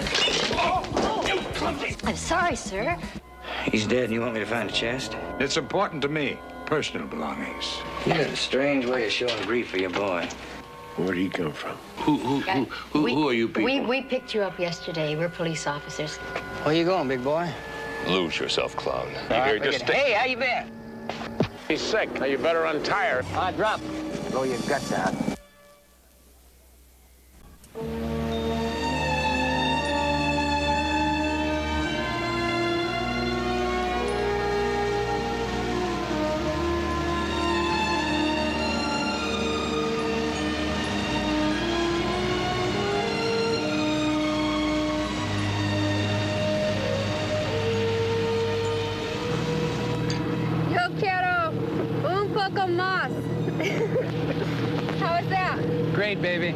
dead. I'm sorry, sir. He's dead, and you want me to find a chest? It's important to me. Personal belongings. You got a strange way of showing grief for your boy. Where'd he come from? Who are you people? We picked you up yesterday. We're police officers. Where you going, big boy? Lose yourself, clown. Here, just hey, how you been? He's sick. Now you better untie her. Drop. Blow your guts out. Yo quiero un poco más. How is that? Great, baby.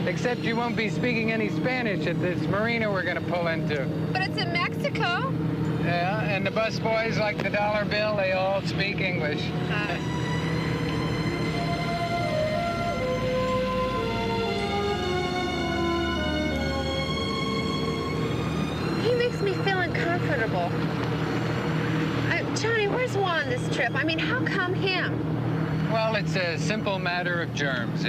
Except you won't be speaking any Spanish at this marina we're gonna pull into. But it's in Mexico. Yeah, and the bus boys, like the dollar bill, they all speak English. He makes me feel uncomfortable. Johnny, where's Juan this trip? I mean, how come him? Well, it's a simple matter of germs.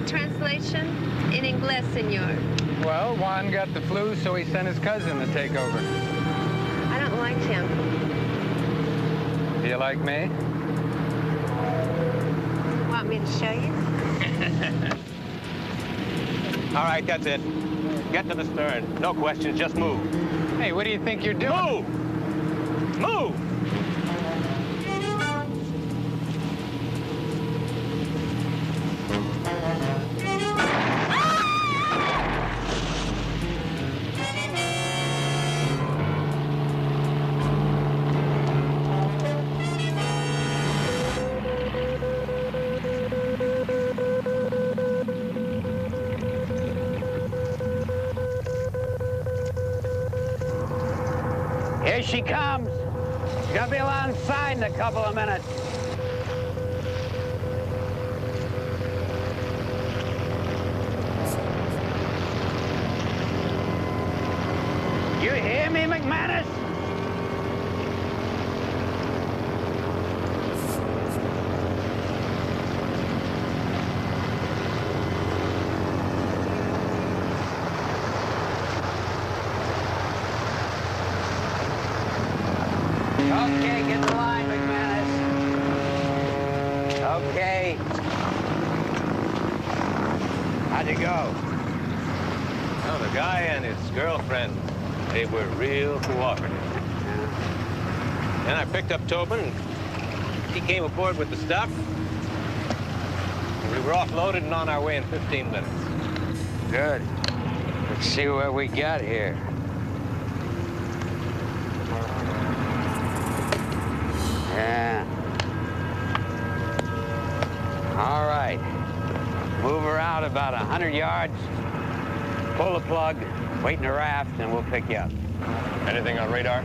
Translation? In English, senor. Well, Juan got the flu, so he sent his cousin to take over. I don't like him. Do you like me? Want me to show you? All right, that's it. Get to the stern. No questions, just move. Hey, what do you think you're doing? Move! Move! Here she comes. She'll be alongside in a couple of minutes. You hear me, McManus? Okay, get in line, McManus. Okay. How'd it go? Well, the guy and his girlfriend, they were real cooperative. Then I picked up Tobin, and he came aboard with the stuff. And we were offloaded and on our way in 15 minutes. Good. Let's see what we got here. Yeah. All right. Move her out about 100 yards. Pull the plug, wait in the raft, and we'll pick you up. Anything on radar?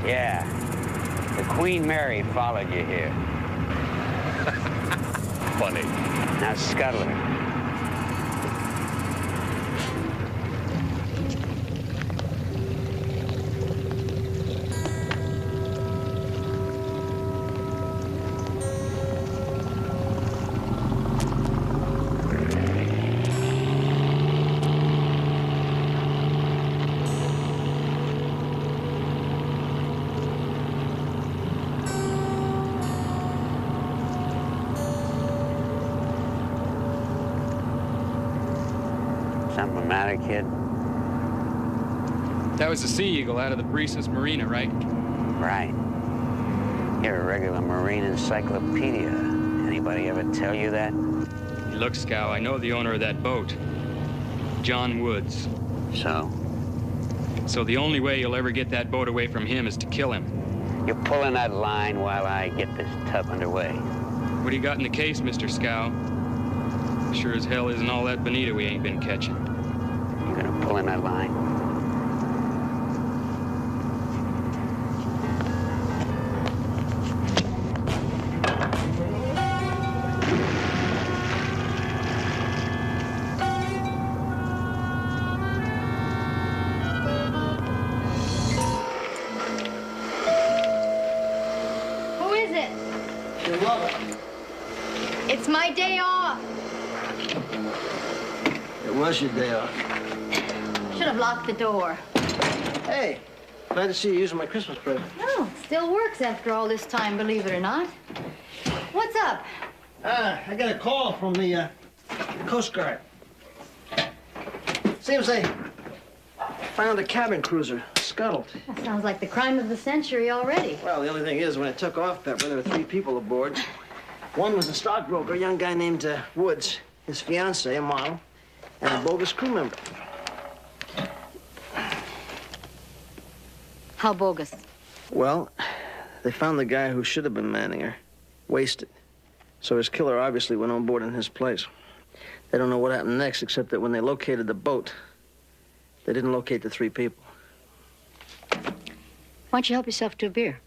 Yeah. The Queen Mary followed you here. Funny. Now scuttle her. Something the matter, kid? That was the Sea Eagle out of the Briseis Marina, right? Right. You're a regular marine encyclopedia. Anybody ever tell you that? Look, Scow, I know the owner of that boat. John Woods. So? So the only way you'll ever get that boat away from him is to kill him. You're pulling that line while I get this tub underway. What do you got in the case, Mr. Scow? Sure as hell isn't all that bonita we ain't been catching. You gonna pull in that line? Mother. It's my day off. It was your day off. Should have locked the door. Hey, glad to see you using my Christmas present. Oh, it still works after all this time, believe it or not. What's up? I got a call from the Coast Guard. Seems they found a cabin cruiser scuttled. That sounds like the crime of the century already. Well, the only thing is, when it took off, Pepper, there were 3 people aboard. One was a stockbroker, a young guy named Woods, his fiancée, a model, and a bogus crew member. How bogus? Well, they found the guy who should have been manning her, wasted. So his killer obviously went on board in his place. They don't know what happened next, except that when they located the boat, they didn't locate the 3 people. Why don't you help yourself to a beer?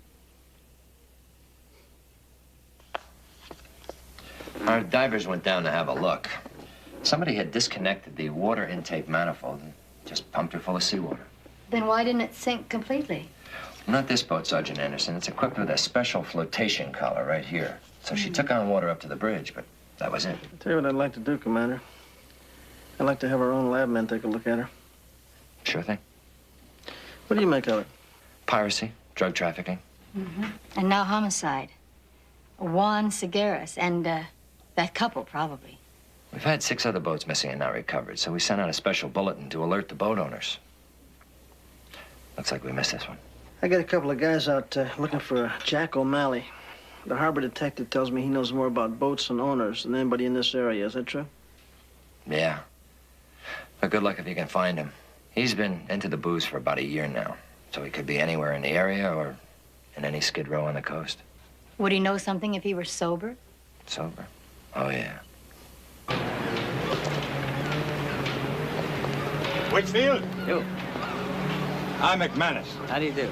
Our divers went down to have a look. Somebody had disconnected the water intake manifold and just pumped her full of seawater. Then why didn't it sink completely? Not this boat, Sergeant Anderson. It's equipped with a special flotation collar right here. So she took on water up to the bridge, but that was it. I'll tell you what I'd like to do, Commander. I'd like to have our own lab men take a look at her. Sure thing. What do you make of it? Piracy, drug trafficking. And now homicide. Juan Segaris and that couple, probably. We've had 6 other boats missing and not recovered, so we sent out a special bulletin to alert the boat owners. Looks like we missed this one. I got a couple of guys out looking for Jack O'Malley. The harbor detective tells me he knows more about boats and owners than anybody in this area. Is that true? Yeah. But good luck if you can find him. He's been into the booze for about a year now, so he could be anywhere in the area or in any skid row on the coast. Would he know something if he were sober? Sober? Oh, yeah. Whitfield? You. I'm McManus. How do you do?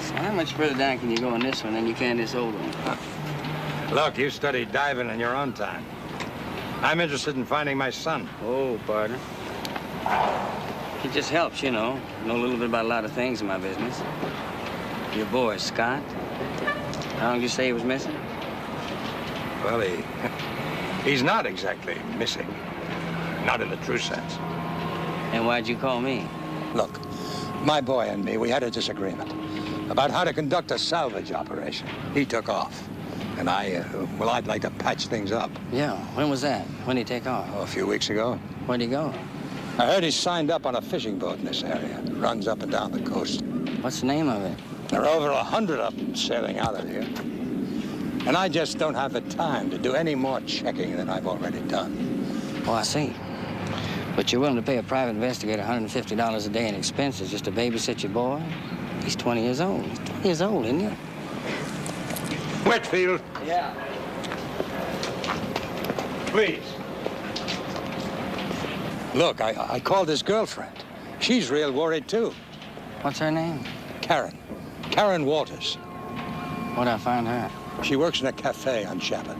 So how much further down can you go on this one than you can this old one? Look, you studied diving in your own time. I'm interested in finding my son. Oh, partner. It just helps, you know a little bit about a lot of things in my business. Your boy, Scott. How long did you say he was missing? Well, he's not exactly missing. Not in the true sense. And why'd you call me? Look, my boy and me, we had a disagreement about how to conduct a salvage operation. He took off. And I'd like to patch things up. Yeah, when was that? When did he take off? Oh, a few weeks ago. Where'd he go? I heard he's signed up on a fishing boat in this area. Runs up and down the coast. What's the name of it? There are over 100 of them sailing out of here. And I just don't have the time to do any more checking than I've already done. Oh, I see. But you're willing to pay a private investigator $150 a day in expenses just to babysit your boy? He's 20 years old. He's 20 years old, isn't he? Whitfield. Yeah. Please. Look, I called his girlfriend. She's real worried, too. What's her name? Karen. Karen Walters. Where'd I find her? She works in a cafe on Chapin,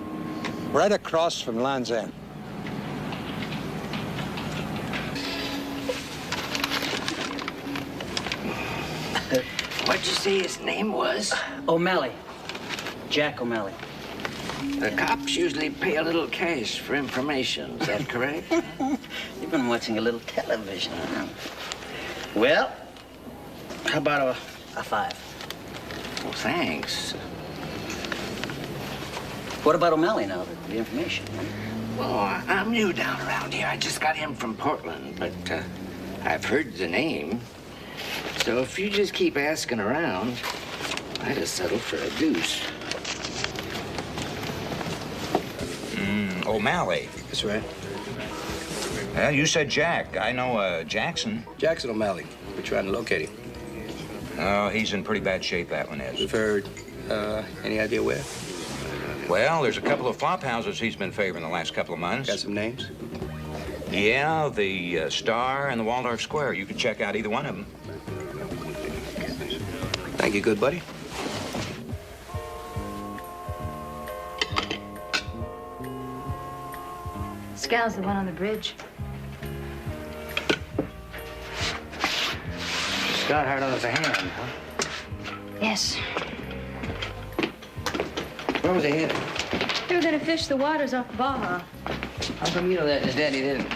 right across from Land's End. What'd you say his name was? O'Malley. Jack O'Malley. The cops usually pay a little cash for information. Is that correct? You've been watching a little television, huh? Well, how about a 5? Well, thanks. What about O'Malley now, the information? Well, I'm new down around here. I just got him from Portland, but I've heard the name. So if you just keep asking around, I'd have settled for a deuce. O'Malley. That's right. Well, you said Jack. I know Jackson. Jackson O'Malley. We're trying to locate him. Oh, he's in pretty bad shape, that one is. We've heard. Any idea where? Well, there's a couple of flop houses he's been favoring the last couple of months. Got some names? Yeah, the Star and the Waldorf Square. You can check out either one of them. Thank you, good buddy. Scal's the one on the bridge. Scott hired on as a hand, huh? Yes. Where was they headed? They were gonna fish the waters off Baja. How come you know that and his daddy didn't?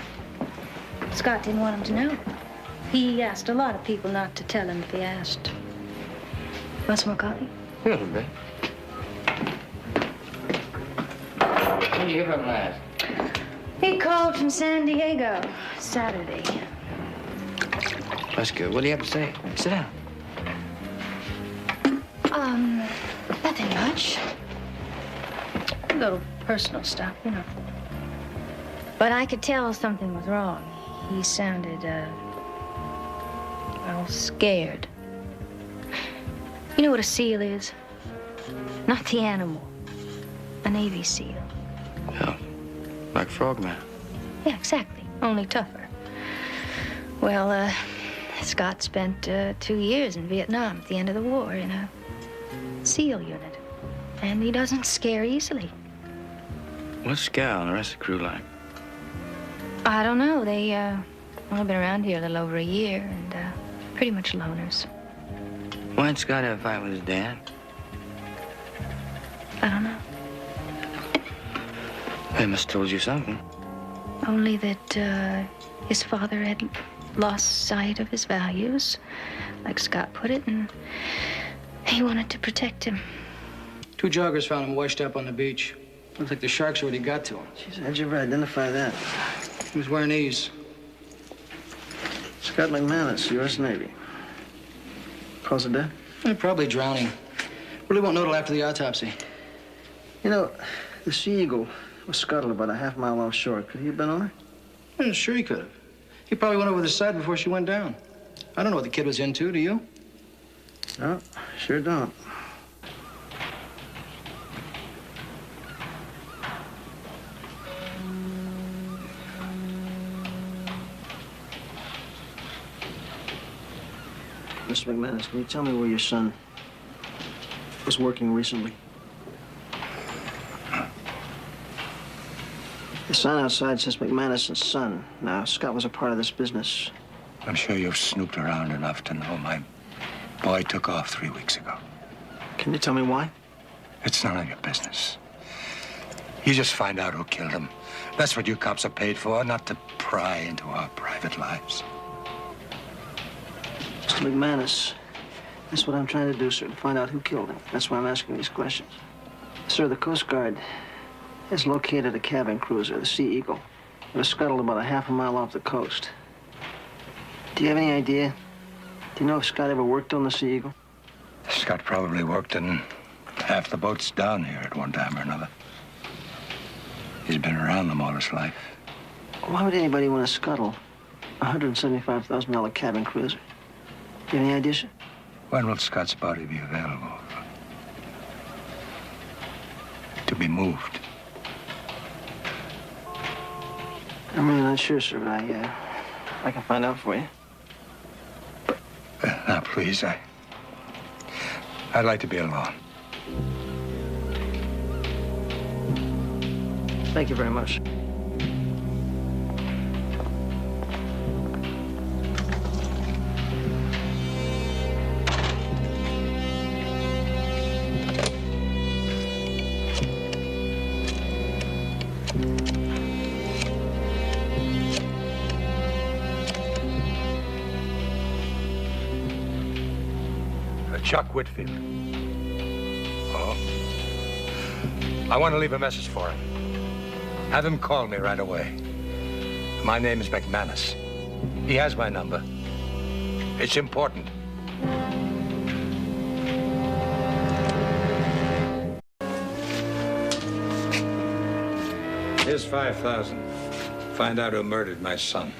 Scott didn't want him to know. He asked a lot of people not to tell him if he asked. Want some more coffee? A little bit. When did you hear from him last? He called from San Diego Saturday. That's good. What do you have to say? Sit down. Nothing much. A little personal stuff, you know. But I could tell something was wrong. He sounded, well, scared. You know what a seal is? Not the animal. A Navy SEAL. Yeah, like Frogman. Yeah, exactly. Only tougher. Well, Scott spent 2 years in Vietnam at the end of the war in a SEAL unit. And he doesn't scare easily. What's Scal and the rest of the crew like? I don't know. They, only been around here a little over a year and, pretty much loners. Why'd Scott have a fight with his dad? I don't know. They must have told you something. Only that, his father had lost sight of his values, like Scott put it, and he wanted to protect him. 2 joggers found him washed up on the beach. Looked like the sharks already got to him. Jeez, how'd you ever identify that? He was wearing these. Scott McManus, U.S. Navy. Cause of death? Probably drowning. Really won't know till after the autopsy. You know, the Sea Eagle was scuttled about a half-mile offshore. Could he have been on her? Yeah, sure he could have. He probably went over the side before she went down. I don't know what the kid was into, do you? No, sure don't. Mr. McManus, can you tell me where your son was working recently? The sign outside says McManus and Son. Now, Scott was a part of this business. I'm sure you've snooped around enough to know my boy took off 3 weeks ago. Can you tell me why? It's none of your business. You just find out who killed him. That's what you cops are paid for, not to pry into our private lives. Mr. McManus, that's what I'm trying to do, sir, to find out who killed him. That's why I'm asking these questions. Sir, the Coast Guard has located a cabin cruiser, the Sea Eagle. It was scuttled about a half a mile off the coast. Do you have any idea? Do you know if Scott ever worked on the Sea Eagle? Scott probably worked in half the boats down here at one time or another. He's been around them all his life. Why would anybody want to scuttle a $175,000 cabin cruiser? Do you have any idea, sir? When will Scott's body be available? To be moved? I'm really not sure, sir, but I can find out for you. Now, please, I'd like to be alone. Thank you very much. Chuck Whitfield. Oh? I want to leave a message for him. Have him call me right away. My name is McManus. He has my number. It's important. Here's 5,000. Find out who murdered my son.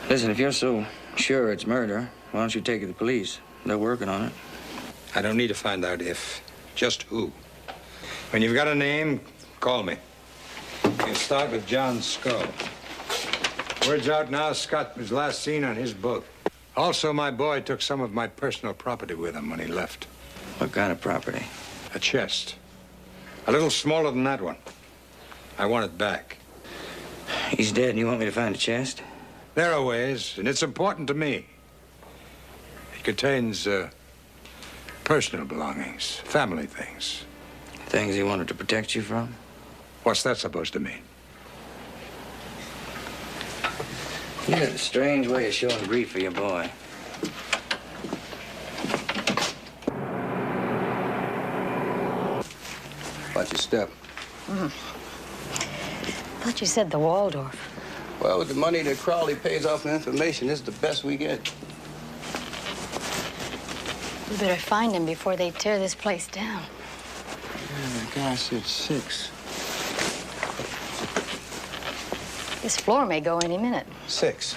Listen, if you're so sure it's murder, why don't you take it to the police? They're working on it. I don't need to find out if, just who. When you've got a name, call me. You start with John Skull. Word's out now, Scott was last seen on his boat. Also, my boy took some of my personal property with him when he left. What kind of property? A chest. A little smaller than that one. I want it back. He's dead and you want me to find a chest? There are ways, and it's important to me. It contains, personal belongings, family things. Things he wanted to protect you from? What's that supposed to mean? You had a strange way of showing grief for your boy. Watch your step. Thought you said the Waldorf. Well, with the money that Crowley pays off in information, this is the best we get. We better find him before they tear this place down. Yeah, the guy said 6. This floor may go any minute. 6.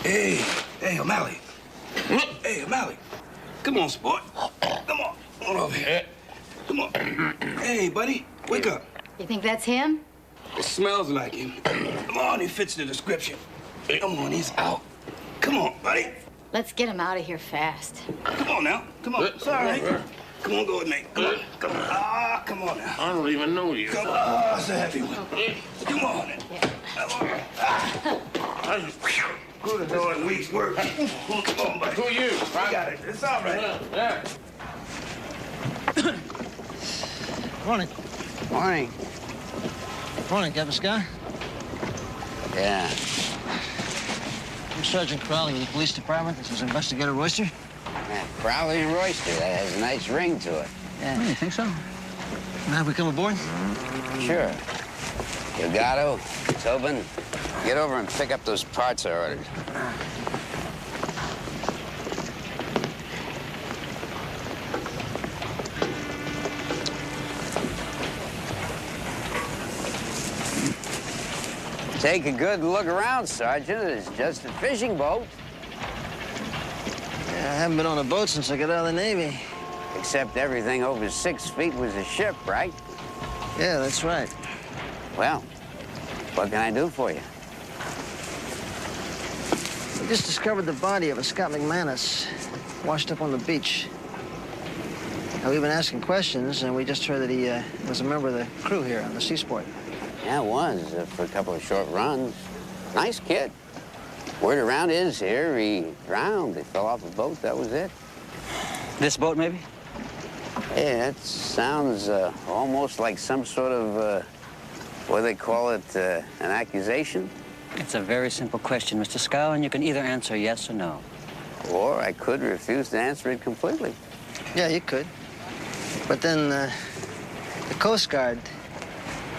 Hey, O'Malley. Hey, O'Malley. Come on, sport. Come on. Come on over here. Come on. Hey, buddy. Wake up. You think that's him? It smells like him. Come on, he fits the description. Come on, he's out. Come on, buddy. Let's get him out of here fast. Come on now. Come on. It's all right. Come on, go with me. Come on. Come on. Ah, come on now. I don't even know you. Come on. Ah, it's a heavy one. Come on. Yeah. Come on. Ah. Good doing week's work. Come on, buddy. Who you? I got it. It's all right. Yeah. Morning. Morning. Morning, Captain Scott. Yeah. I'm Sergeant Crowley with the police department. This is Investigator Royster. Yeah, Crowley and Royster. That has a nice ring to it. Yeah. Oh, you think so? Have we come aboard? Sure. Delgado, Tobin, get over and pick up those parts I ordered. Take a good look around, Sergeant. It's just a fishing boat. Yeah, I haven't been on a boat since I got out of the Navy. Except everything over 6 feet was a ship, right? Yeah, that's right. Well, what can I do for you? We just discovered the body of a Scott McManus washed up on the beach. Now, we've been asking questions, and we just heard that he was a member of the crew here on the Seasport. Yeah, it was, for a couple of short runs. Nice kid. Word around is here, he drowned. He fell off a boat, that was it. This boat, maybe? Yeah, it sounds almost like some sort of, what do they call it, an accusation? It's a very simple question, Mr. Scow, and you can either answer yes or no. Or I could refuse to answer it completely. Yeah, you could. But then the Coast Guard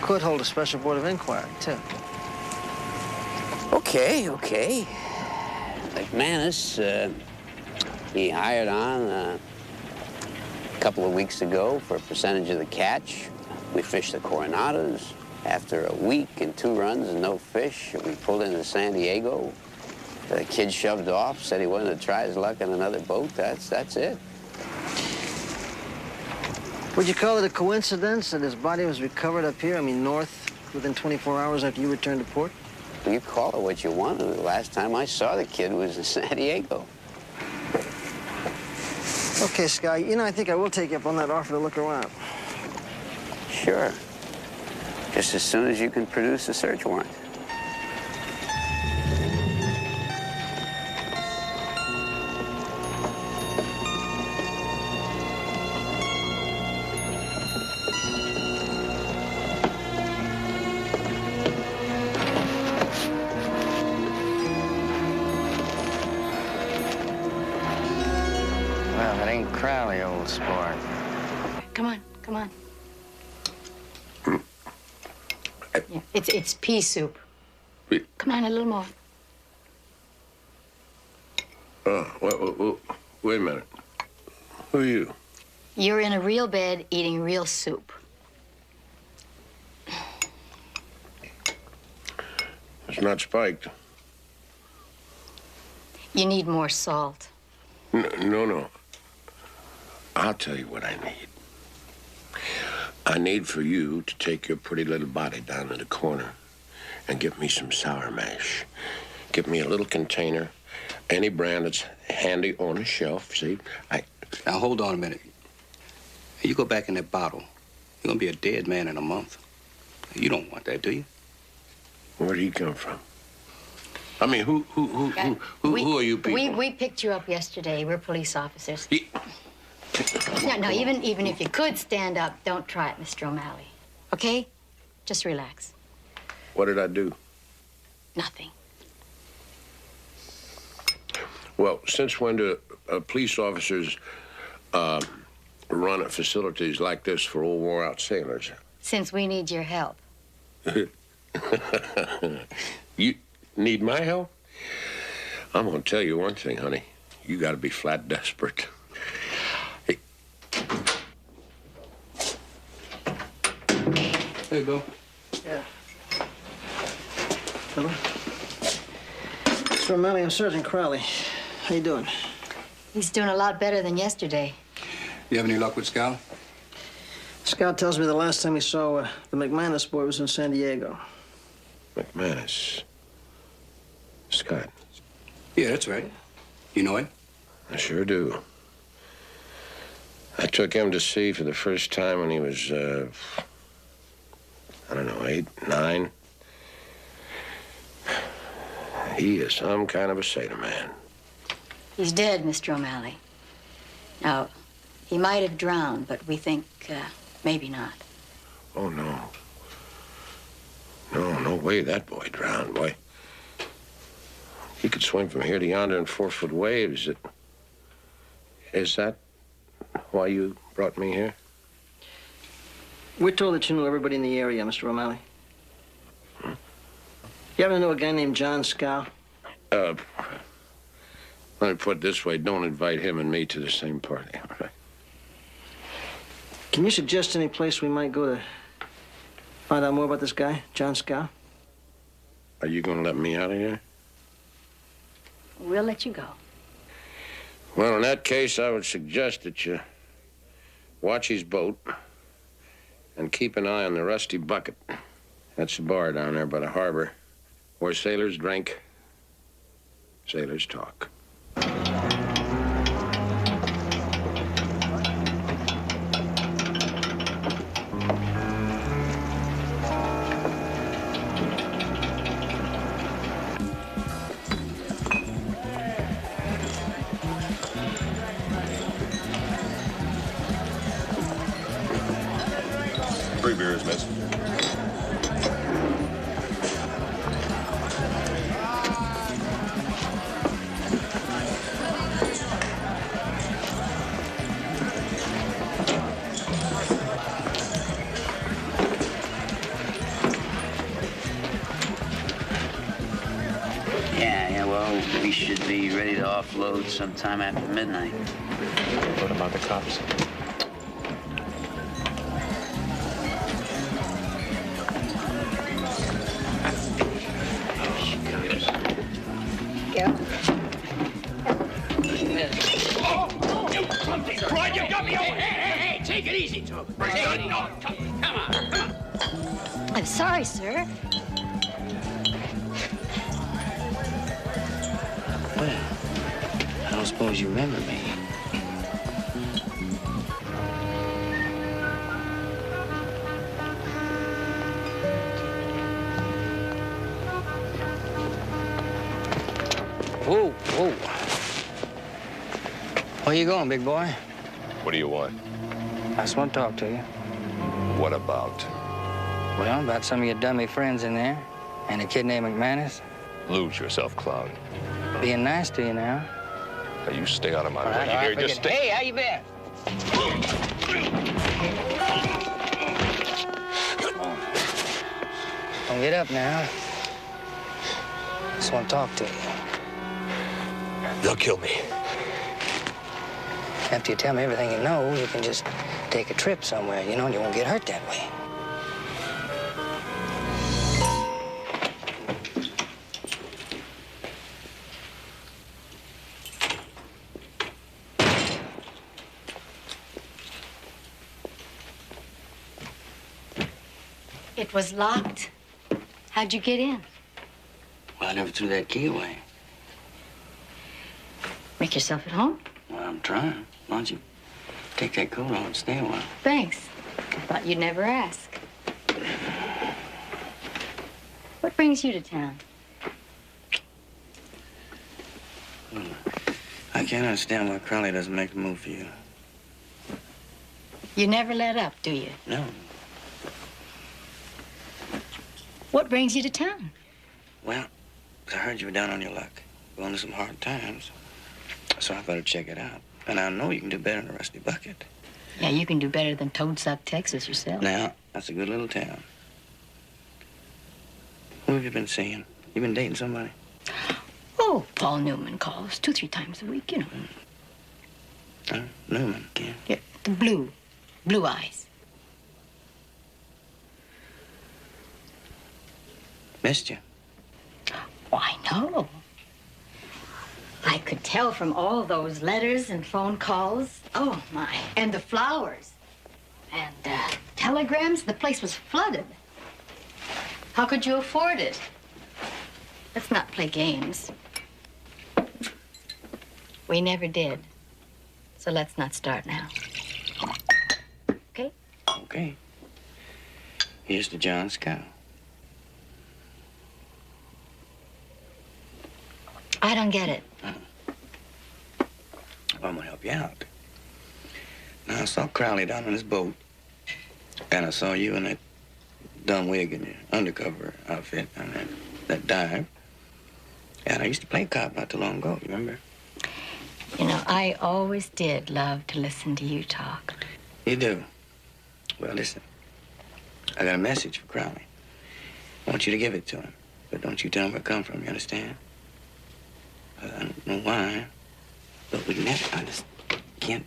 could hold a special board of inquiry, too. Okay. McManus, he hired on a couple of weeks ago for a percentage of the catch. We fished the Coronados. After a week and 2 runs and no fish, we pulled into San Diego. The kid shoved off, said he wanted to try his luck in another boat. That's it. Would you call it a coincidence that his body was recovered up here, north, within 24 hours after you returned to port? You call it what you want. The last time I saw the kid was in San Diego. Okay, Sky, I think I will take you up on that offer to look around. Sure. Just as soon as you can produce a search warrant. Well, it ain't Crowley, old sport. Come on. Yeah, it's pea soup. Come on, a little more. Wait a minute. Who are you? You're in a real bed eating real soup. It's not spiked. You need more salt. No. I'll tell you what I need. I need for you to take your pretty little body down to the corner and get me some sour mash. Get me a little container, any brand that's handy on a shelf, see? Now, hold on a minute. You go back in that bottle. You're gonna be a dead man in a month. You don't want that, do you? Where'd he come from? I mean, who are you people? We picked you up yesterday. We're police officers. No, even if you could stand up, don't try it, Mr. O'Malley. Okay? Just relax. What did I do? Nothing. Well, since when do police officers run at facilities like this for old wore-out sailors? Since we need your help. You need my help? I'm gonna tell you one thing, honey. You gotta be flat desperate. Hey. There you go. Yeah. Hello? Mr. O'Malley, I'm Sergeant Crowley. How you doing? He's doing a lot better than yesterday. You have any luck with Scal? Scout tells me the last time he saw the McManus boy was in San Diego. McManus. Scott. Yeah, that's right. You know him? I sure do. I took him to sea for the first time when he was, I don't know, 8, 9. He is some kind of a sailor man. He's dead, Mr. O'Malley. Now, he might have drowned, but we think maybe not. Oh, no. No way that boy drowned, boy. He could swim from here to yonder in 4-foot waves. Is that why you brought me here? We're told that you knew everybody in the area, Mr. O'Malley. You happen to know a guy named John Scow? Let me put it this way. Don't invite him and me to the same party, all right? Can you suggest any place we might go to find out more about this guy, John Scow? Are you going to let me out of here? We'll let you go. Well, in that case, I would suggest that you watch his boat and keep an eye on the Rusty Bucket. That's the bar down there by the harbor where sailors drink, sailors talk. Three beers, miss. Yeah, well, we should be ready to offload sometime after midnight. What about the cops? Go. Rod, you got me over. Hey, take it easy, Toby. No, come on. I'm sorry, sir. Well, I don't suppose you remember me. Whoa. Where you going, big boy? What do you want? I just want to talk to you. What about? Well, about some of your dummy friends in there and a kid named McManus. Lose yourself, Cloud. Being nice to you now. Now, you stay out of my way. All You hear? right, Just forget it. stay. Hey, how you been? Don't get up now. Just want to talk to you. They'll kill me. After you tell me everything you know, you can just take a trip somewhere, you know, and you won't get hurt that way. It was locked. How'd you get in? Well, I never threw that key away. Make yourself at home? Well, I'm trying. Why don't you take that coat off and stay a while? Thanks. I thought you'd never ask. What brings you to town? I can't understand why Crowley doesn't make the move for you. You never let up, do you? No. What brings you to town? Well, I heard you were down on your luck, going through some hard times. So I thought I'd check it out. And I know you can do better than a Rusty Bucket. Yeah, you can do better than Toadsuck, Texas yourself. Now, that's a good little town. Who have you been seeing? You been dating somebody? Oh, Paul Newman calls 2-3 times a week, you know. Newman, yeah. Yeah, the blue eyes. Missed you. Why, no. I could tell from all those letters and phone calls. Oh, my. And the flowers. And telegrams. The place was flooded. How could you afford it? Let's not play games. We never did. So let's not start now. Okay? Okay. Here's to John Scow. I don't get it. Well, I'm gonna help you out. Now, I saw Crowley down on his boat, and I saw you in that dumb wig in your undercover outfit and that dive. And I used to play cop not too long ago, you remember? You know, I always did love to listen to you talk. You do? Well, listen. I got a message for Crowley. I want you to give it to him. But don't you tell him where it come from, you understand? I don't know why, but we never, I just can't,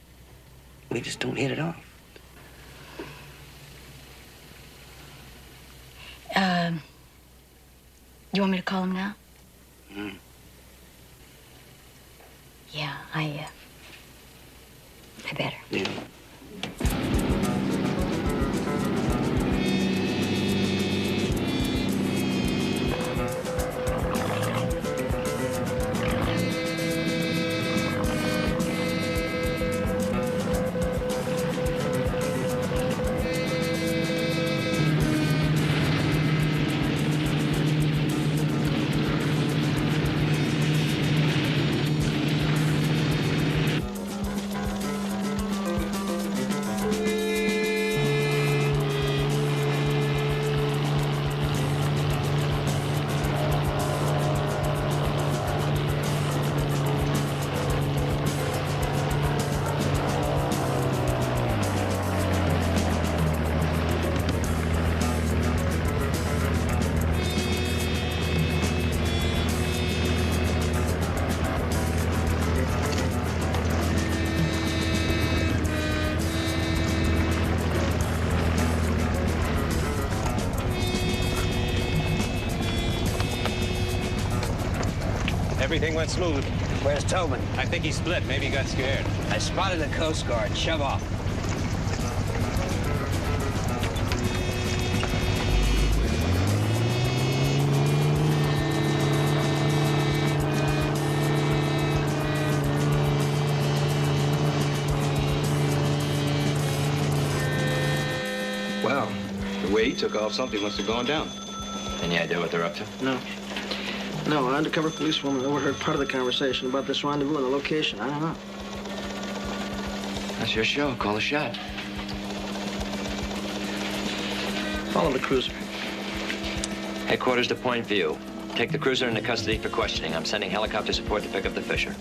we just don't hit it off. You want me to call him now? Mm. Yeah, I better. Yeah. Everything went smooth. Where's Tobin? I think he split. Maybe he got scared. I spotted the Coast Guard. Shove off. Well, the way he took off, something must have gone down. Any idea what they're up to? No. No, an undercover policewoman overheard part of the conversation about this rendezvous and the location. I don't know. That's your show. Call a shot. Follow the cruiser. Headquarters to Point View. Take the cruiser into custody for questioning. I'm sending helicopter support to pick up the Fisher.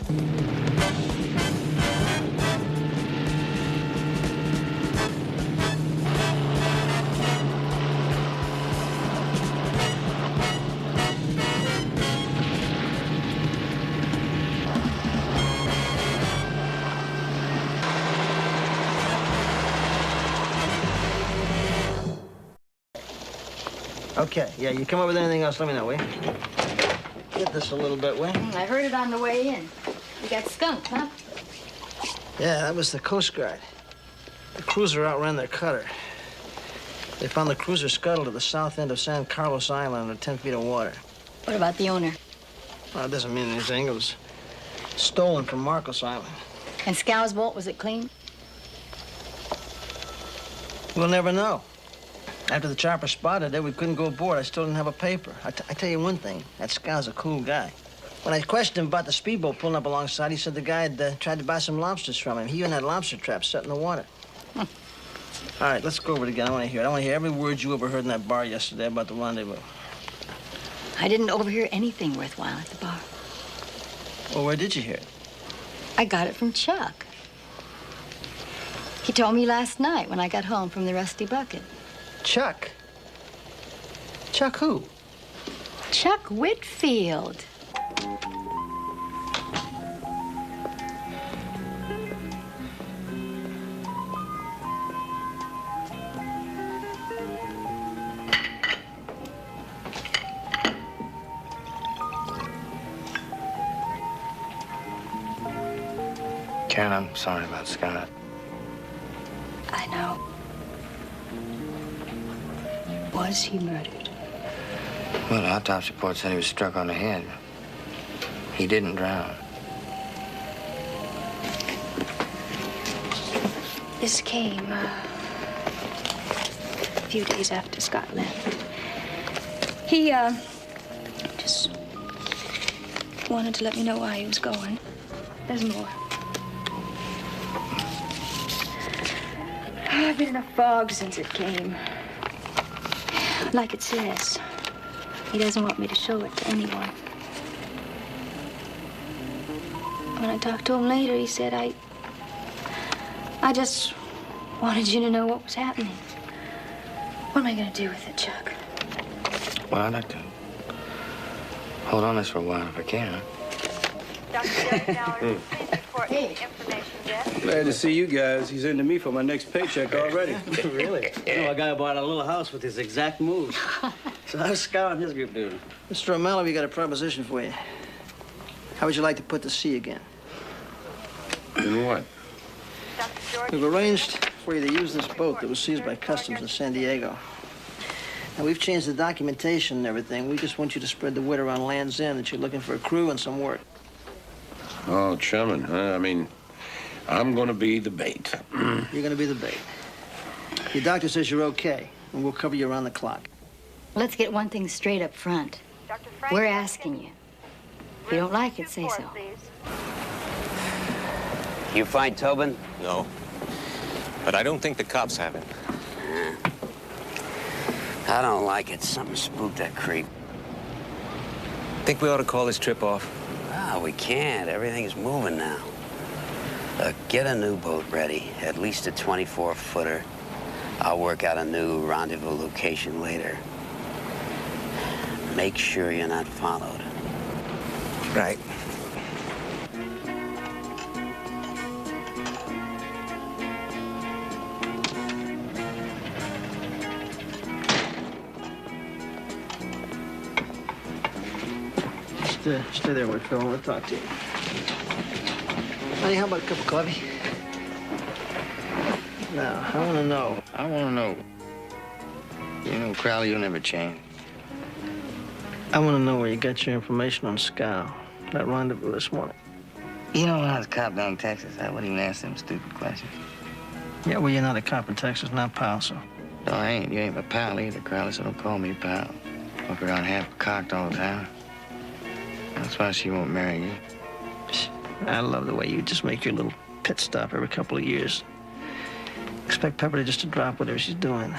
Okay, yeah, you come up with anything else, let me know, will you? Get this a little bit, will you? I heard it on the way in. You got skunked, huh? Yeah, that was the Coast Guard. The cruiser outran their cutter. They found the cruiser scuttled at the south end of San Carlos Island under 10 feet of water. What about the owner? Well, it doesn't mean anything. It was stolen from Marcos Island. And Scow's boat, was it clean? We'll never know. After the chopper spotted it, we couldn't go aboard. I still didn't have a paper. I tell you one thing, that Scow's a cool guy. When I questioned him about the speedboat pulling up alongside, he said the guy had tried to buy some lobsters from him. He even had lobster traps set in the water. All right, let's go over it again. I want to hear it. I want to hear every word you overheard in that bar yesterday about the rendezvous. I didn't overhear anything worthwhile at the bar. Well, where did you hear it? I got it from Chuck. He told me last night when I got home from the Rusty Bucket. Chuck? Chuck who? Chuck Whitfield. Karen, I'm sorry about Scott. I know. Was he murdered? Well, the autopsy report said he was struck on the head. He didn't drown. This came a few days after Scott left. He just wanted to let me know why he was going. There's more. I've been in a fog since it came. Like it says, he doesn't want me to show it to anyone. When I talked to him later, he said, I just wanted you to know what was happening. What am I going to do with it, Chuck? Well, I'd like to hold on this for a while if I can. Glad to see you guys. He's into me for my next paycheck already. Really? You know, a guy bought a little house with his exact moves. So how's Scout and his group doing? Mr. O'Malley, we got a proposition for you. How would you like to put to sea again? In what? We've arranged for you to use this boat that was seized by customs in San Diego. Now, we've changed the documentation and everything. We just want you to spread the word around Land's End that you're looking for a crew and some work. Oh, chumming, huh? I mean, I'm going to be the bait. You're going to be the bait. Your doctor says you're okay, and we'll cover you around the clock. Let's get one thing straight up front. We're asking you. If you don't like it, say so. You find Tobin? No. But I don't think the cops have him. I don't like it. Something spooked that creep. Think we ought to call this trip off? Ah, we can't. Everything's moving now. Get a new boat ready, at least a 24-footer. I'll work out a new rendezvous location later. Make sure you're not followed. Right. Stay there, Whitfield. I want to talk to you. Honey, how about a cup of coffee? Now, I want to know. I want to know. You know, Crowley, you'll never change. I want to know where you got your information on Scow. That rendezvous this morning. You know, when I was a cop down in Texas, I wouldn't even ask them stupid questions. Yeah, well, you're not a cop in Texas, not pal, so. No, I ain't. You ain't my pal either, Crowley, so don't call me pal. Walk around half cocked all the time. That's why she won't marry you. I love the way you just make your little pit stop every couple of years. Expect Pepper just to drop whatever she's doing.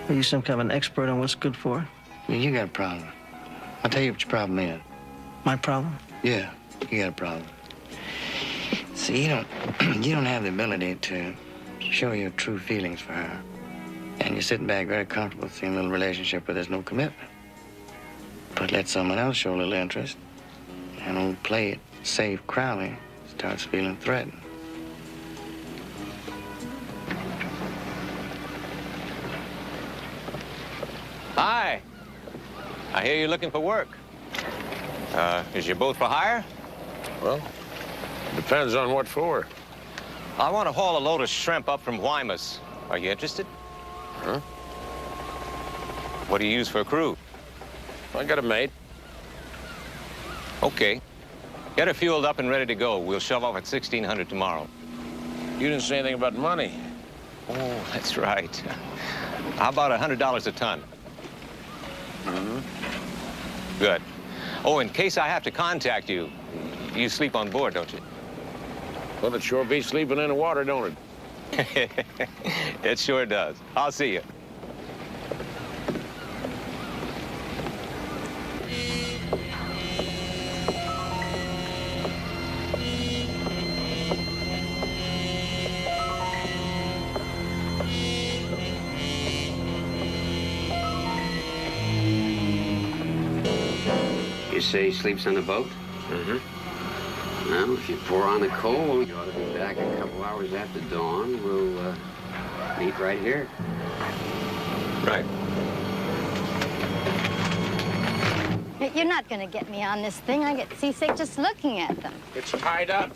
Are you some kind of an expert on what's good for her? Yeah, you got a problem. I'll tell you what your problem is. My problem? Yeah, you got a problem. See, you don't have the ability to show your true feelings for her. And you're sitting back very comfortable seeing a little relationship where there's no commitment. But let someone else show a little interest, and old play it safe Crowley starts feeling threatened. Hi. I hear you're looking for work. Is your boat for hire? Well, depends on what for. I want to haul a load of shrimp up from Guaymas. Are you interested? Huh? What do you use for a crew? I got a mate. Okay. Get her fueled up and ready to go. We'll shove off at 1600 tomorrow. You didn't say anything about money. Oh, that's right. How about $100 a ton? Good. Oh, in case I have to contact you, you sleep on board, don't you? Well, it sure beats sleeping in the water, don't it? It sure does. I'll see you. You say he sleeps on the boat? Well, if you pour on the coal, you ought to be back a couple hours after dawn. We'll meet right here. Right. You're not going to get me on this thing. I get seasick just looking at them. It's tied up.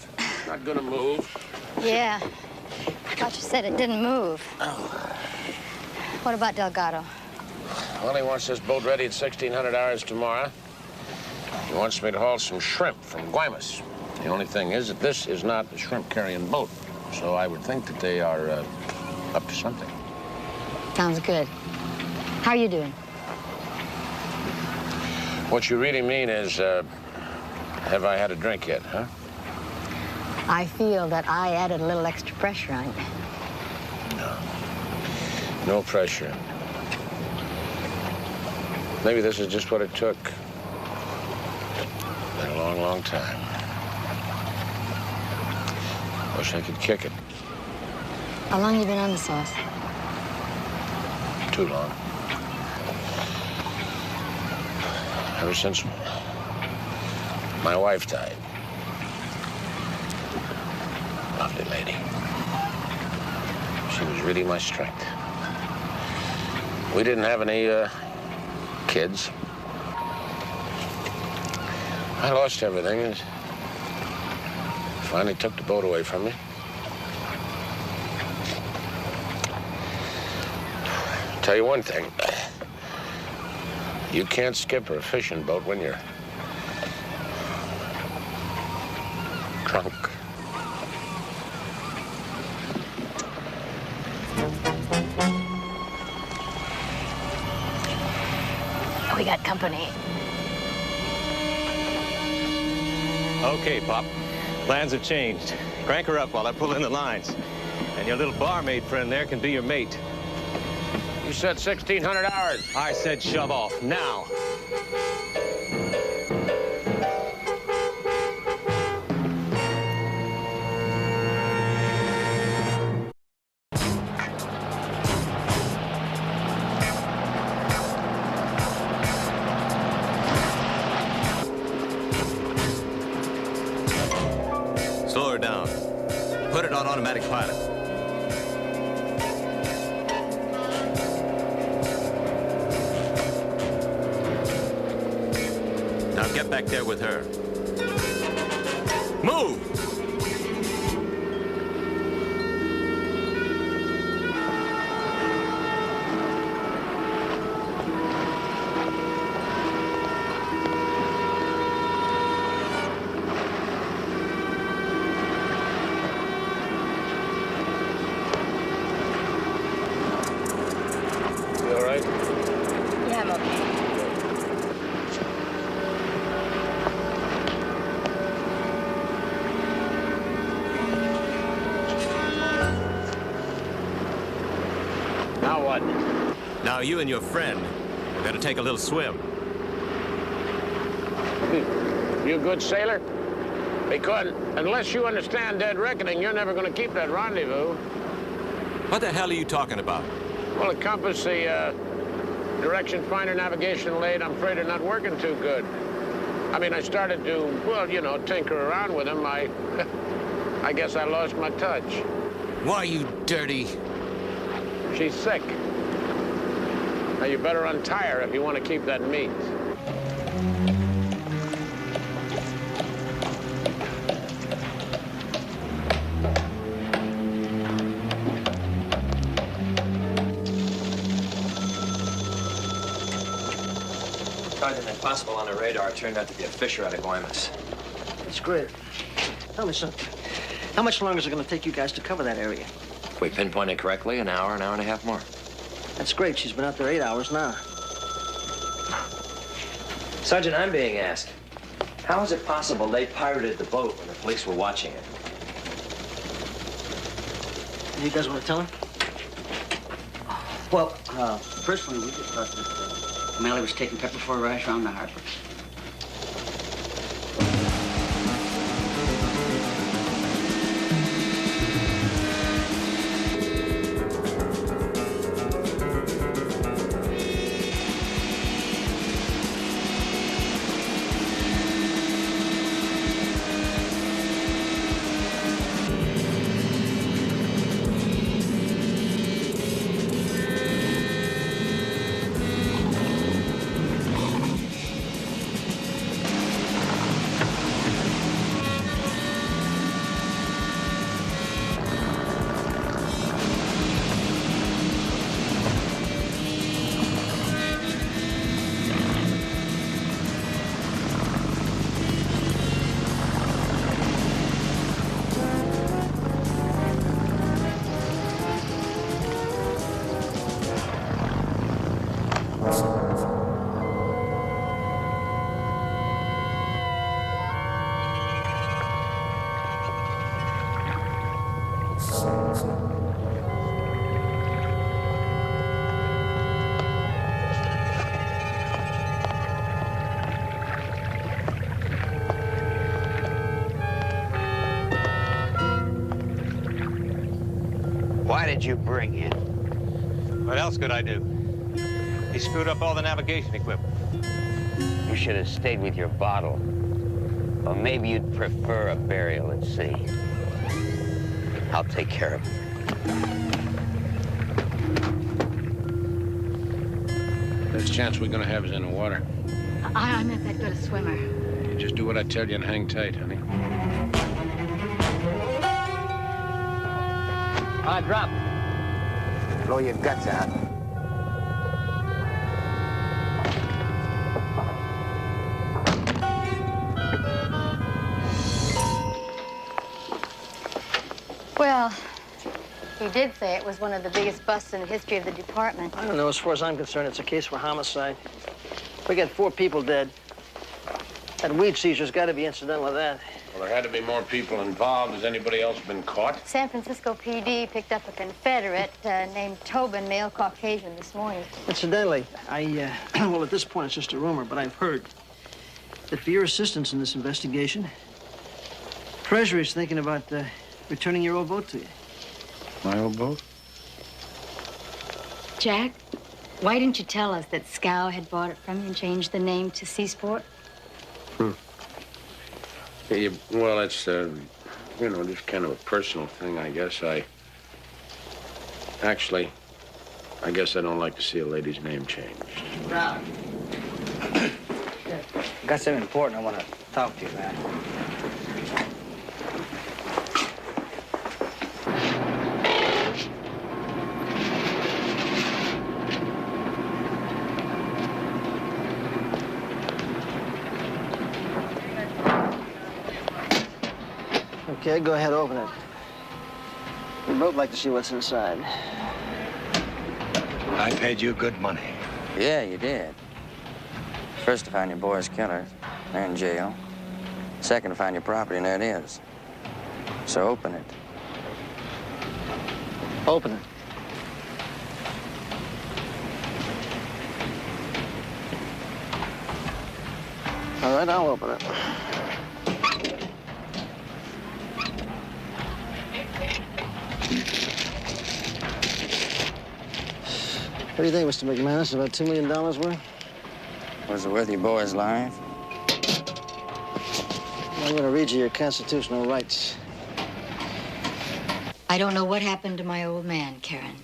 Not gonna move. Yeah. I thought you said it didn't move. What about Delgado? Well, he wants this boat ready at 1600 hours tomorrow. He wants me to haul some shrimp from Guaymas. The only thing is that this is not a shrimp-carrying boat, so I would think that they are up to something. Sounds good. How are you doing? What you really mean is, have I had a drink yet, huh? I feel that I added a little extra pressure on you. No pressure. Maybe this is just what it took. Been a long, long time. Wish I could kick it. How long you been on the sauce? Too long. Ever since my wife died. Lovely lady. She was really my strength. We didn't have any kids. I lost everything and finally took the boat away from me. Tell you one thing. You can't skip a fishing boat when you're drunk. We got company. Okay, Pop. Plans have changed. Crank her up while I pull in the lines. And your little barmaid friend there can be your mate. You said 1600 hours. I said shove off, now. Slow her down. Put it on automatic pilot. Now get back there with her. Move! You all right? Yeah, I'm okay. Now what? Now you and your friend are gonna take a little swim. You a good sailor? Because unless you understand dead reckoning, you're never going to keep that rendezvous. What the hell are you talking about? Well, the compass, the direction finder, navigation laid, I'm afraid are not working too good. I mean, I started to, well, you know, tinker around with them. I guess I lost my touch. Why, you dirty... She's sick. Now, you better untie her if you want to keep that meat. Sergeant, impossible on the radar. It turned out to be a fisher out of Guaymas. That's great. Tell me something. How much longer is it going to take you guys to cover that area? We pinpointed correctly, an hour and a half more. That's great. She's been out there 8 hours now. Sergeant, I'm being asked, how is it possible they pirated the boat when the police were watching it? You guys want to tell her? Well, personally, we just thought that O'Malley was taking pepper for a rash around the harbor. Why did you bring him? What else could I do? He screwed up all the navigation equipment. You should have stayed with your bottle. Or maybe you'd prefer a burial at sea. I'll take care of him. Best chance we're gonna have is in the water. I'm not that good a swimmer. You just do what I tell you and hang tight, honey. All right, drop. Blow your guts out. Well, he did say it was one of the biggest busts in the history of the department. I don't know. As far as I'm concerned, it's a case for homicide. We got 4 people dead. That weed seizure's got to be incidental to that. Well, there had to be more people involved. Has anybody else been caught? San Francisco PD picked up a Confederate named Tobin, male Caucasian, this morning. Incidentally, well, at this point, it's just a rumor, but I've heard that for your assistance in this investigation, Treasury's thinking about returning your old boat to you. My old boat? Jack, why didn't you tell us that Scow had bought it from you and changed the name to Seasport? Yeah, well, it's, you know, just kind of a personal thing, I guess. Actually, I guess I don't like to see a lady's name changed. Rob. Got something important I want to talk to you about. Okay, go ahead, open it. We'd both like to see what's inside. I paid you good money. Yeah, you did. First, to find your boy's killer. They're in jail. Second, to find your property, and there it is. So open it. Open it. All right, I'll open it. What do you think, Mr. McManus? About $2 million worth? Was it worth your boy's life? I'm going to read you your constitutional rights. I don't know what happened to my old man, Karen.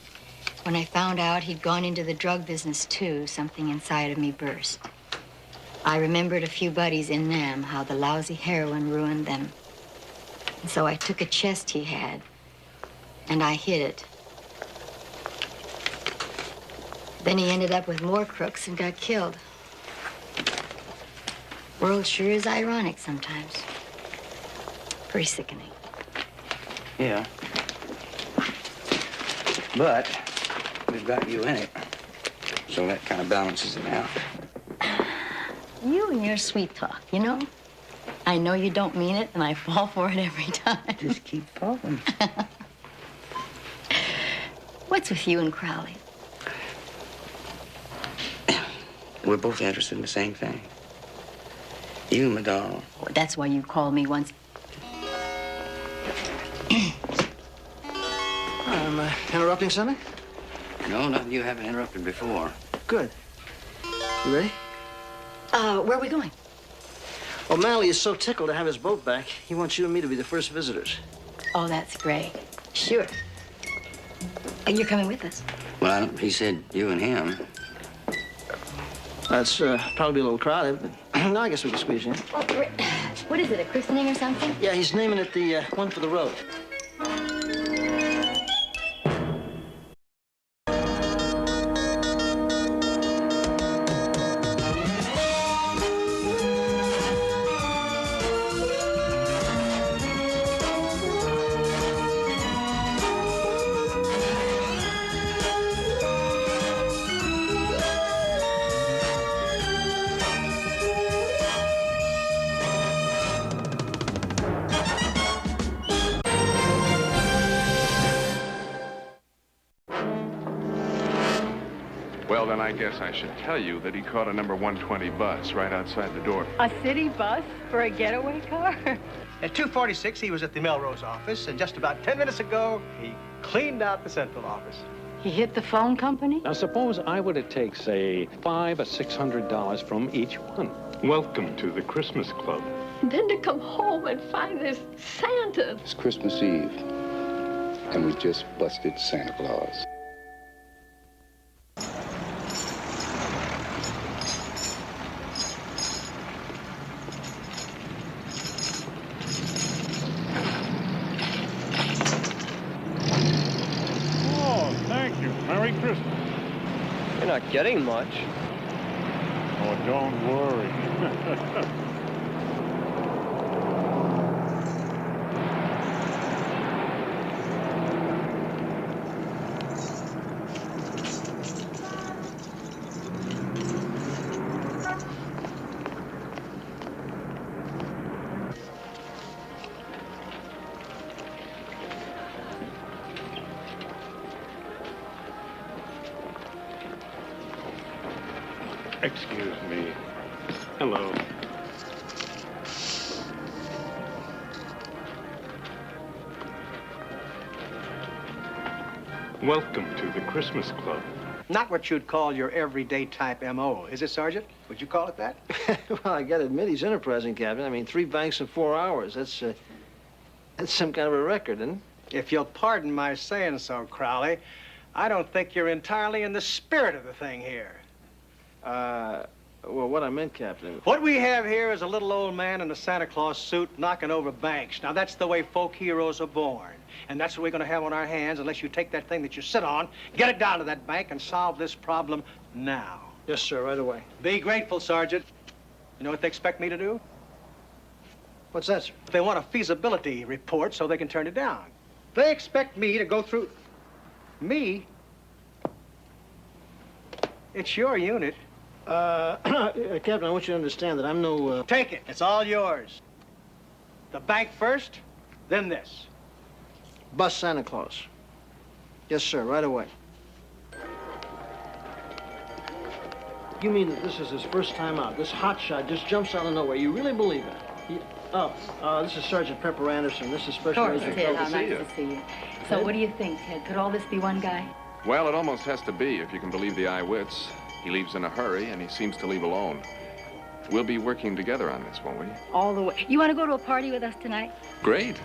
When I found out he'd gone into the drug business, too, something inside of me burst. I remembered a few buddies in Nam, how the lousy heroin ruined them. And so I took a chest he had, and I hid it. Then he ended up with more crooks and got killed. World sure is ironic sometimes. Pretty sickening. Yeah. But we've got you in it, so that kind of balances it out. You and your sweet talk, you know? I know you don't mean it, and I fall for it every time. Just keep falling. What's with you and Crowley? We're both interested in the same thing. You, my doll. Well, that's why you called me once. I'm interrupting something? No, nothing you haven't interrupted before. Good. You ready? Where are we going? O'Malley is so tickled to have his boat back, he wants you and me to be the first visitors. Oh, that's great. Sure. You're coming with us. Well, he said you and him. That's probably a little crowded, but no, I guess we can squeeze in. Oh, what is it, a christening or something? Yeah, he's naming it the one for the road. Well, then I guess I should tell you that he caught a number 120 bus right outside the door. A city bus for a getaway car? At 2:46, he was at the Melrose office, and just about 10 minutes ago, he cleaned out the central office. He hit the phone company? Now, suppose I were to take, say, $500 or $600 from each one. Welcome to the Christmas Club. Then to come home and find this Santa. It's Christmas Eve, and we just busted Santa Claus. Merry Christmas. You're not getting much. Oh, don't worry. Excuse me. Hello. Welcome to the Christmas Club. Not what you'd call your everyday type M.O., is it, Sergeant? Would you call it that? Well, I gotta admit, he's enterprising, Captain. I mean, 3 banks in 4 hours. That's some kind of a record, isn't it? If you'll pardon my saying so, Crowley, I don't think you're entirely in the spirit of the thing here. Well, what I meant, Captain... What we have here is a little old man in a Santa Claus suit knocking over banks. Now, that's the way folk heroes are born. And that's what we're going to have on our hands unless you take that thing that you sit on, get it down to that bank, and solve this problem now. Yes, sir, right away. Be grateful, Sergeant. You know what they expect me to do? What's that, sir? They want a feasibility report so they can turn it down. They expect me to go through... Me? It's your unit. Captain, I want you to understand that I'm no, Take it. It's all yours. The bank first, then this. Bus Santa Claus. Yes, sir, right away. You mean that this is his first time out? This hotshot just jumps out of nowhere. You really believe it? This is Sergeant Pepper Anderson. This is Special Agent Ted, how to see nice you. to see you. So what do you think, Ted? Could all this be one guy? Well, it almost has to be, if you can believe the eye-wits. He leaves in a hurry, and he seems to leave alone. We'll be working together on this, won't we? All the way. You want to go to a party with us tonight? Great.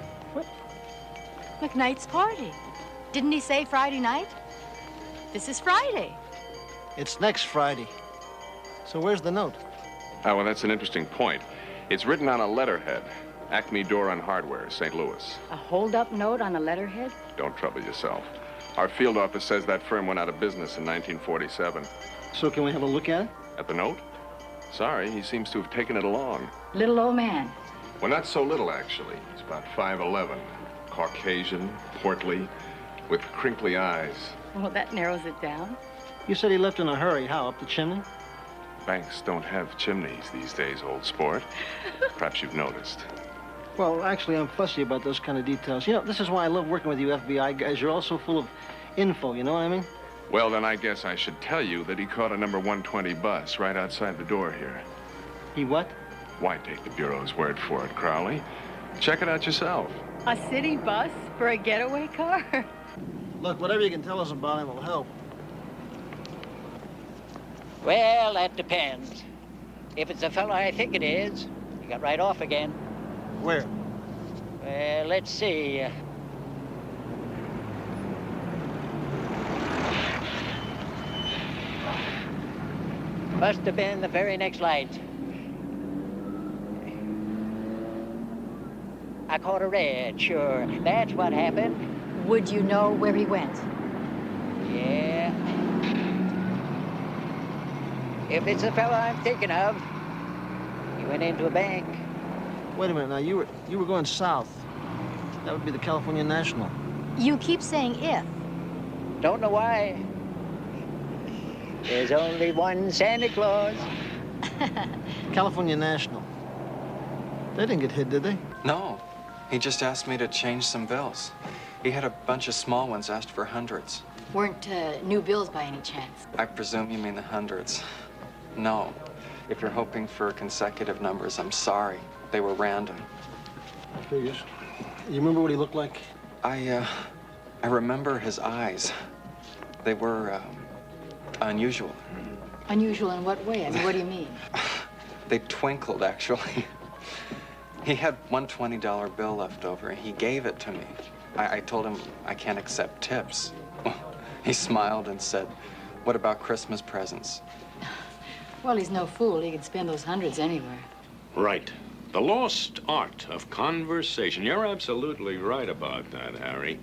McKnight's party. Didn't he say Friday night? This is Friday. It's next Friday. So where's the note? Oh, well, that's an interesting point. It's written on a letterhead. Acme Door and Hardware, St. Louis. A hold-up note on a letterhead? Don't trouble yourself. Our field office says that firm went out of business in 1947. So can we have a look at it? At the note? Sorry, he seems to have taken it along. Little old man. Well, not so little, actually. He's about 5'11", Caucasian, portly, with crinkly eyes. Well, that narrows it down. You said he left in a hurry. How, up the chimney? Banks don't have chimneys these days, old sport. Perhaps you've noticed. Well, actually, I'm fussy about those kind of details. You know, this is why I love working with you FBI guys. You're all so full of info, you know what I mean? Well, then I guess I should tell you that he caught a number 120 bus right outside the door here. He what? Why take the Bureau's word for it, Crowley? Check it out yourself. A city bus for a getaway car? Look, whatever you can tell us about him will help. Well, that depends. If it's the fellow I think it is, he got right off again. Where? Well, let's see. Must have been the very next light. I caught a red, sure. That's what happened. Would you know where he went? Yeah. If it's the fellow I'm thinking of, he went into a bank. Wait a minute, now, you were going south. That would be the California National. You keep saying if. Don't know why. There's only one Santa Claus. California National. They didn't get hit, did they? No. He just asked me to change some bills. He had a bunch of small ones, asked for hundreds. Weren't new bills by any chance? I presume you mean the hundreds. No. If you're hoping for consecutive numbers, I'm sorry. They were random. Figures. You remember what he looked like? I remember his eyes. They were, unusual. Unusual in what way? I mean, what do you mean? They twinkled, actually. He had one $20 bill left over, and he gave it to me. I told him I can't accept tips. He smiled and said, "What about Christmas presents?" Well, he's no fool. He could spend those hundreds anywhere. Right. The lost art of conversation. You're absolutely right about that, Harry.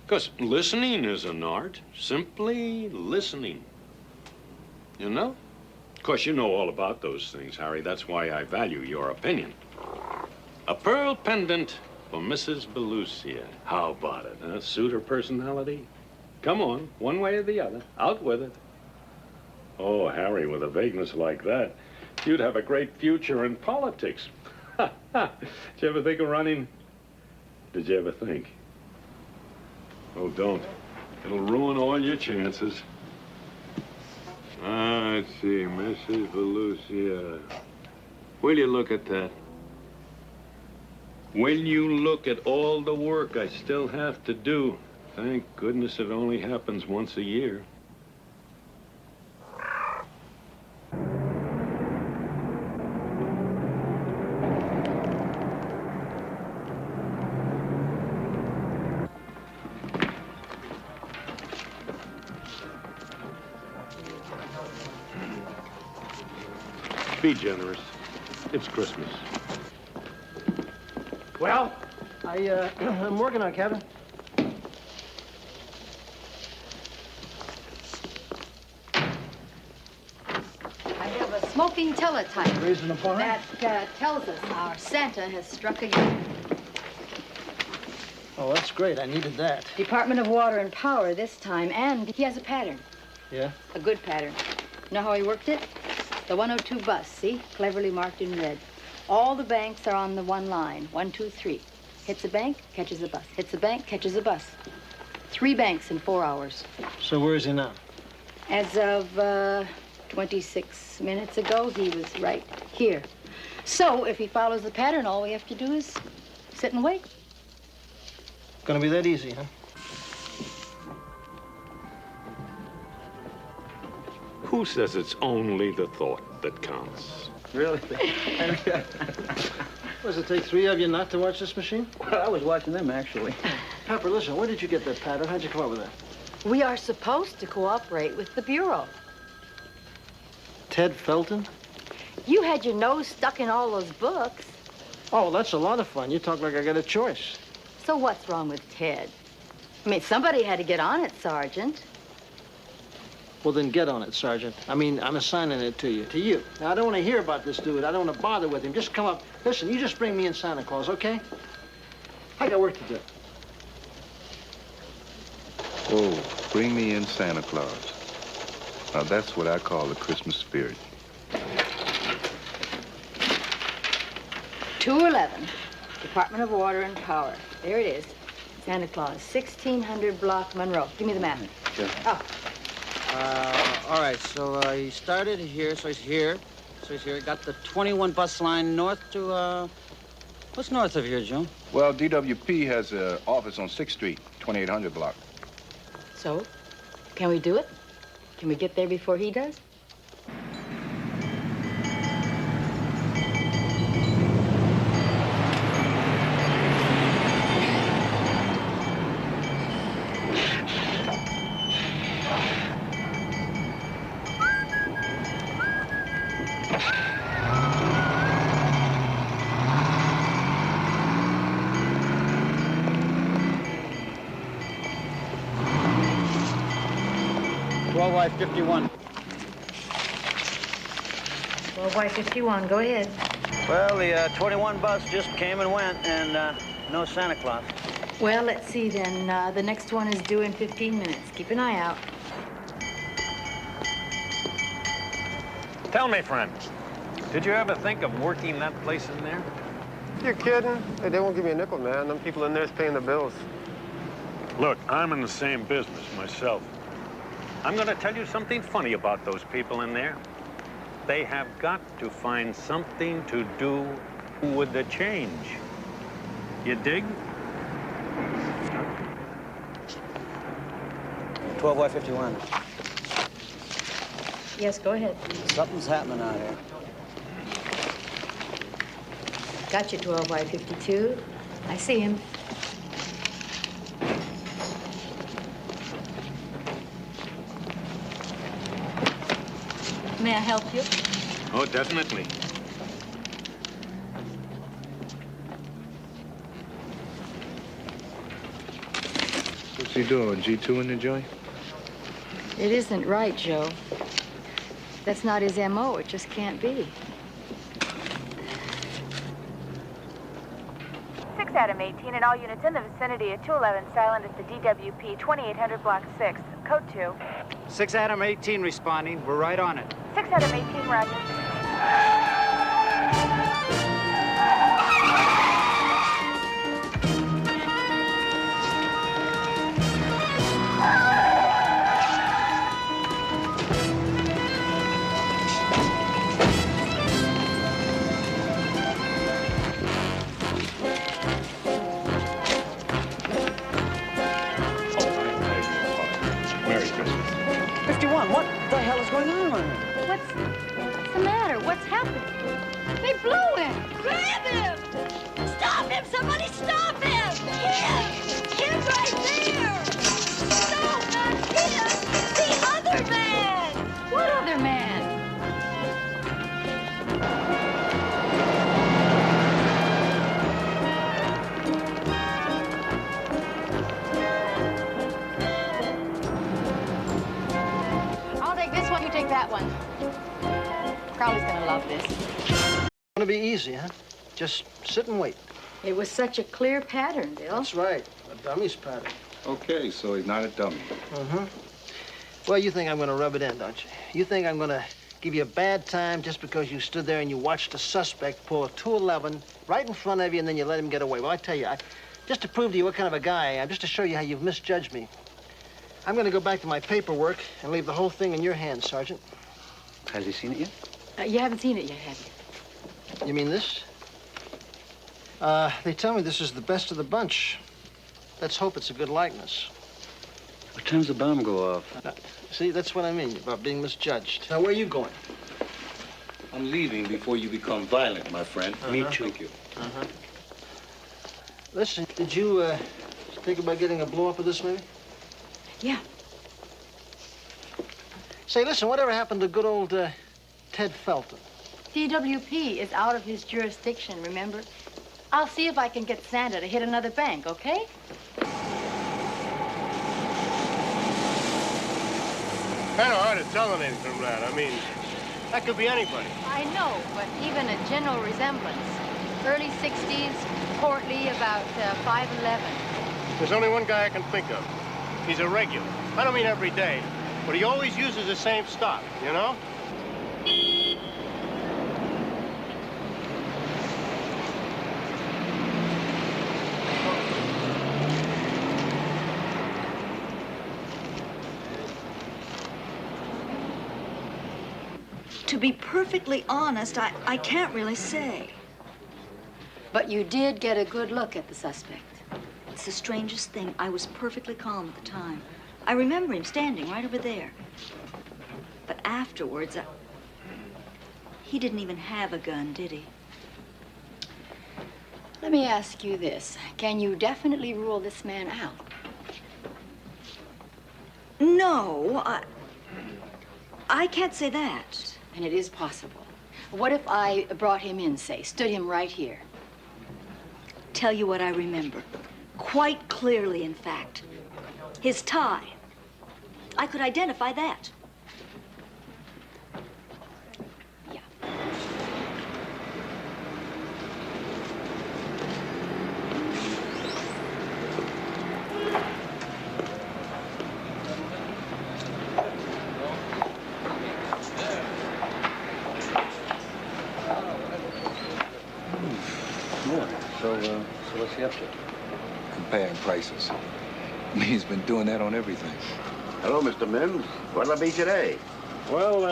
Because listening is an art. Simply listening. You know? Of course, you know all about those things, Harry. That's why I value your opinion. A pearl pendant for Mrs. Belusia. How about it, huh? Suit her personality? Come on, one way or the other. Out with it. Oh, Harry, with a vagueness like that, you'd have a great future in politics. Did you ever think of running? Did you ever think? Oh, don't. It'll ruin all your chances. Let's see, Mrs. Belusia. Will you look at that? When you look at all the work I still have to do, thank goodness it only happens once a year. Be generous. It's Christmas. Well, I'm working on it, Captain. I have a smoking teletype. Raising the bar? That tells us our Santa has struck again. Oh, that's great. I needed that. Department of Water and Power this time, and he has a pattern. Yeah? A good pattern. You know how he worked it? The 102 bus, see? Cleverly marked in red. All the banks are on the one line. 1, 2, 3. Hits a bank, catches a bus. Hits a bank, catches a bus. 3 banks in 4 hours. So where is he now? As of 26 minutes ago, he was right here. So if he follows the pattern, all we have to do is sit and wait. Gonna be that easy, huh? Who says it's only the thought that counts? Really? Does it take 3 of you not to watch this machine? Well, I was watching them, actually. Pepper, listen, where did you get that pattern? How'd you come up with that? We are supposed to cooperate with the Bureau. Ted Felton? You had your nose stuck in all those books. Oh, that's a lot of fun. You talk like I got a choice. So what's wrong with Ted? I mean, somebody had to get on it, Sergeant. Well, then get on it, Sergeant. I mean, I'm assigning it to you. To you. Now, I don't want to hear about this dude. I don't want to bother with him. Just come up. Listen, you just bring me in Santa Claus, okay? I got work to do. Oh, bring me in Santa Claus. Now, that's what I call the Christmas spirit. 211, Department of Water and Power. There it is. Santa Claus, 1600 block Monroe. Give me the map. Sure. Oh, All right, so he started here, so he's here. So he's here. Got the 21 bus line north to, what's north of here, Joe? Well, DWP has an office on 6th Street, 2800 block. so, can we do it? Can we get there before he does? Y51. Well, Y51, go ahead. Well, the 21 bus just came and went, and no Santa Claus. Well, let's see then. The next one is due in 15 minutes. Keep an eye out. Tell me, friend, did you ever think of working that place in there? You're kidding? Hey, they won't give me a nickel, man. Them people in there's paying the bills. Look, I'm in the same business myself. I'm going to tell you something funny about those people in there. They have got to find something to do with the change. You dig? 12Y51. Yes, go ahead. Something's happening out here. Got you, 12Y52. I see him. May I help you? Oh, definitely. What's he doing, G2 in the joint? It isn't right, Joe. That's not his M.O. It just can't be. 6 Adam 18 and all units in the vicinity of 211 silent at the DWP 2800 block 6. Code 2. 6 Adam 18 responding. We're right on it. 6 Adam 18, roger. Merry Christmas. 51, what the hell is going on right now? What's the matter? What's happened? They blew him! Grab him! Stop him! Somebody stop him! Him! Him right there! No, not him! The other man! What other man? I'll take this one, you take that one. Crowley's gonna love this. It's gonna be easy, huh? Just sit and wait. It was such a clear pattern, Bill. That's right, a dummy's pattern. Okay, so he's not a dummy. Mm-hmm. Well, you think I'm gonna rub it in, don't you? You think I'm gonna give you a bad time just because you stood there and you watched a suspect pull a 211 right in front of you and then you let him get away. Well, I tell you, just to prove to you what kind of a guy I am, just to show you how you've misjudged me, I'm gonna go back to my paperwork and leave the whole thing in your hands, Sergeant. Has he seen it yet? You haven't seen it yet, have you? You mean this? They tell me this is the best of the bunch. Let's hope it's a good likeness. What time's the bomb go off? See, that's what I mean about being misjudged. Now, where are you going? I'm leaving before you become violent, my friend. Me too. Thank you. Listen, did you think about getting a blow-up of this, maybe? Yeah. Say, listen, whatever happened to good old Ted Felton? DWP is out of his jurisdiction, remember? I'll see if I can get Santa to hit another bank, okay? Kind of hard to tell anything from that. I mean, that could be anybody. I know, but even a general resemblance. Early 60s, portly, about 5'11". There's only one guy I can think of. He's a regular. I don't mean every day, but he always uses the same stuff, you know? To be perfectly honest, I can't really say. But you did get a good look at the suspect. It's the strangest thing. I was perfectly calm at the time. I remember him standing right over there. But afterwards, he didn't even have a gun, did he? Let me ask you this. Can you definitely rule this man out? No, I can't say that. And it is possible. What if I brought him in, say, stood him right here? Tell you what I remember. Quite clearly, in fact. His tie. I could identify that. Yeah. So what's he up to? Comparing prices. He's been doing that on everything. Hello, Mr. Mims. What'll it be today? Well,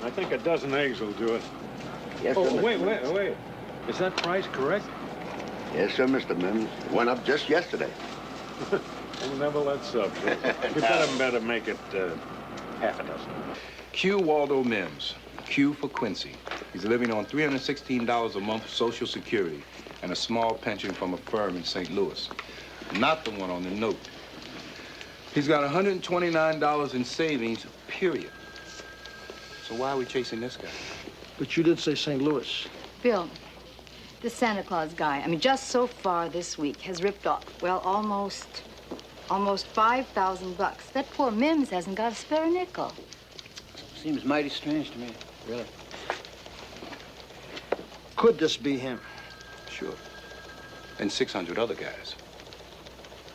I think a dozen eggs will do it. Yes, oh, sir, Mr. wait. Is that price correct? Yes, sir, Mr. Mims. It went up just yesterday. We'll never let up. You better make it half a dozen. Q. Waldo Mims. Q for Quincy. He's living on $316 a month Social Security and a small pension from a firm in St. Louis. Not the one on the note. He's got $129 in savings, period. So why are we chasing this guy? But you did say St. Louis. Bill, this Santa Claus guy, I mean, just so far this week has ripped off, well, almost 5,000 bucks. That poor Mims hasn't got a spare nickel. Seems mighty strange to me, really. Could this be him? Sure. And 600 other guys.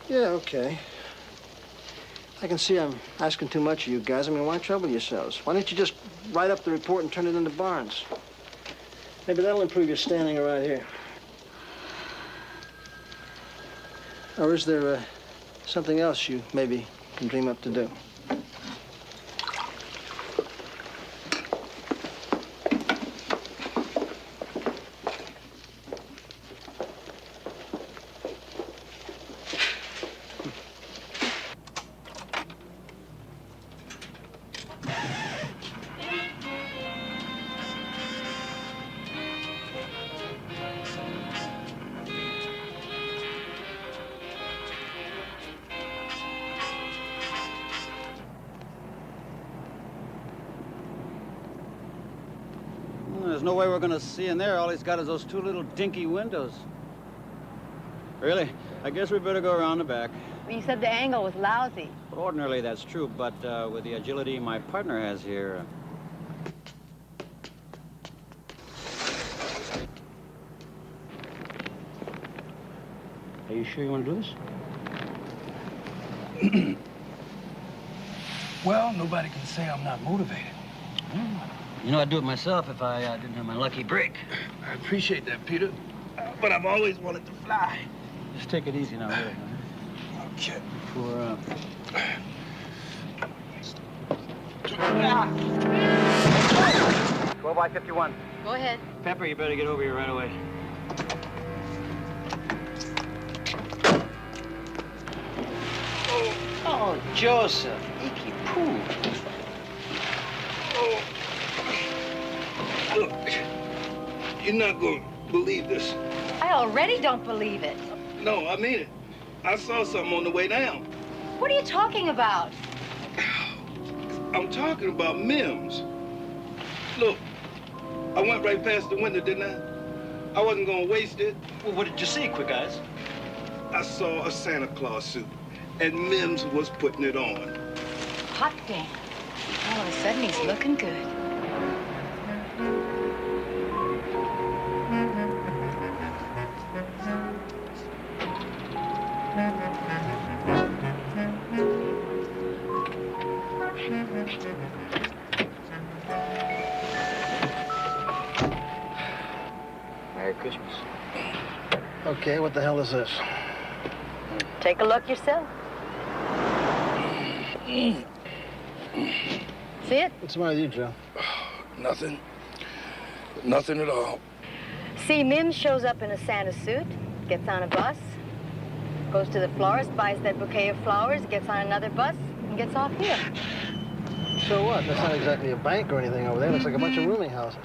Yeah, okay. I can see I'm asking too much of you guys. I mean, why trouble yourselves? Why don't you just write up the report and turn it into Barnes? Maybe that'll improve your standing around here. Or is there something else you maybe can dream up to do? There's no way we're gonna see in there. All he's got is those two little dinky windows. Really? I guess we better go around the back. Well, you said the angle was lousy. Well, ordinarily that's true, but with the agility my partner has here... Are you sure you want to do this? Well, nobody can say I'm not motivated. You know, I'd do it myself if I didn't have my lucky break. I appreciate that, Peter. But I've always wanted to fly. Just take it easy now, really. Okay. For, 12 by 51. Go ahead. Pepper, you better get over here right away. Oh, Joseph. Icky poo. Oh. Look, you're not gonna believe this. I already don't believe it. No, I mean it. I saw something on the way down. What are you talking about? I'm talking about Mims. Look, I went right past the window, didn't I? I wasn't gonna waste it. Well, what did you see, Quick Eyes? I saw a Santa Claus suit, and Mims was putting it on. Hot damn. All of a sudden, he's looking good. Okay, what the hell is this? Take a look yourself. See it? What's the matter with you, Joe? Nothing. Nothing at all. See, Mims shows up in a Santa suit, gets on a bus, goes to the florist, buys that bouquet of flowers, gets on another bus, and gets off here. So what? That's not exactly a bank or anything over there. Looks like a bunch of rooming houses.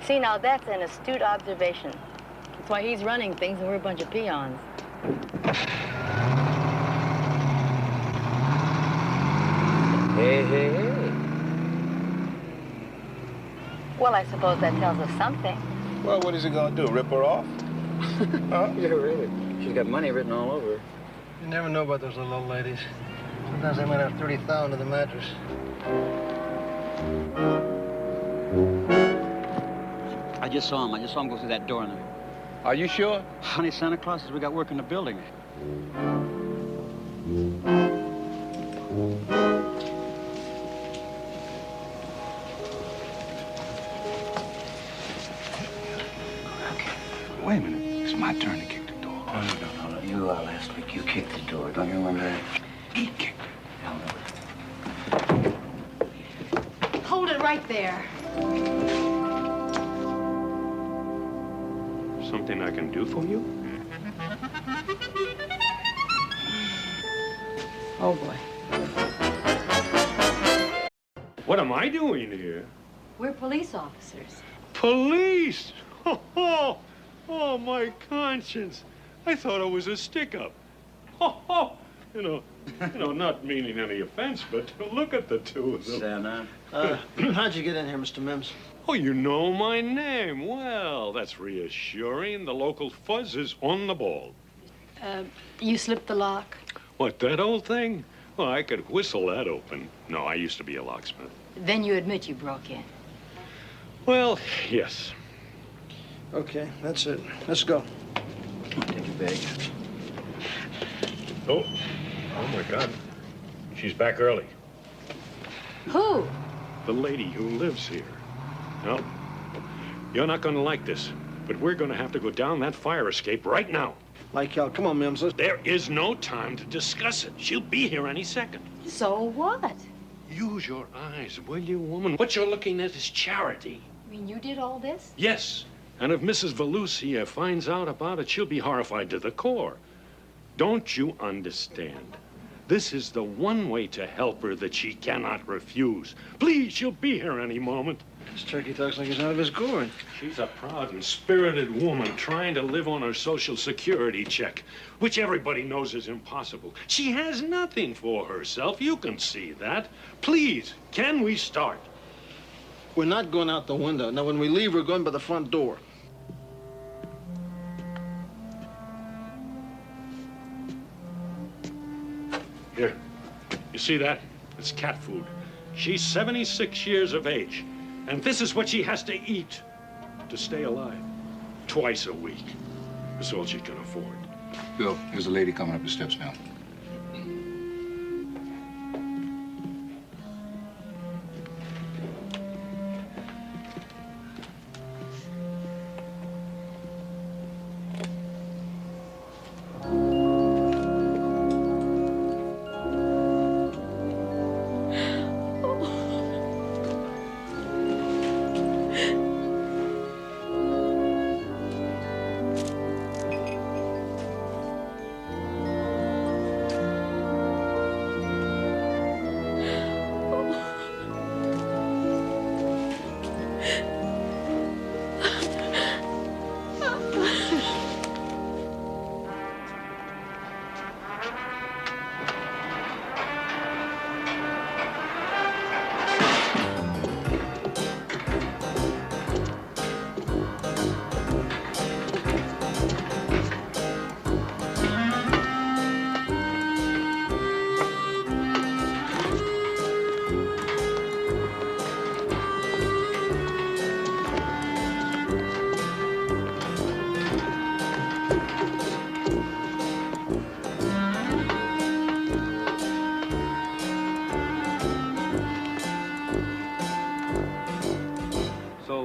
See, now that's an astute observation. That's why he's running things and we're a bunch of peons. Hey, hey, hey. Well, I suppose that tells us something. Well, what is he gonna do? Rip her off? Huh? Yeah, really. She's got money written all over her. You never know about those little old ladies. Sometimes they might have 30,000 to the mattress. I just saw him. Go through that door in there. Are you sure? Honey, Santa Claus says we got work in the building. Wait a minute. It's my turn to kick the door. No. You, last week, you kicked the door. Don't you remember that? He kicked it. Hell no. Hold it right there. Something I can do for you? Oh, boy. What am I doing here? We're police officers. Police! Oh, my conscience. I thought it was a stick-up. You know, not meaning any offense, but look at the two of them. Santa. How'd you get in here, Mr. Mims? Oh, you know my name. Well, that's reassuring. The local fuzz is on the ball. You slipped the lock. What, that old thing? Well, I could whistle that open. No, I used to be a locksmith. Then you admit you broke in. Well, yes. Okay, that's it. Let's go. Take your bag. Oh my God. She's back early. Who? The lady who lives here. No, you're not going to like this, but we're going to have to go down that fire escape right now. Like hell. Come on, Mims. There is no time to discuss it. She'll be here any second. So what? Use your eyes, will you, woman? What you're looking at is charity. You mean you did all this? Yes. And if Mrs. Volusia finds out about it, she'll be horrified to the core. Don't you understand? This is the one way to help her that she cannot refuse. Please, she'll be here any moment. This turkey talks like he's out of his gourd. She's a proud and spirited woman trying to live on her Social Security check, which everybody knows is impossible. She has nothing for herself. You can see that. Please, can we start? We're not going out the window. Now, when we leave, we're going by the front door. Here, you see that? It's cat food. She's 76 years of age, and this is what she has to eat to stay alive. Twice a week. That's all she can afford. Bill, there's a lady coming up the steps now.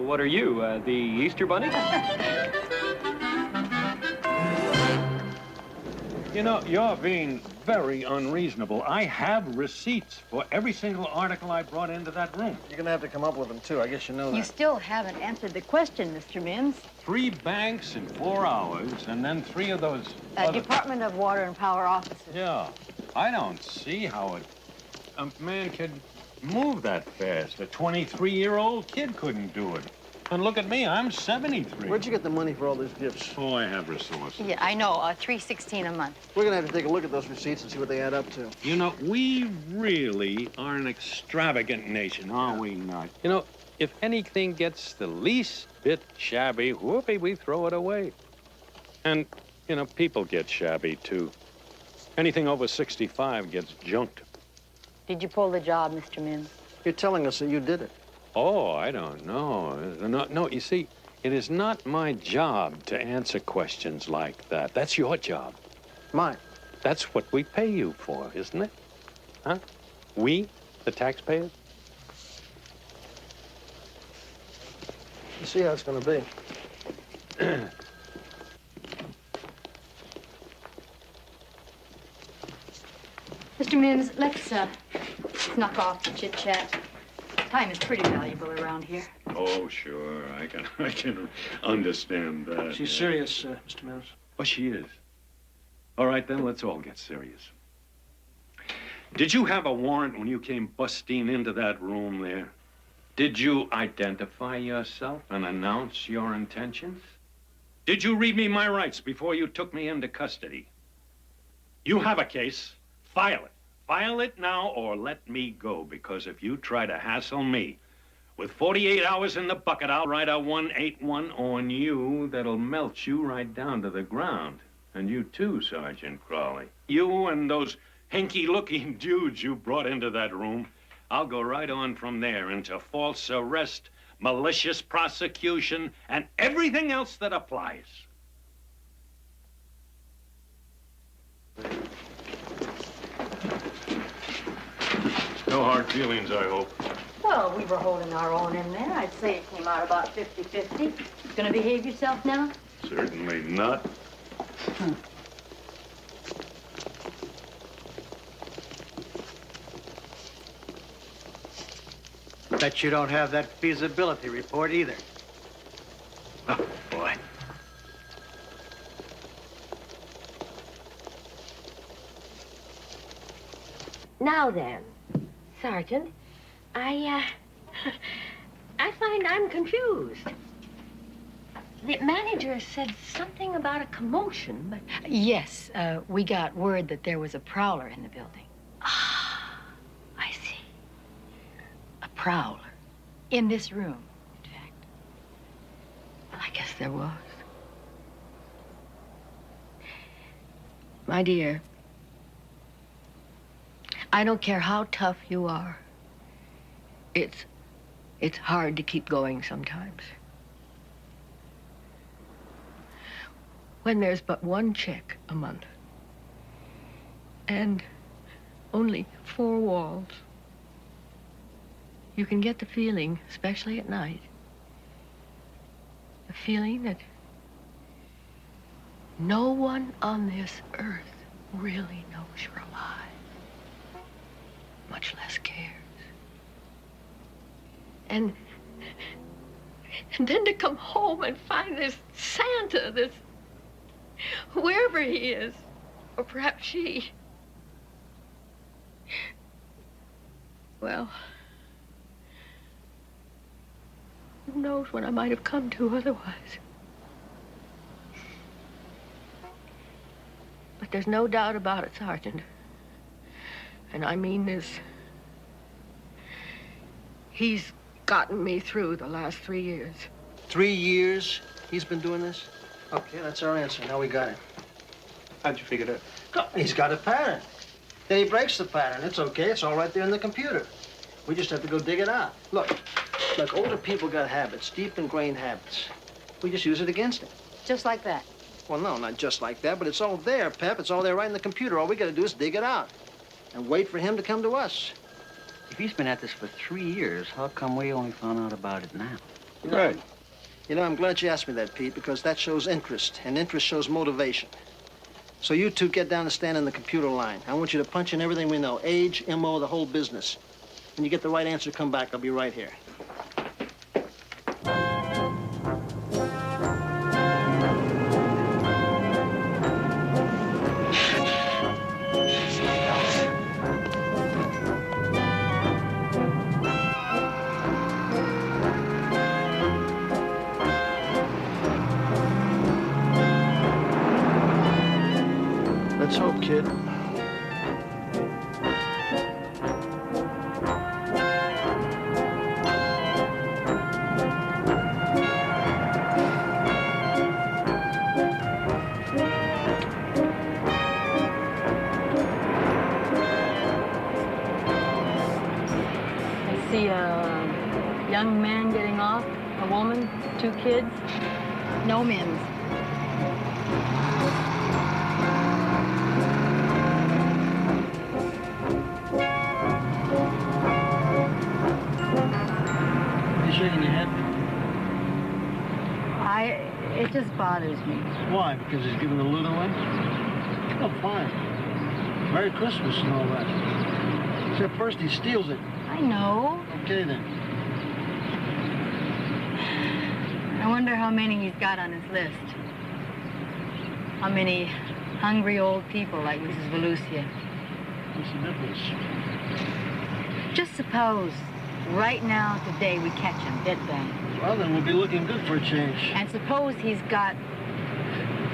What are you, the Easter Bunny? You know, you're being very unreasonable. I have receipts for every single article I brought into that room. You're gonna have to come up with them, too. I guess you know that. You still haven't answered the question, Mr. Mims. 3 banks in 4 hours, and then 3 of those other... Department of Water and Power offices. Yeah. I don't see how a man could move that fast. A 23-year-old kid couldn't do it. And look at me, I'm 73. Where'd you get the money for all these gifts? Oh, I have resources. Yeah, I know. $316 a month. We're gonna have to take a look at those receipts and see what they add up to. You know, we really are an extravagant nation, are we not? You know, if anything gets the least bit shabby, whoopee, we throw it away. And, you know, people get shabby, too. Anything over 65 gets junked. Did you pull the job, Mr. Mims? You're telling us that you did it. Oh, I don't know. No, you see, it is not my job to answer questions like that. That's your job. Mine. That's what we pay you for, isn't it? Huh? We, the taxpayers? You see how it's gonna be. Mr. Mims, let's knock off the chit-chat. Time is pretty valuable around here. Oh, sure. I can understand that. She's serious, Mr. Mims. Oh, she is. All right, then, let's all get serious. Did you have a warrant when you came busting into that room there? Did you identify yourself and announce your intentions? Did you read me my rights before you took me into custody? You have a case. File it. File it now or let me go, because if you try to hassle me, with 48 hours in the bucket, I'll write a 181 on you that'll melt you right down to the ground. And you too, Sergeant Crawley. You and those hinky-looking dudes you brought into that room. I'll go right on from there into false arrest, malicious prosecution, and everything else that applies. No hard feelings, I hope. Well, we were holding our own in there. I'd say it came out about 50-50. Gonna behave yourself now? Certainly not. Bet you don't have that feasibility report either. Oh, boy. Now then, Sergeant, I find I'm confused. The manager said something about a commotion, but... Yes, we got word that there was a prowler in the building. Ah, I see. A prowler. In this room, in fact. Well, I guess there was. My dear, I don't care how tough you are. It's hard to keep going sometimes. When there's but 1 check a month and only 4 walls, you can get the feeling, especially at night, the feeling that no one on this earth really knows you're alive, much less cares. And then to come home and find this Santa, this, wherever he is, or perhaps she. Well, who knows what I might have come to otherwise. But there's no doubt about it, Sergeant. And I mean this. He's gotten me through the last 3 years. 3 years he's been doing this? Okay, that's our answer. Now we got it. How'd you figure that? He's got a pattern. Then he breaks the pattern. It's okay. It's all right there in the computer. We just have to go dig it out. Look, older people got habits, deep ingrained habits. We just use it against them. Just like that? Well, no, not just like that, but it's all there, Pep. It's all there right in the computer. All we got to do is dig it out and wait for him to come to us. If he's been at this for 3 years, how come we only found out about it now? You know, I'm glad you asked me that, Pete, because that shows interest, and interest shows motivation. So you two get down and stand in the computer line. I want you to punch in everything we know. Age, MO, the whole business. When you get the right answer, come back. I'll be right here. Let's hope, kid. I see a young man getting off, a woman, 2 kids. No Mims. You shaking your head? It just bothers me. Why? Because he's giving the loot away? Oh, fine. Merry Christmas and all that. Except first he steals it. I know. Okay, then. I wonder how many he's got on his list. How many hungry old people like Mrs. Volusia. What's the difference? Just suppose, right now, today, we catch him dead bang. Well, then we'll be looking good for a change. And suppose he's got,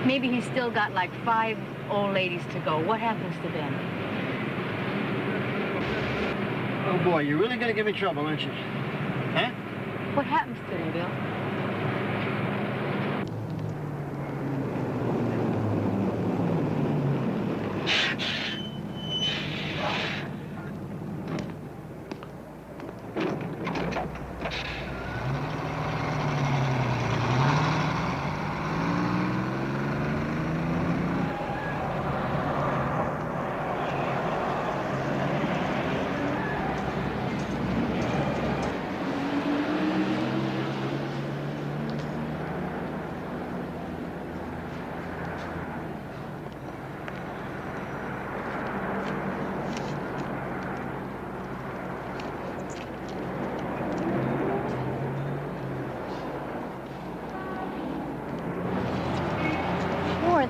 maybe he's still got like 5 old ladies to go. What happens to them? Oh, boy, you're really going to give me trouble, aren't you? Huh? What happens to them, Bill?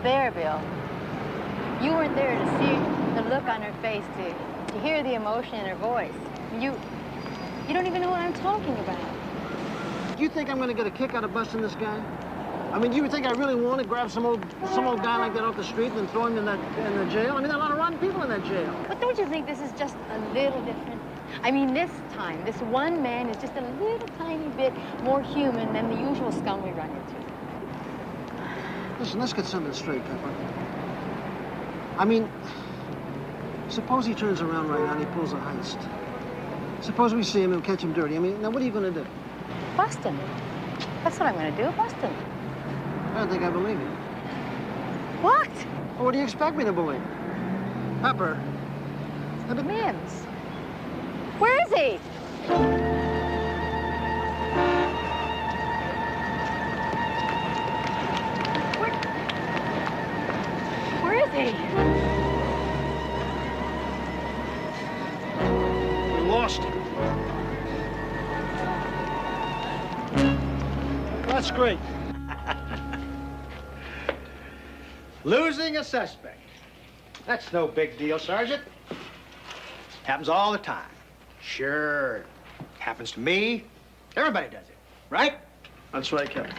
There, Bill. You weren't there to see the look on her face, to hear the emotion in her voice. You don't even know what I'm talking about. Do you think I'm going to get a kick out of busting this guy? I mean, do you think I really want to grab some old guy like that off the street and throw him in the jail? I mean, there are a lot of rotten people in that jail. But don't you think this is just a little different? I mean, this time, this one man is just a little tiny bit more human than the usual scum we run into. Listen, let's get something straight, Pepper. I mean, suppose he turns around right now and he pulls a heist. Suppose we see him and catch him dirty. I mean, now what are you going to do? Bust him. That's what I'm going to do, bust him. I don't think I believe you. What? Well, what do you expect me to believe? Pepper. Mims. Where is he? Hey. We lost him. That's great. Losing a suspect. That's no big deal, Sergeant. Happens all the time. Sure. Happens to me. Everybody does it, right? That's right, Captain.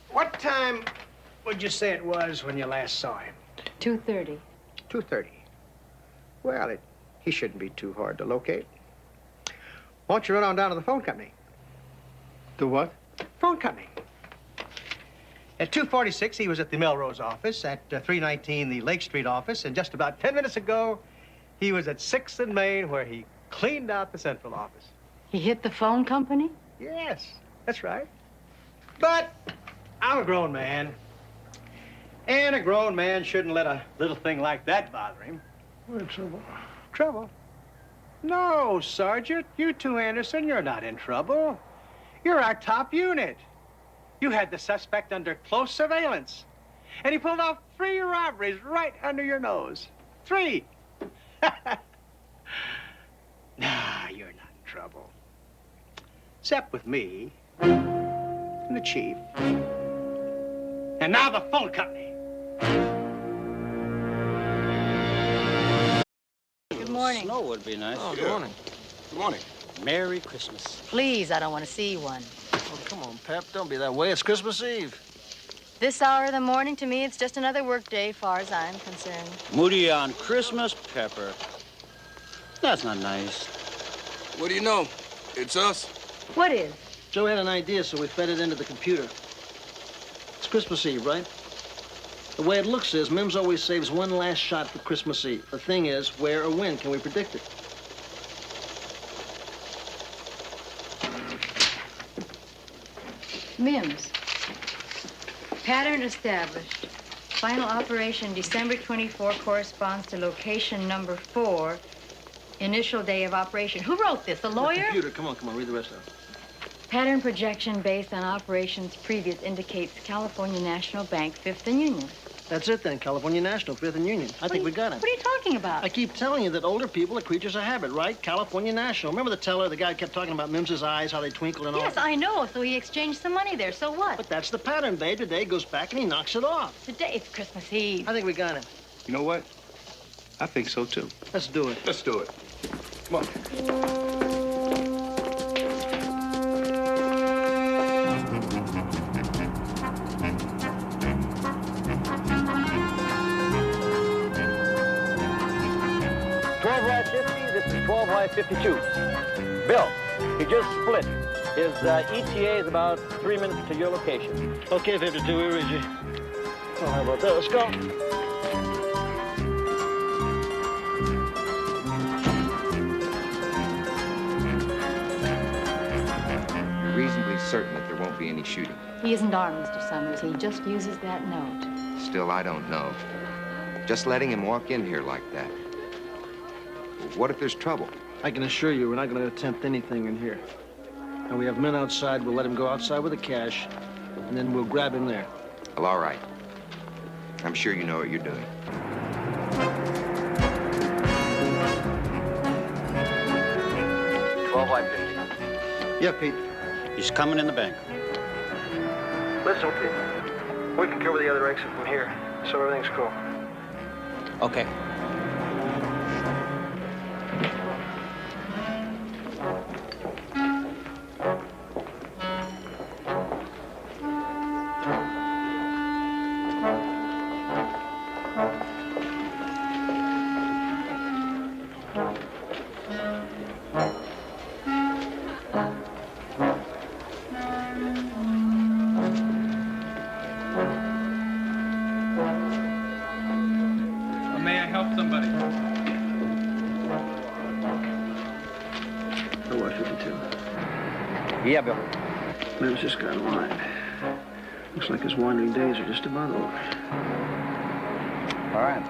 What time would you say it was when you last saw him? 2:30. 2:30. Well, he shouldn't be too hard to locate. Why don't you run on down to the phone company? The what? Phone company. At 2:46, he was at the Melrose office. At 3:19, the Lake Street office. And just about 10 minutes ago, he was at 6th and Main, where he cleaned out the central office. He hit the phone company? Yes, that's right. But I'm a grown man. And a grown man shouldn't let a little thing like that bother him. We're in trouble. Trouble? No, Sergeant. You two, Anderson, you're not in trouble. You're our top unit. You had the suspect under close surveillance. And he pulled off 3 robberies right under your nose. 3. Nah, you're not in trouble. Except with me and the chief. And now the phone company. Good morning. Snow would be nice. Oh, good morning. Good morning. Merry Christmas. Please, I don't want to see one. Oh, come on, Pep. Don't be that way. It's Christmas Eve. This hour of the morning, to me, it's just another work day, far as I'm concerned. Moody on Christmas, Pepper. That's not nice. What do you know? It's us. What is? Joe had an idea, so we fed it into the computer. It's Christmas Eve, right? The way it looks is Mims always saves one last shot for Christmas Eve. The thing is, where or when can we predict it? Mims. Pattern established. Final operation December 24 corresponds to location number 4. Initial day of operation. Who wrote this? The lawyer? The computer. Come on, read the rest of it. Pattern projection based on operations previous indicates California National Bank, 5th and Union. That's it then, California National, 5th and Union. I think we got it. What are you talking about? I keep telling you that older people are creatures of habit, right? California National. Remember the teller, the guy kept talking about Mims's eyes, how they twinkle and all? Yes, I know. So he exchanged some money there. So what? But that's the pattern, babe. Today goes back and he knocks it off. Today, it's Christmas Eve. I think we got it. You know what? I think so, too. Let's do it. Let's do it. Come on. This is 12 Y 52. Bill, he just split. His ETA is about 3 minutes to your location. Okay, 52, we read you. Oh, how about that? Let's go. You're reasonably certain that there won't be any shooting. He isn't armed, Mr. Summers. He just uses that note. Still, I don't know. Just letting him walk in here like that. What if there's trouble? I can assure you we're not going to attempt anything in here. And we have men outside. We'll let him go outside with the cash, and then we'll grab him there. Well, all right. I'm sure you know what you're doing. Yeah, Pete. He's coming in the bank. Listen, Pete. We can cover the other exit from here, so everything's cool. Okay. May I help somebody? Oh, 52. Yeah, Bill. Mims just got in line. Looks like his wandering days are just about over. All right.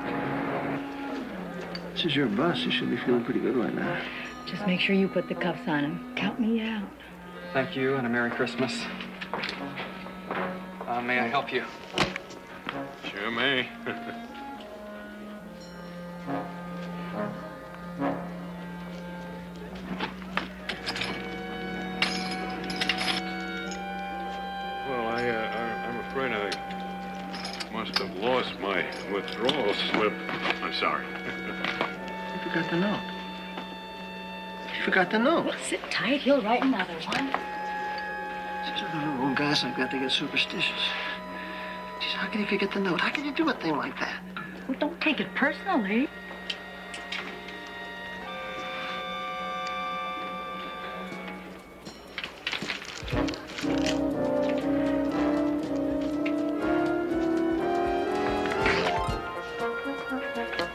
This is your bus. You should be feeling pretty good right now. Just make sure you put the cuffs on him. Count me out. Thank you, and a Merry Christmas. May I help you? Sure may. Well, I'm afraid I must have lost my withdrawal slip. I'm sorry. You forgot the note. You forgot the note. Well, sit tight. He'll write another one. These are the old guys I've got to get superstitious. Geez, how can you forget the note? How can you do a thing like that? Well, don't take it personally.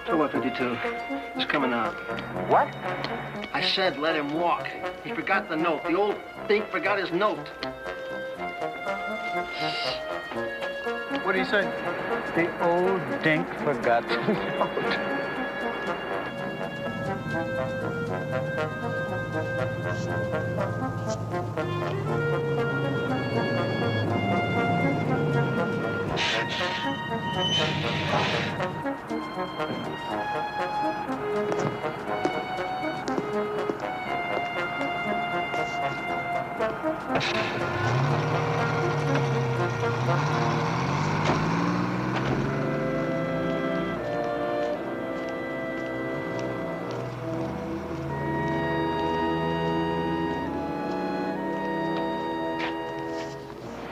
So what, 52? He's coming out. What? I said let him walk. He forgot the note. The old think forgot his note. What do you say? The old dink forgot the note.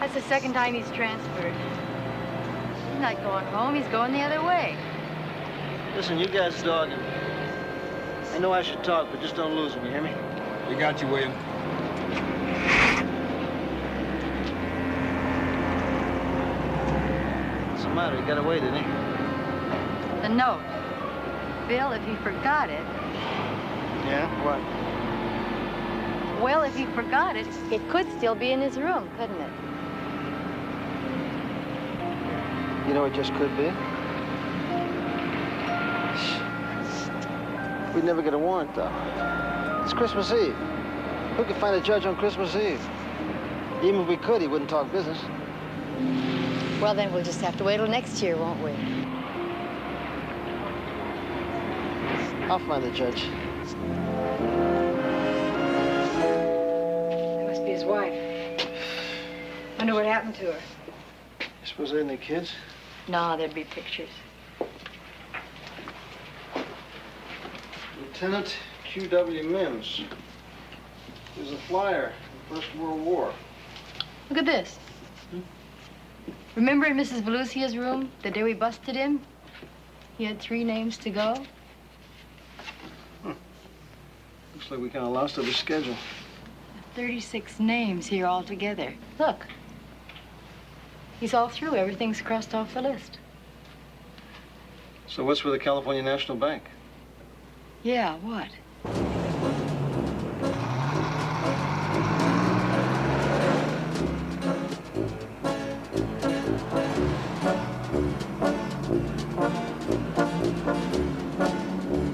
That's the second time he's transferred. He's not going home, he's going the other way. Listen, you guys dogging. I know I should talk, but just don't lose him, you hear me? We got you, William. What's the matter? He got away, didn't he? The note. Bill, if he forgot it... Yeah? What? Well, if he forgot it, it could still be in his room, couldn't it? You know, it just could be. We'd never get a warrant, though. It's Christmas Eve. Who could find a judge on Christmas Eve? Even if we could, he wouldn't talk business. Well, then we'll just have to wait till next year, won't we? I'll find the judge. That must be his wife. Wonder what happened to her. You suppose there any kids? No, there'd be pictures. Lieutenant Q.W. Mims. He was a flyer in the First World War. Look at this. Remember in Mrs. Volusia's room, the day we busted him? He had 3 names to go. Looks like we kind of lost his schedule. 36 names here altogether. Look. He's all through. Everything's crossed off the list. So what's with the California National Bank? Yeah, what?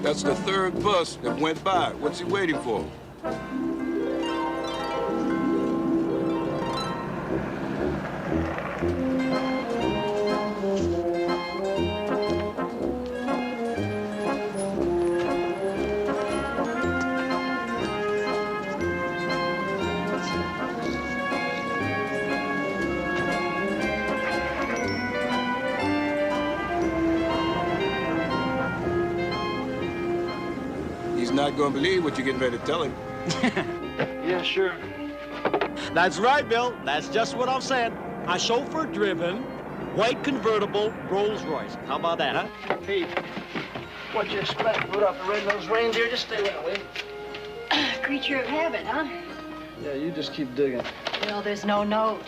That's the 3rd bus that went by. What's he waiting for? Not gonna believe what you're getting ready to tell him. Yeah, sure. That's right, Bill. That's just what I'm saying. A chauffeur-driven, white convertible Rolls-Royce. How about that, huh? Pete, what you expect? Put off the red-nosed reindeer? Just stay that way. Creature of habit, huh? Yeah, you just keep digging. Well, there's no note.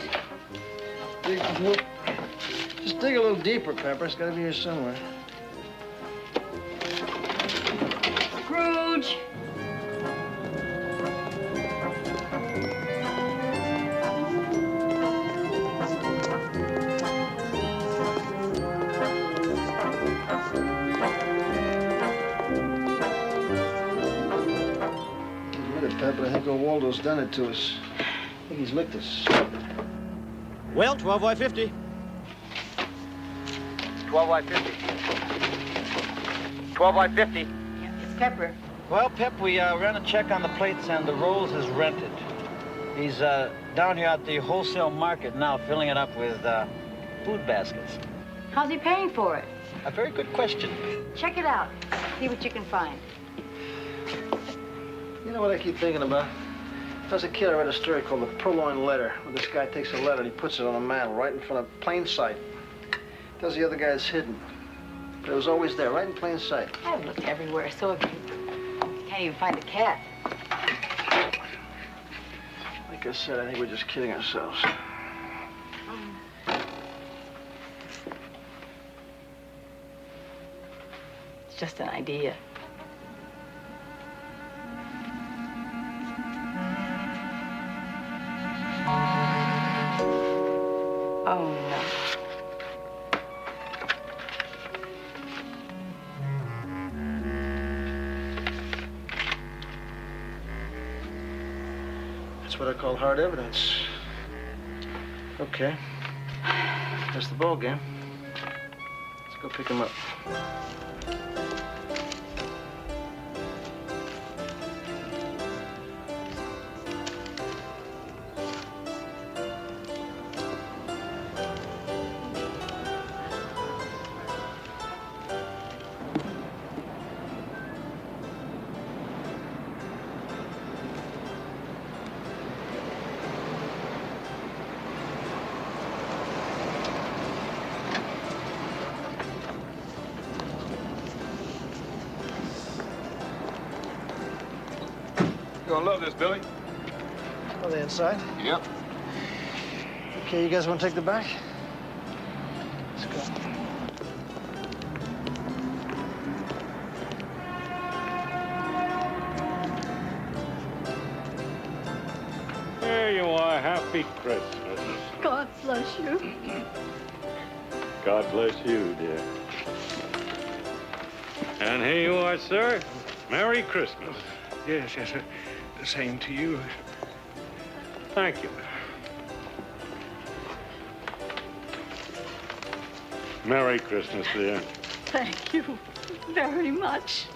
Just dig a little deeper, Pepper. It's gotta be here somewhere. Scrooge! Pepper, I think old Waldo's done it to us. I think he's licked us. Well, 12 by 50. 12 by 50. 12 by 50. It's Pepper. Well, Pep, we ran a check on the plates and the Rolls is rented. He's down here at the wholesale market now, filling it up with food baskets. How's he paying for it? A very good question. Check it out. See what you can find. You know what I keep thinking about? When I was a kid, I read a story called The Purloined Letter, where this guy takes a letter and he puts it on a mantle right in front of plain sight. Tells the other guy it's hidden. But it was always there, right in plain sight. I've looked everywhere, so have you. Can't even find a cat. Like I said, I think we're just kidding ourselves. It's just an idea. Oh, no. That's what I call hard evidence. Okay. That's the ball game. go pick him up. You gonna love this, Billy. Oh, they inside? Yep. Okay, you guys want to take the back? Let's go. There you are. Happy Christmas. God bless you. God bless you, dear. And here you are, sir. Merry Christmas. Yes, yes, sir. The same to you. Thank you. Merry Christmas, dear. Thank you very much.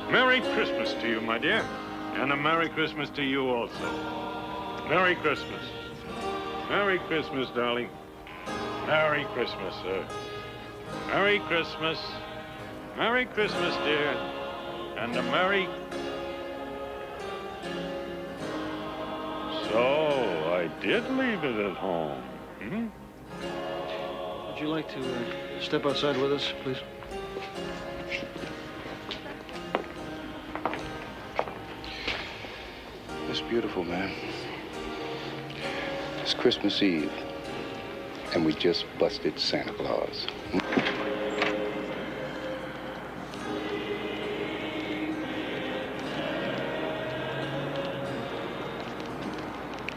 Merry Christmas to you, my dear. And a Merry Christmas to you also. Merry Christmas. Merry Christmas, darling. Merry Christmas, sir. Merry Christmas. Merry Christmas, dear. And a Merry... So, I did leave it at home. Hmm? Would you like to step outside with us, please? It's beautiful, man. It's Christmas Eve, and we just busted Santa Claus.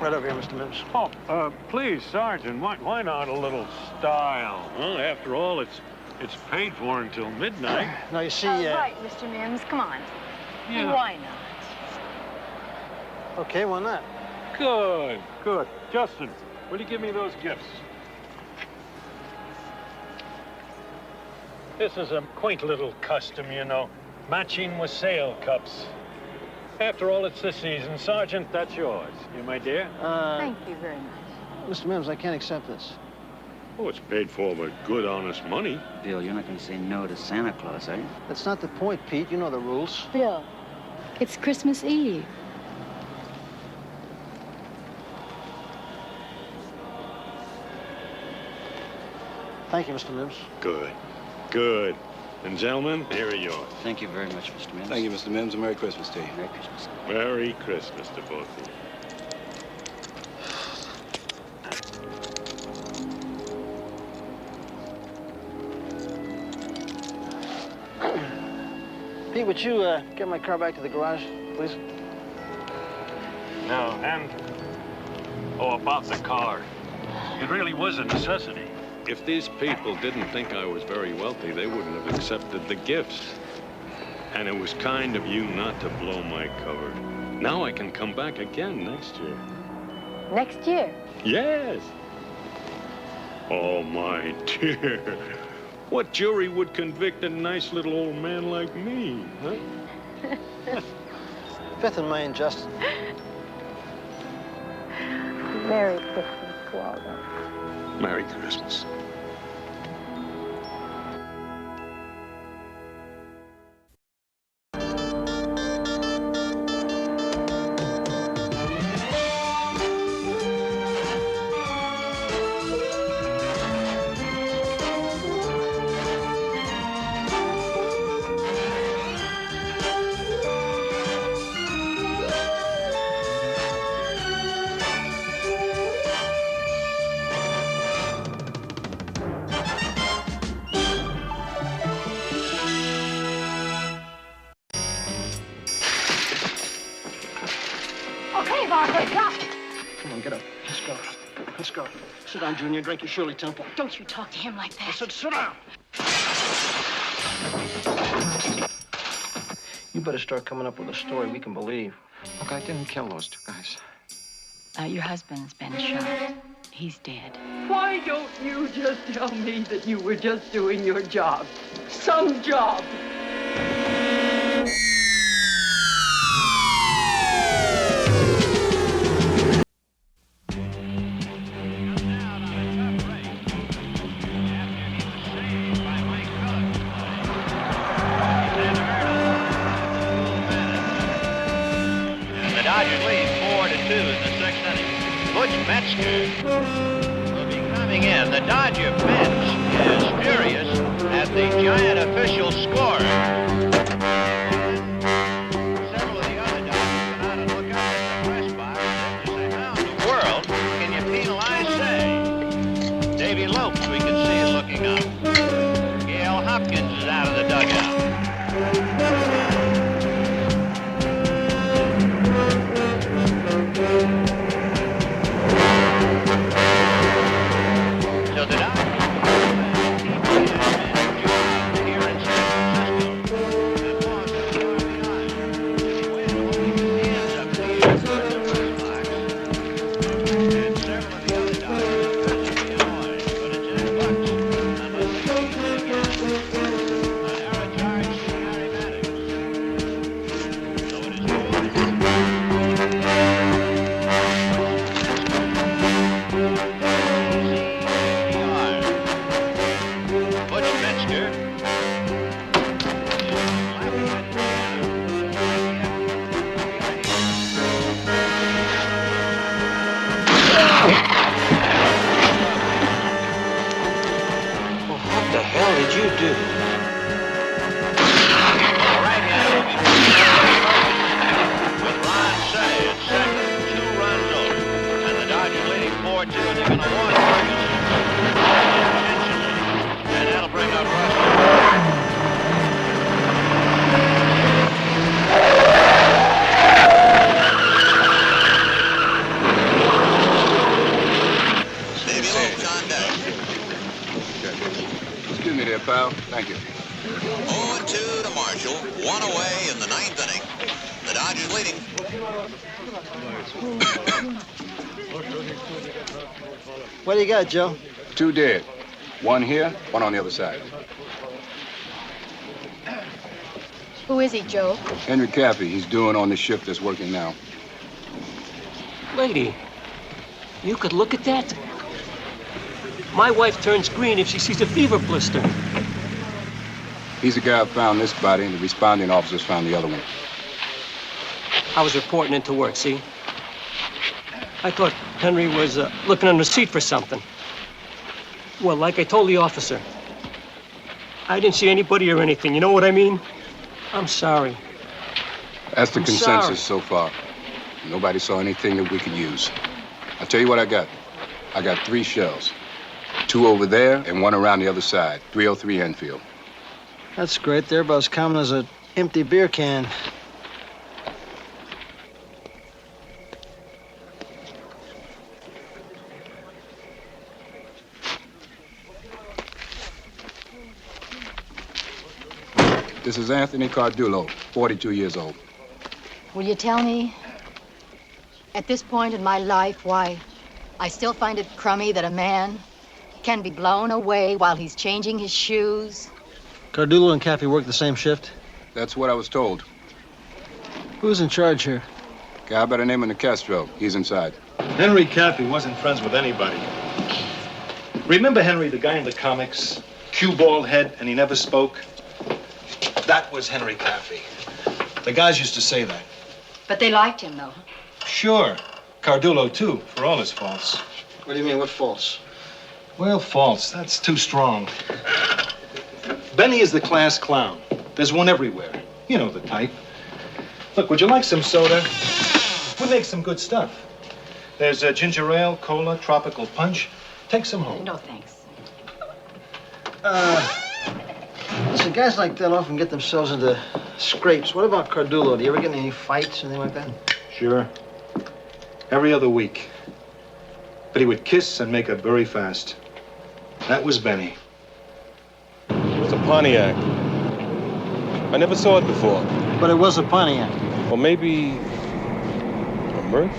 Right over here, Mr. Mims. Oh, please, Sergeant, why not a little style? Well, after all, it's paid for until midnight. Now, you see... Right, Mr. Mims, come on. Yeah. Why not? Okay, why not? Good, good. Justin, will you give me those gifts? This is a quaint little custom, you know, matching wassail cups. After all, it's the season. Sergeant, that's yours. You, my dear? Thank you very much. Mr. Mims, I can't accept this. Oh, it's paid for with good, honest money. Bill, you're not going to say no to Santa Claus, are you? That's not the point, Pete. You know the rules. Bill, it's Christmas Eve. Thank you, Mr. Mims. Good, good. And gentlemen, here are yours. Thank you very much, Mr. Mims. Thank you, Mr. Mims, and Merry Christmas to you. Merry Christmas. Merry Christmas to both of you. Pete, would you get my car back to the garage, please? No, and... Oh, about the car. It really was a necessity. If these people didn't think I was very wealthy, they wouldn't have accepted the gifts. And it was kind of you not to blow my cover. Now I can come back again next year. Next year? Yes. Oh, my dear. What jury would convict a nice little old man like me, huh? Fifth in Maine, Justin. Merry Christmas, Waldo. Merry Christmas. Okay, Barker, stop. Come on, get up. Let's go. Let's go. Sit down, Junior. Drink your Shirley Temple. Don't you talk to him like that. I said sit down. You better start coming up with a story we can believe. Look, I didn't kill those two guys. Your husband's been shot. He's dead. Why don't you just tell me that you were just doing your job? Some job. The Dodgers lead 4-2 in the sixth inning. Butch Metzger will be coming in. The Dodger bench is furious at the Giant official score. Several of the other Dodgers went out and looked up at the press box and say, how in the world can you penalize Say? Davy Lopes, we can see, is looking up. Gail Hopkins is out of the dugout. So the Dodgers here in San Francisco have lost 2 RBIs. They win only with the hands up in the air for the first box. And several of the other Dodgers have been annoyed, but it's in Bucks. Unless they see it again. An error charge to Harry Maddox. So it is 4-2. Butch Metzger. Well, what the hell did you do? With Ron Say at second, 2 runs over. And the Dodgers leading 4-2, and they're going to walk Ferguson intentionally. And that'll bring up Russell. Excuse me there, pal. Thank you. 0-2 to Marshall. 1 away in the 9th inning. The Dodgers leading. What do you got, Joe? 2 dead. 1 here, 1 on the other side. Who is he, Joe? Henry Caffey, he's doing on the shift that's working now. Lady, you could look at that. My wife turns green if she sees a fever blister. He's the guy who found this body, and the responding officers found the other one. I was reporting into work, see? I thought Henry was looking on the seat for something. Well, like I told the officer, I didn't see anybody or anything. You know what I mean? I'm sorry. That's the I'm consensus sorry. so far. Nobody saw anything that we could use. I'll tell you what I got. I got 3 shells. 2 over there and 1 around the other side. 303 Enfield. That's great. They're about as common as an empty beer can. This is Anthony Cardullo, 42 years old. Will you tell me, at this point in my life, why I still find it crummy that a man can be blown away while he's changing his shoes? Cardullo and Caffey work the same shift? That's what I was told. Who's in charge here? Guy by the name of Nicastro. He's inside. Henry Caffey wasn't friends with anybody. Remember Henry, the guy in the comics? Cue bald head, and he never spoke? That was Henry Caffey. The guys used to say that. But they liked him, though. Sure. Cardullo, too, for all his faults. What do you mean, what faults? Well, faults, that's too strong. Benny is the class clown. There's one everywhere. You know the type. Look, would you like some soda? We make some good stuff. There's ginger ale, cola, tropical punch. Take some home. No, thanks. Listen, guys like that often get themselves into scrapes. What about Cardullo? Do you ever get in any fights, anything like that? Sure. Every other week. But he would kiss and make up very fast. That was Benny. It was a Pontiac. I never saw it before. But it was a Pontiac. Or maybe a Merc?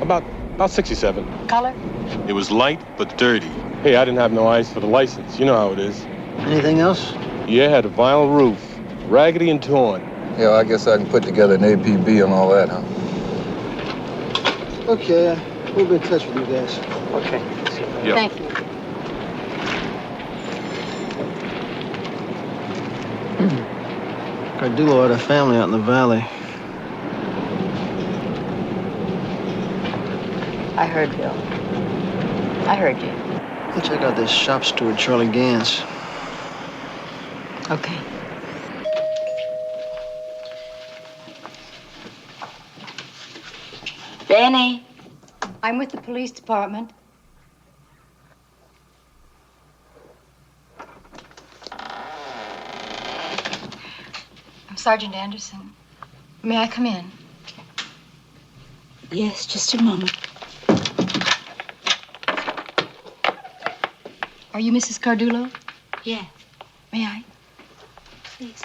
About 67. Color? It was light but dirty. Hey, I didn't have no eyes for the license. You know how it is. Anything else? Yeah, it had a vinyl roof. Raggedy and torn. Yeah, well, I guess I can put together an APB and all that, huh? Okay, we'll be in touch with you guys. Okay. Yeah. Thank you. Cardullo had a family out in the valley. I heard, Bill. I heard you. Check out this shop steward, Charlie Gans. Okay. Benny. I'm with the police department. I'm Sergeant Anderson. May I come in? Yes, just a moment. Are you Mrs. Cardullo? Yeah. May I? Please.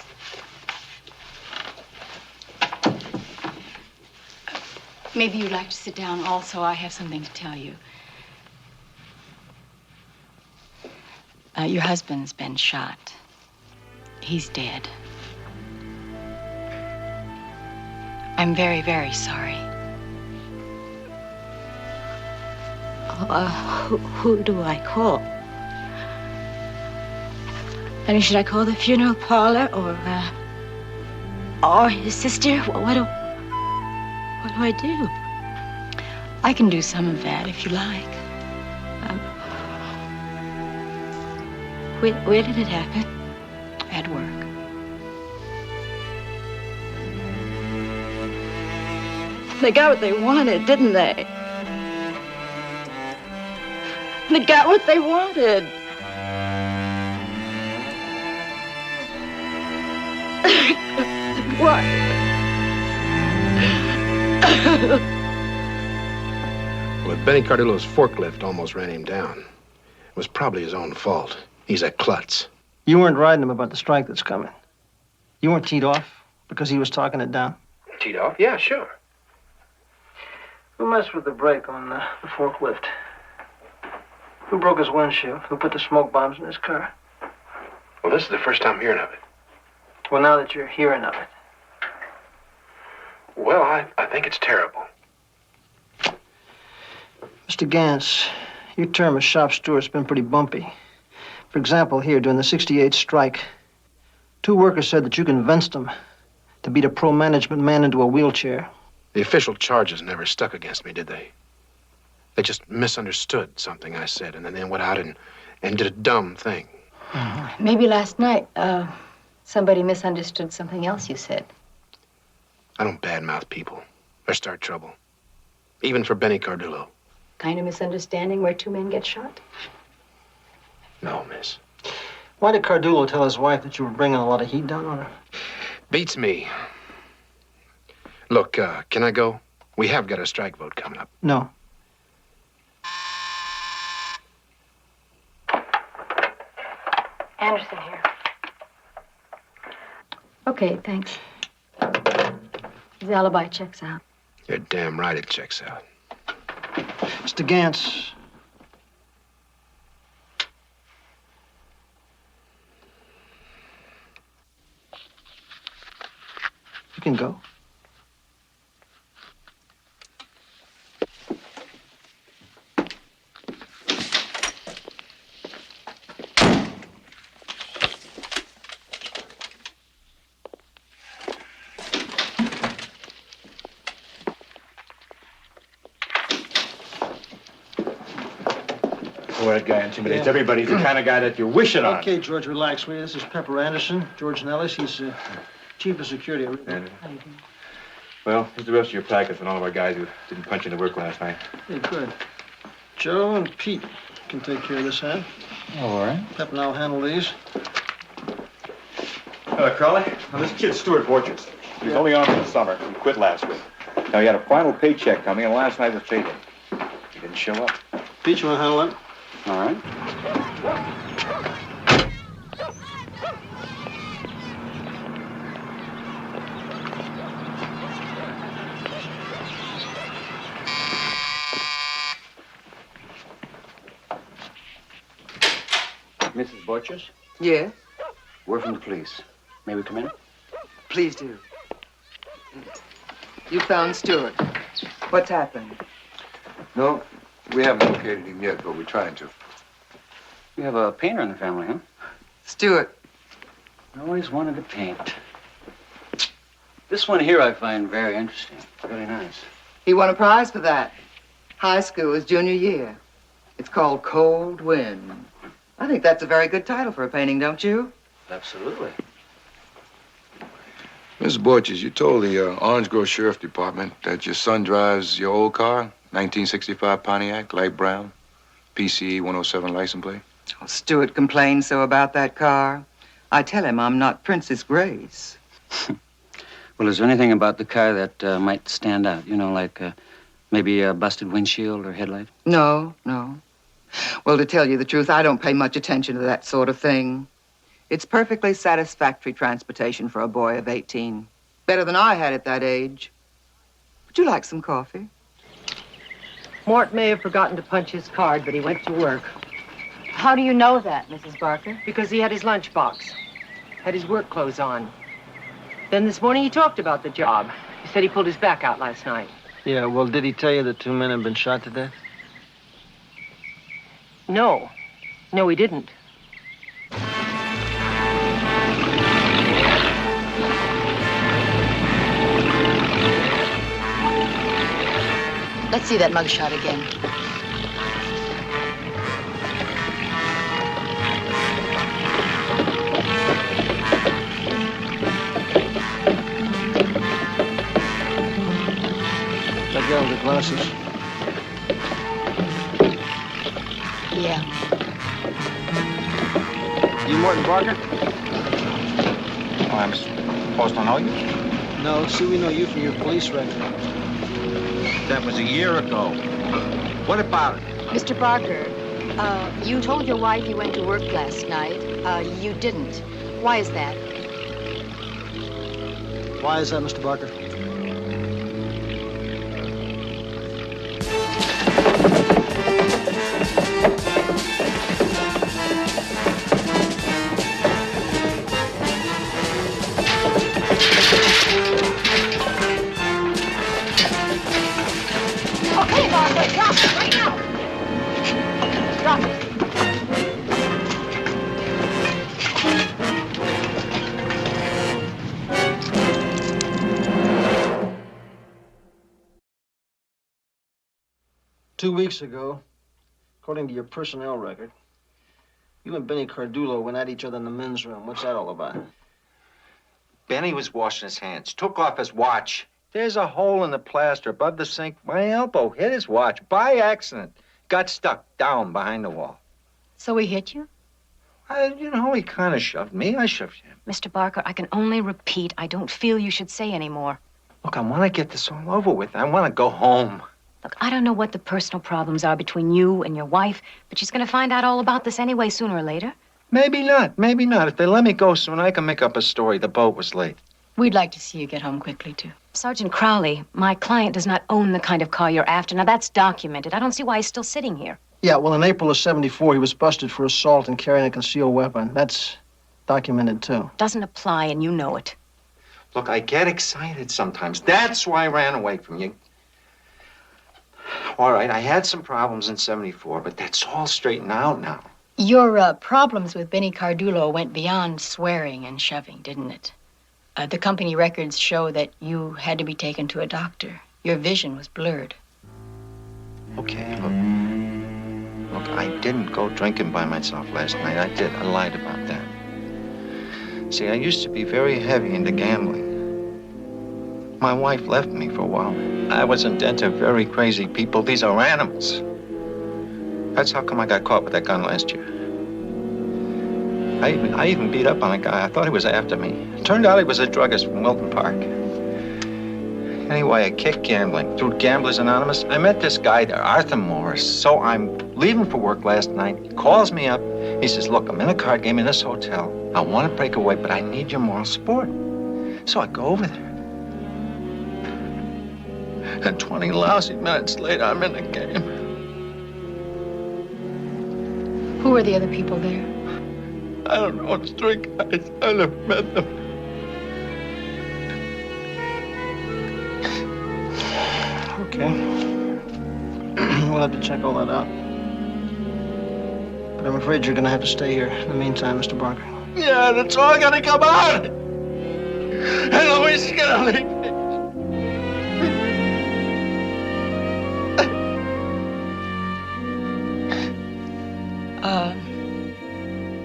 Maybe you'd like to sit down also. I have something to tell you. Your husband's been shot. He's dead. I'm very, very sorry. Who do I call? I mean, should I call the funeral parlor or his sister? What do I do? I can do some of that if you like. Where did it happen? At work. They got what they wanted, didn't they? They got what they wanted. What? Well, Benny Cardullo's forklift almost ran him down. It was probably his own fault. He's a klutz. You weren't riding him about the strike that's coming. You weren't teed off because he was talking it down. Teed off? Yeah, sure. Who messed with the brake on the forklift? Who broke his windshield? Who put the smoke bombs in his car? Well, this is the first time hearing of it. Well, now that you're hearing of it. Well, I think it's terrible. Mr. Gans, your term as shop steward's been pretty bumpy. For example, here, during the 68 strike, 2 workers said that you convinced them to beat a pro-management man into a wheelchair. The official charges never stuck against me, did they? They just misunderstood something I said, and then they went out and did a dumb thing. Maybe last night, somebody misunderstood something else you said. I don't badmouth people or start trouble. Even for Benny Cardullo. Kind of misunderstanding where 2 men get shot? No, miss. Why did Cardullo tell his wife that you were bringing a lot of heat down on her? Beats me. Look, can I go? We have got a strike vote coming up. No. Anderson here. Okay, thanks. The alibi checks out. You're damn right it checks out. Mr. Gans. You can go. That guy intimidates everybody. He's the kind of guy that you're wishing on. Okay, George, relax, will you? This is Pepper Anderson, George Nellis. He's chief of security. How you doing? Well, here's the rest of your packets and all of our guys who didn't punch into work last night. Hey, good. Joe and Pete can take care of this, huh? All right. Pep and I'll handle these. Hello, Crowley. Now, this kid's Stuart Borchers. He was only on for the summer. He quit last week. Now, he had a final paycheck coming, and last night was paid him. He didn't show up. Pete, you want to handle it? All right. Mrs. Borchers? Yes? We're from the police. May we come in? Please do. You found Stewart. What's happened? No, we haven't located him yet, but we're trying to. You have a painter in the family, huh? Stewart. I always wanted to paint. This one here I find very interesting. Really nice. He won a prize for that. High school, his junior year. It's called Cold Wind. I think that's a very good title for a painting, don't you? Absolutely. Miss Borchers, you told the Orange Grove Sheriff Department that your son drives your old car, 1965 Pontiac, light brown, PCE 107 license plate? Oh, Stewart complains so about that car. I tell him I'm not Princess Grace. Well, is there anything about the car that might stand out? You know, like maybe a busted windshield or headlight? No, no. Well, to tell you the truth, I don't pay much attention to that sort of thing. It's perfectly satisfactory transportation for a boy of 18. Better than I had at that age. Would you like some coffee? Mort may have forgotten to punch his card, but he went to work. How do you know that, Mrs. Barker? Because he had his lunchbox, had his work clothes on. Then this morning he talked about the job. He said he pulled his back out last night. Yeah, well, did he tell you the 2 men have been shot to death? No. No, he didn't. Let's see that mugshot again. That girl with the glasses. Yeah. You Morton Barker? Oh, I'm supposed to know you? No, see, we know you from your police record. That was a year ago. What about it? Mr. Barker, you told your wife you went to work last night. You didn't. Why is that? Why is that, Mr. Barker? Okay, Barker, drop it right now. Drop it. 2 weeks ago, according to your personnel record, you and Benny Cardulo went at each other in the men's room. What's that all about? Benny was washing his hands, took off his watch. There's a hole in the plaster above the sink. My elbow hit his watch by accident. Got stuck down behind the wall. So he hit you? He kind of shoved me. I shoved him. Mr. Barker, I can only repeat, I don't feel you should say any more. Look, I want to get this all over with. I want to go home. Look, I don't know what the personal problems are between you and your wife, but she's going to find out all about this anyway sooner or later. Maybe not. Maybe not. If they let me go soon, I can make up a story. The boat was late. We'd like to see you get home quickly, too. Sergeant Crowley, my client does not own the kind of car you're after. Now, that's documented. I don't see why he's still sitting here. Yeah, well, in April of '74, he was busted for assault and carrying a concealed weapon. That's documented, too. Doesn't apply, and you know it. Look, I get excited sometimes. That's why I ran away from you. All right, I had some problems in '74, but that's all straightened out now. Your problems with Benny Cardulo went beyond swearing and shoving, didn't it? The company records show that you had to be taken to a doctor. Your vision was blurred. Okay, look, I didn't go drinking by myself last night. I did. I lied about that. See, I used to be very heavy into gambling. My wife left me for a while. I was in debt to very crazy people. These are animals. That's how come I got caught with that gun last year. I even beat up on a guy. I thought he was after me. It turned out he was a druggist from Wilton Park. Anyway, I kicked gambling through Gamblers Anonymous. I met this guy there, Arthur Morris. So I'm leaving for work last night. He calls me up. He says, look, I'm in a card game in this hotel. I want to break away, but I need your moral support. So I go over there. And 20 lousy minutes later, I'm in the game. Who were the other people there? I don't know. It's 3 guys. I never met them. Okay. We'll have to check all that out. But I'm afraid you're gonna have to stay here in the meantime, Mr. Barker. Yeah, that's all gonna come out. And Louise is gonna leave me.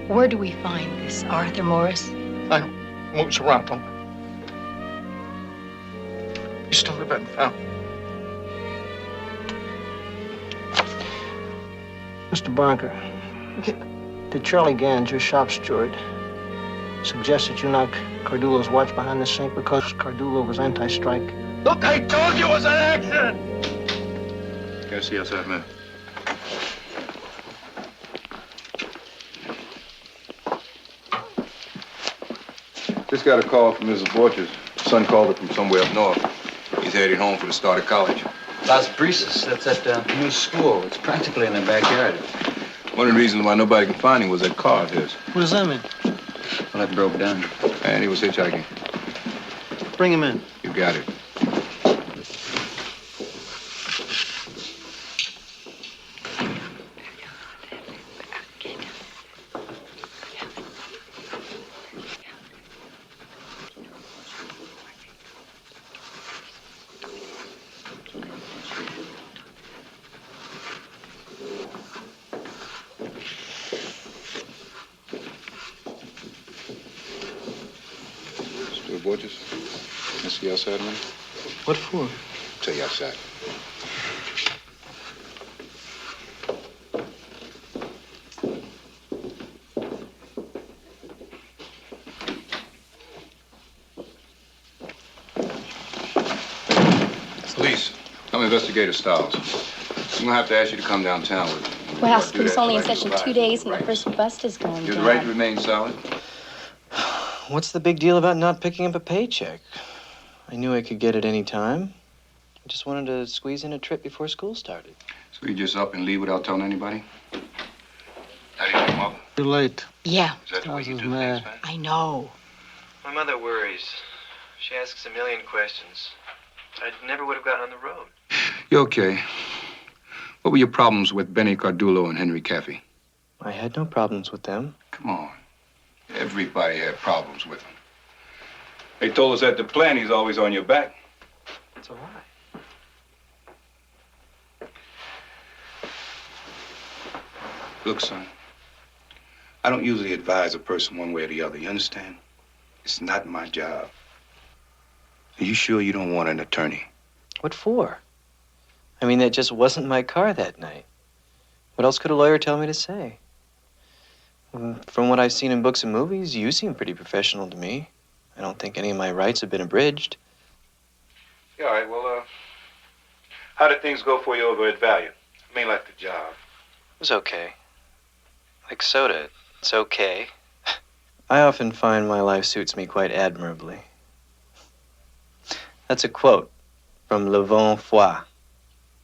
Where do we find this Arthur Morris? I moves around him. He's still in bed now. Mr. Barker, did Charlie Gans, your shop steward, suggest that you knock Cardulo's watch behind the sink because Cardulo was anti-strike? Look, I told you it was an accident! Can I see outside, man? Just got a call from Mrs. Borchers. Son called her from somewhere up north. He's heading home for the start of college. Las Brisas, that's that new school. It's practically in their backyard. One of the reasons why nobody could find him was that car of his. What does that mean? Well, it broke down. And he was hitchhiking. Bring him in. You got it. Borges, can I see you outside, man? What for? Tell you outside. Police, I'm Investigator Stiles. I'm gonna have to ask you to come downtown with me. Well, school's only in session 2 days and the first bust is going You have down. the right to remain silent. What's the big deal about not picking up a paycheck? I knew I could get it any time. I just wanted to squeeze in a trip before school started. So you just up and leave without telling anybody? How do you think, Mom? Too late. Yeah. Is that the way you do Man. things, man? I know. My mother worries. She asks a million questions. I never would have gotten on the road. You okay? What were your problems with Benny Cardulo and Henry Caffey? I had no problems with them. Come on. Everybody had problems with him. They told us at the plant he's always on your back. It's a lie. Look, son, I don't usually advise a person one way or the other, you understand? It's not my job. Are you sure you don't want an attorney? What for? I mean, that just wasn't my car that night. What else could a lawyer tell me to say? From what I've seen in books and movies, you seem pretty professional to me. I don't think any of my rights have been abridged. Yeah, all right, well, how did things go for you over at Value? I mean, like the job. It was okay. Like soda, it's okay. I often find my life suits me quite admirably. That's a quote from Le Vent Froid.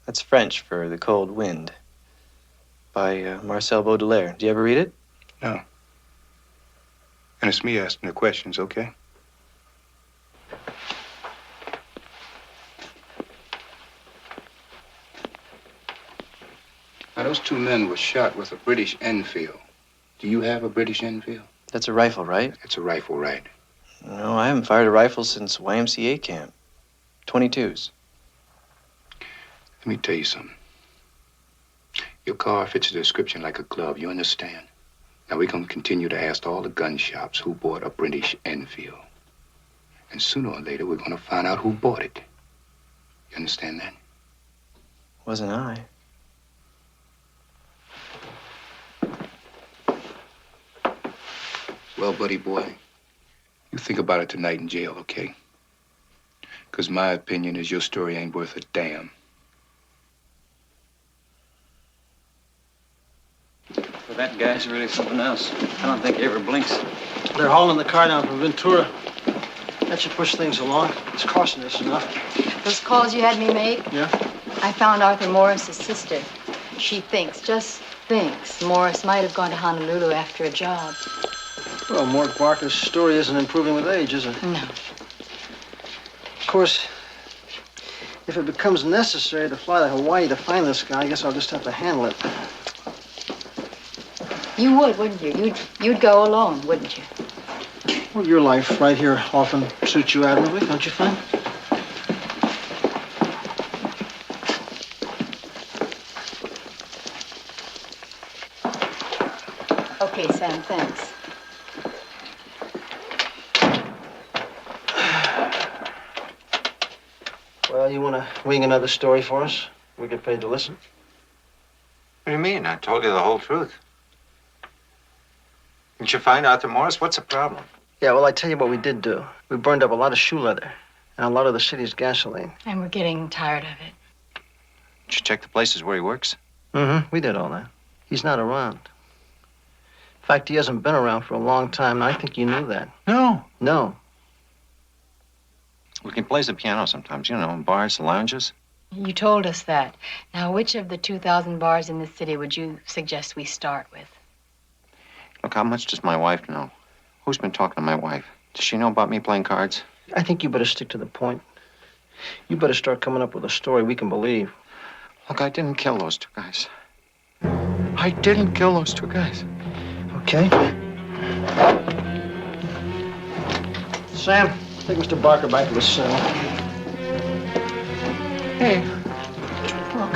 That's French for the cold wind, by Marcel Baudelaire. Do you ever read it? No. And it's me asking the questions, okay? Now, those 2 men were shot with a British Enfield. Do you have a British Enfield? That's a rifle, right? It's a rifle, right? No, I haven't fired a rifle since YMCA camp. 22s. Let me tell you something. Your car fits the description like a glove, you understand? Now, we're going to continue to ask all the gun shops who bought a British Enfield. And sooner or later, we're going to find out who bought it. You understand that? Wasn't I? Well, buddy boy, you think about it tonight in jail, okay? Because my opinion is your story ain't worth a damn. Well, that guy's really something else. I don't think he ever blinks. They're hauling the car down from Ventura. That should push things along. It's costing us enough. Those calls you had me make? Yeah? I found Arthur Morris's sister. She thinks, just thinks, Morris might have gone to Honolulu after a job. Well, Mort Barker's story isn't improving with age, is it? No. Of course, if it becomes necessary to fly to Hawaii to find this guy, I guess I'll just have to handle it. You would, wouldn't you? You'd go alone, wouldn't you? Well, your life right here often suits you admirably, don't you find? Okay, Sam, thanks. Well, you want to wing another story for us? We get paid to listen. What do you mean? I told you the whole truth. Didn't you find Arthur Morris? What's the problem? Yeah, well, I tell you what we did do. We burned up a lot of shoe leather and a lot of the city's gasoline. And we're getting tired of it. Did you check the places where he works? Mm-hmm. We did all that. He's not around. In fact, he hasn't been around for a long time, and I think you knew that. No. No. We can play the piano sometimes, you know, in bars, lounges. You told us that. Now, which of the 2,000 bars in the city would you suggest we start with? Look, how much does my wife know? Who's been talking to my wife? Does she know about me playing cards? I think you better stick to the point. You better start coming up with a story we can believe. Look, I didn't kill those two guys. I didn't kill those two guys. Okay. Sam, take Mr. Barker back to his cell. Hey, look.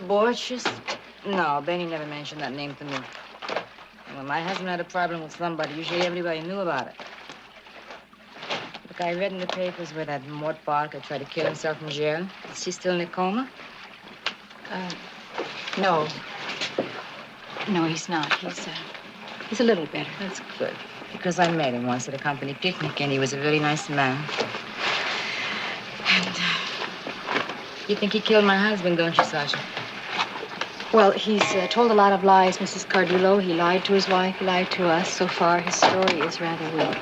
Borges? No, Benny never mentioned that name to me. When my husband had a problem with somebody, usually everybody knew about it. Look, I read in the papers where that Mort Barker tried to kill himself in jail. Is he still in a coma? No. No, he's not. He's a little better. That's good. Because I met him once at a company picnic, and he was a very nice man. And you think he killed my husband, don't you, Sergeant? Well, he's told a lot of lies, Mrs. Cardullo. He lied to his wife, he lied to us. So far, his story is rather weak.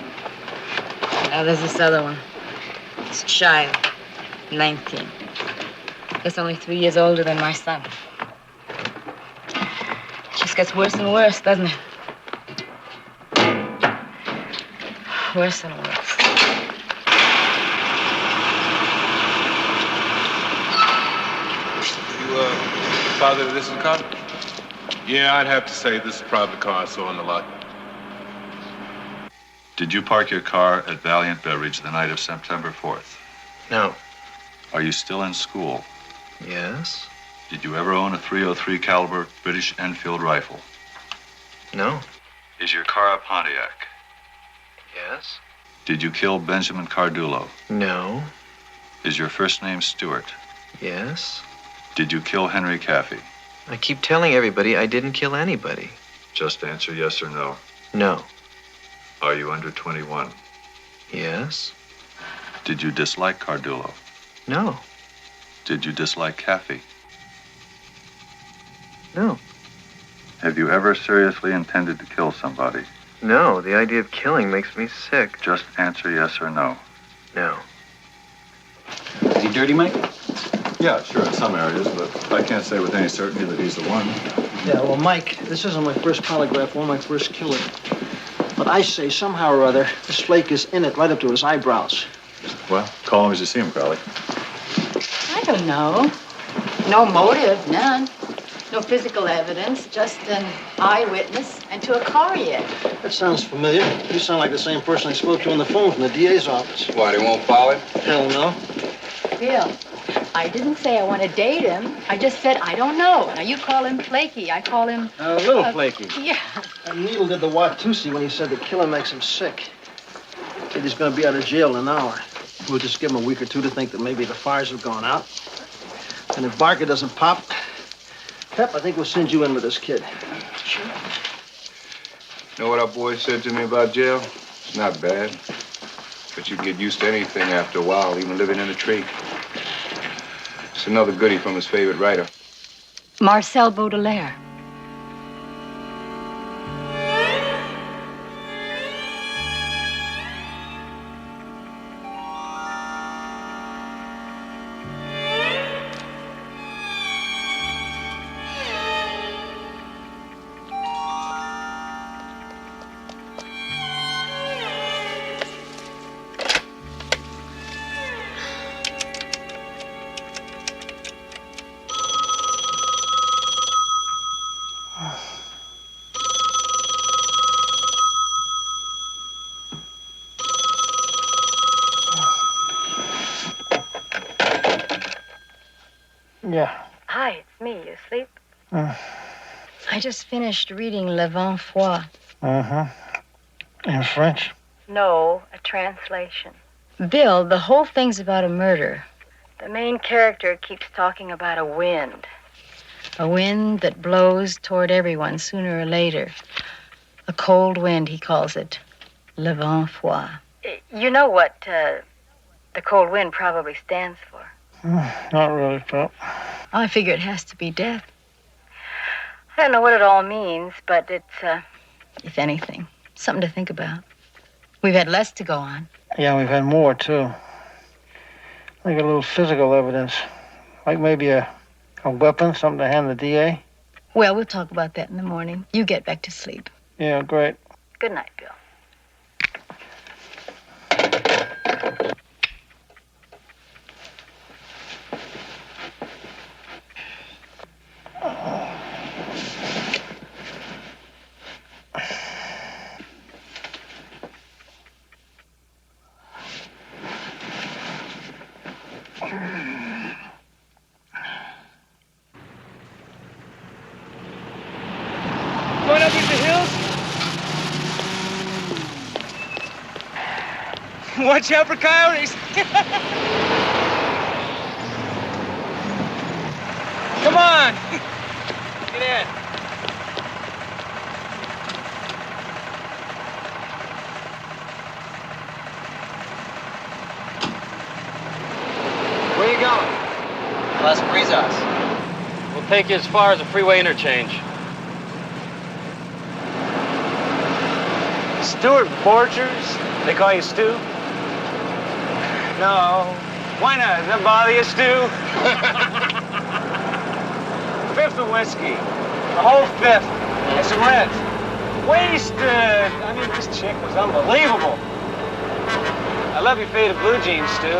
Now, there's this other one. This child, 19. It's only 3 years older than my son. It just gets worse and worse, doesn't it? Worse than worse. You, positive this is the car? Yeah, I'd have to say this is probably the car I saw on the lot. Did you park your car at Valiant Beverage the night of September 4th? No. Are you still in school? Yes? Did you ever own a .303 caliber British Enfield rifle? No. Is your car a Pontiac? Yes? Did you kill Benjamin Cardulo? No. Is your first name Stewart? Yes? Did you kill Henry Caffey? I keep telling everybody I didn't kill anybody. Just answer yes or no. No. Are you under 21? Yes? Did you dislike Cardulo? No. Did you dislike Caffey? No. Have you ever seriously intended to kill somebody? No, the idea of killing makes me sick. Just answer yes or no. No. Is he dirty, Mike? Yeah, sure, in some areas, but I can't say with any certainty that he's the one. Yeah, well, Mike, this isn't my first polygraph or my first killing. But I say, somehow or other, this flake is in it right up to his eyebrows. Well, call him as you see him, Crowley. I don't know. No motive, none. No physical evidence, just an eyewitness and to a car yet. That sounds familiar. You sound like the same person I spoke to on the phone from the DA's office. Why, they won't follow him? Hell no. Bill, I didn't say I want to date him. I just said I don't know. Now, you call him flaky. I call him... A little flaky. Yeah. And Needle did the Watusi when he said the killer makes him sick. Said he's going to be out of jail in an hour. We'll just give him a week or two to think that maybe the fires have gone out. And if Barker doesn't pop, Pep, I think we'll send you in with this kid. Sure. Know what our boy said to me about jail? It's not bad. But you get used to anything after a while, even living in a tree. It's another goodie from his favorite writer. Marcel Baudelaire. Yeah. Hi, it's me. You asleep? Uh I just finished reading Le Vent Froid. huh. In French? No, a translation. Bill, the whole thing's about a murder. The main character keeps talking about a wind. A wind that blows toward everyone sooner or later. A cold wind, he calls it. Le Vent Froid. You know what the cold wind probably stands for. Not really, Pep. I figure it has to be death. I don't know what it all means, but it's, if anything, something to think about. We've had less to go on. Yeah, we've had more, too. Like a little physical evidence. Like maybe a weapon, something to hand the DA. Well, we'll talk about that in the morning. You get back to sleep. Yeah, great. Good night, Bill. Going up into the hills? Watch out for coyotes. Come on. Get in. Where you going? Las Brisas. We'll take you as far as the freeway interchange. Stuart Borchers? They call you Stu? No. Why not? Does that bother you, Stu? Fifth of whiskey. The whole fifth. And some reds. Wasted. I mean, this chick was unbelievable. I love your faded blue jeans, Stu.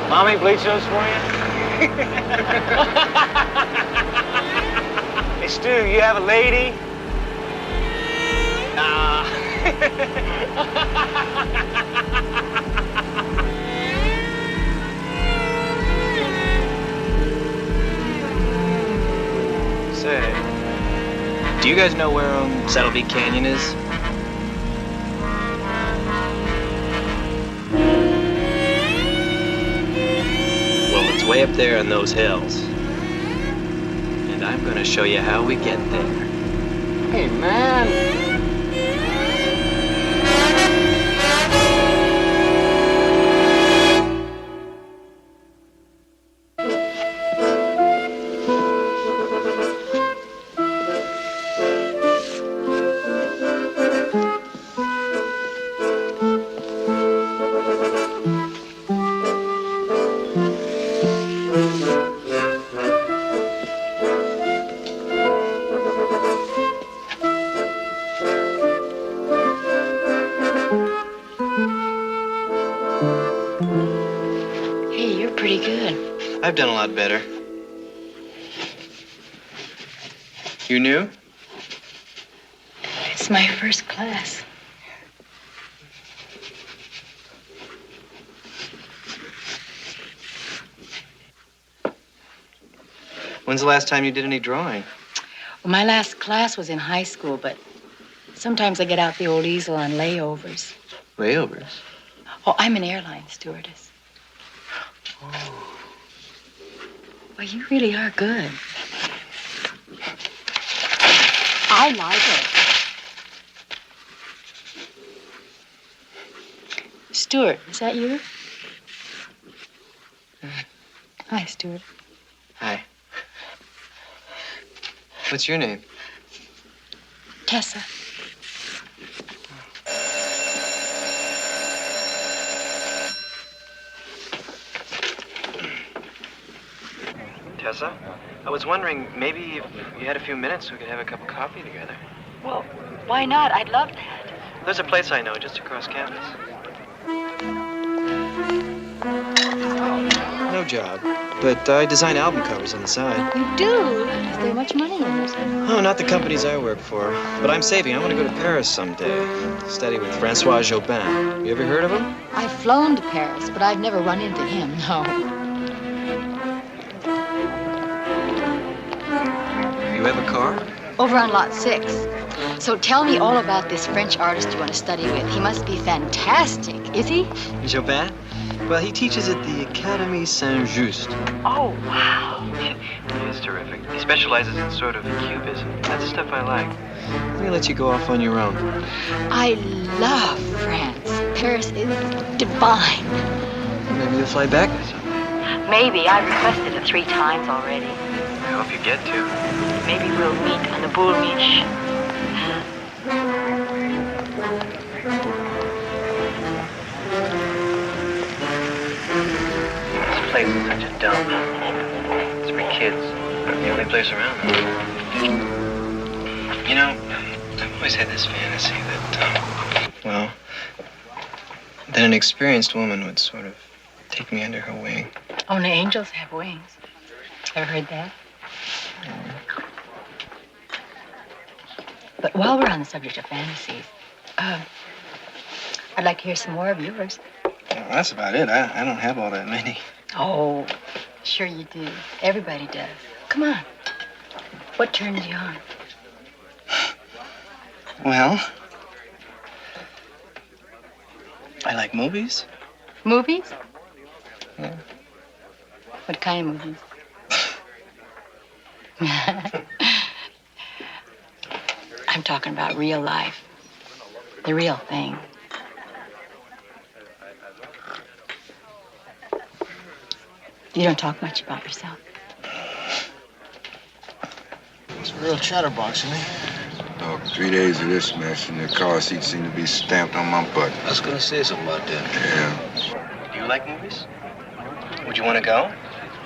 Mommy bleach those for you? Hey, Stu, you have a lady? Nah. Say, do you guys know where Saddle Canyon is? Well, it's way up there in those hills. And I'm gonna show you how we get there. Hey, man. Hey, you're pretty good. I've done a lot better. You knew? It's my first class. When's the last time you did any drawing? Well, my last class was in high school, but sometimes I get out the old easel on layovers. Layovers? Oh, I'm an airline stewardess. Well, you really are good. I like it. Stuart, is that you? Hi, Stuart. Hi. What's your name? Tessa. Tessa? I was wondering, maybe if you had a few minutes, we could have a cup of coffee together. Well, why not? I'd love that. There's a place I know just across campus. No job, but I design album covers on the side. You do? Is there much money in it? Oh, not the companies I work for, but I'm saving. I want to go to Paris someday, study with Francois Jobin. You ever heard of him? I've flown to Paris, but I've never run into him, no. You have a car? Over on lot 6. So tell me all about this French artist you want to study with. He must be fantastic, is he? Jobin? Well, he teaches at the Académie Saint-Just. Oh, wow. He is terrific. He specializes in sort of cubism. That's the stuff I like. Let me let you go off on your own. I love France. Paris is divine. Maybe you'll fly back this summer. Maybe. I've requested it 3 times already. I hope you get to. Maybe we'll meet on the Boul Mich. This place is such a dump. It's for kids. The only place around them. You know, I've always had this fantasy that, that an experienced woman would sort of take me under her wing. Only angels have wings. Ever heard that? But while we're on the subject of fantasies, I'd like to hear some more of yours. Well, that's about it. I don't have all that many. Oh, sure you do. Everybody does. Come on. What turns you on? Well, I like movies. Movies? Yeah. What kind of movies? I'm talking about real life. The real thing. You don't talk much about yourself. It's a real chatterbox, isn't he? Dog, 3 days of this mess and the car seat seem to be stamped on my butt. I was gonna say something about that. Yeah. Do you like movies? Would you want to go?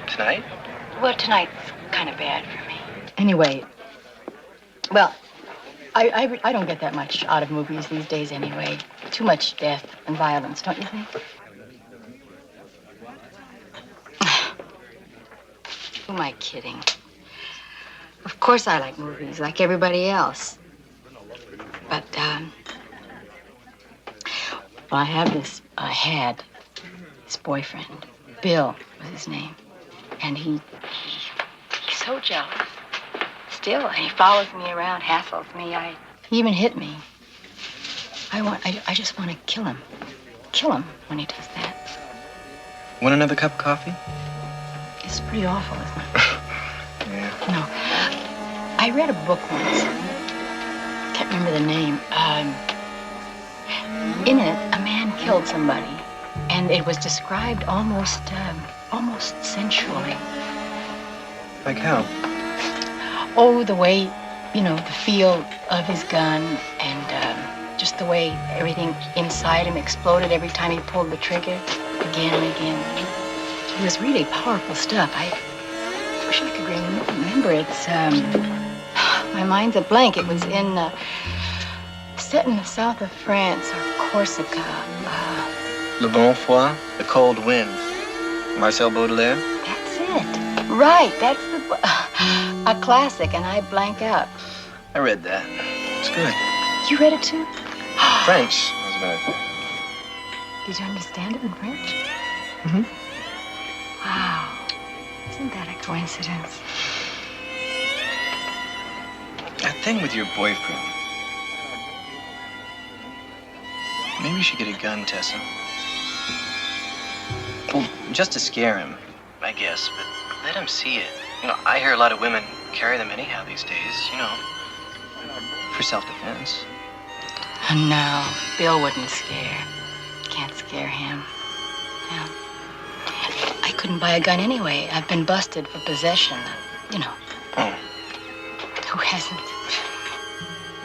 Tonight? Well, tonight's kind of bad for me. Anyway, well, I don't get that much out of movies these days anyway. Too much death and violence, don't you think? Who am I kidding? Of course I like movies, like everybody else. But, well, I had this boyfriend. Bill was his name. And he's so jealous. Still, he follows me around, hassles me. He even hit me. I just want to kill him. Kill him when he does that. Want another cup of coffee? It's pretty awful, isn't it? Yeah. No. I read a book once. Can't remember the name. In it, a man killed somebody, and it was described almost sensually. Like how? Oh, the way, the feel of his gun, and just the way everything inside him exploded every time he pulled the trigger, again and again. It was really powerful stuff. I wish I could remember it. My mind's a blank. It was set in the south of France or Corsica. Le Bon Froid, The Cold Wind. Marcel Baudelaire? That's it. Right, that's a classic, and I blank out. I read that. It's good. You read it too? French, as a matter of fact. Did you understand it in French? Mm-hmm. Wow. Isn't that a coincidence? That thing with your boyfriend. Maybe you should get a gun, Tessa. Well, just to scare him, I guess, but let him see it. I hear a lot of women carry them anyhow these days, for self-defense. No, Bill wouldn't scare. Can't scare him. No. I couldn't buy a gun anyway. I've been busted for possession. Oh. Who hasn't?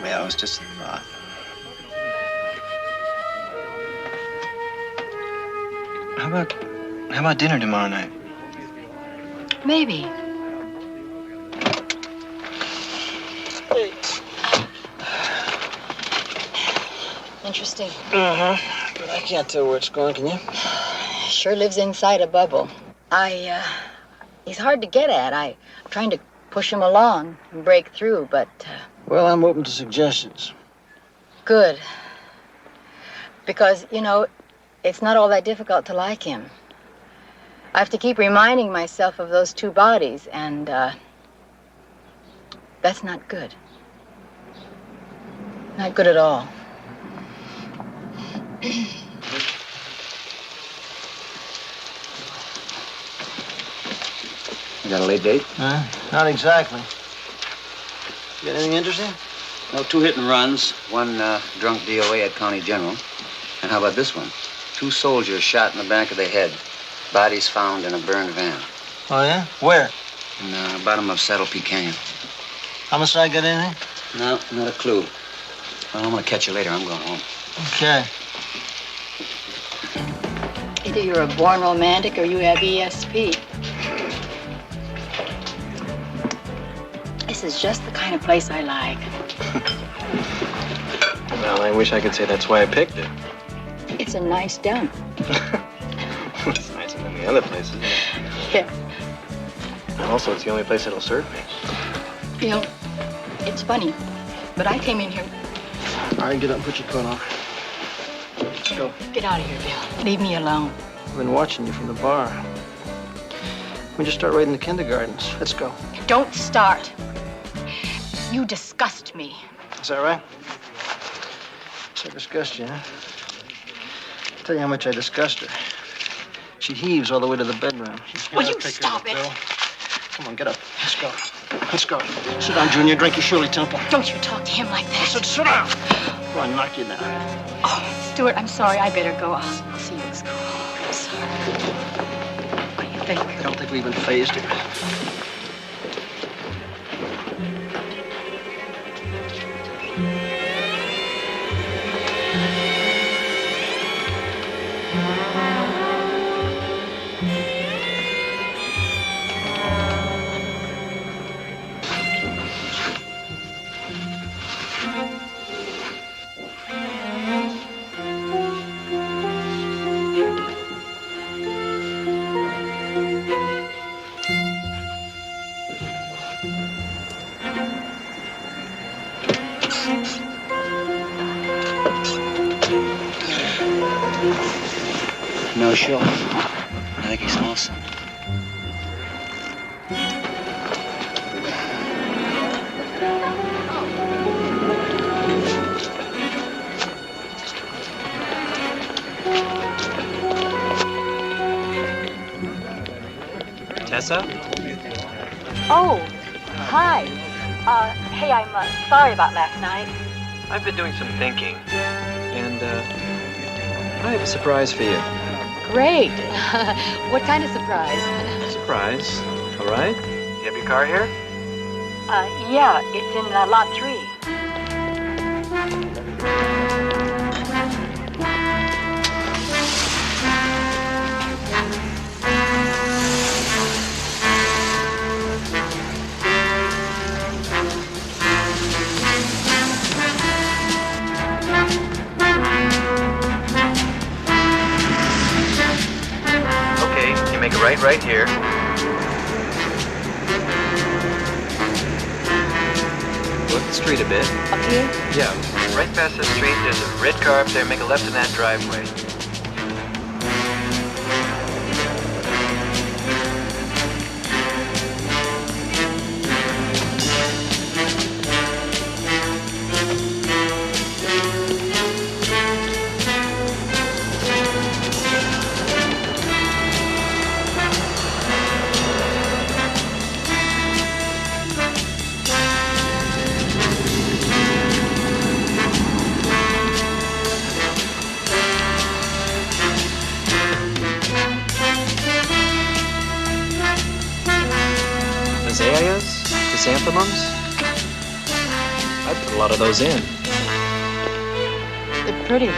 Well, it was just a thought. How about dinner tomorrow night? Maybe. Interesting. Uh-huh. But I can't tell where it's going, can you? Sure lives inside a bubble. He's hard to get at. I'm trying to push him along and break through, but... Well, I'm open to suggestions. Good. Because, it's not all that difficult to like him. I have to keep reminding myself of those two bodies, and, that's not good. Not good at all. You got a late date? Not exactly. You got anything interesting? No, 2 hit and runs, 1 drunk DOA at County General. And how about this one? 2 soldiers shot in the back of the head. Bodies found in a burned van. Oh, yeah? Where? In the bottom of Saddle Peak Canyon. Homicide got anything? No, not a clue. Well, I'm gonna catch you later. I'm going home. Okay. Either you're a born romantic or you have ESP. This is just the kind of place I like. Well, I wish I could say that's why I picked it. It's a nice dump. It's nicer than the other places. Yeah. And also, it's the only place that'll serve me. It's funny, but I came in here. All right, get up and put your coat on. Let's go. Get out of here, Bill. Leave me alone. I've been watching you from the bar. We just start right in the kindergartens. Let's go. Don't start. You disgust me. Is that right? So I disgust you, huh? I'll tell you how much I disgust her. She heaves all the way to the bedroom. Will you stop it? Bill. Come on, get up. Let's go. Let's go. Sit down, Junior. Drink your Shirley Temple. Don't you talk to him like that. I said sit down. Before I knock you down. Oh, Stuart, I'm sorry. I better go. I'll see you at school. I'm sorry. What do you think? I don't think we even phased her. No, sure. I think he smells something. Tessa? Oh, hi. Hey, I'm sorry about last night. I've been doing some thinking, and I have a surprise for you. Great. What kind of surprise? Surprise, all right? You have your car here? Yeah, it's in lot 3. Okay, you make a right here. Go up the street a bit. Up here? Yeah, right past the street, there's a red car up there. Make a left in that driveway. Azaleas, chrysanthemums. I put a lot of those in. They're pretty.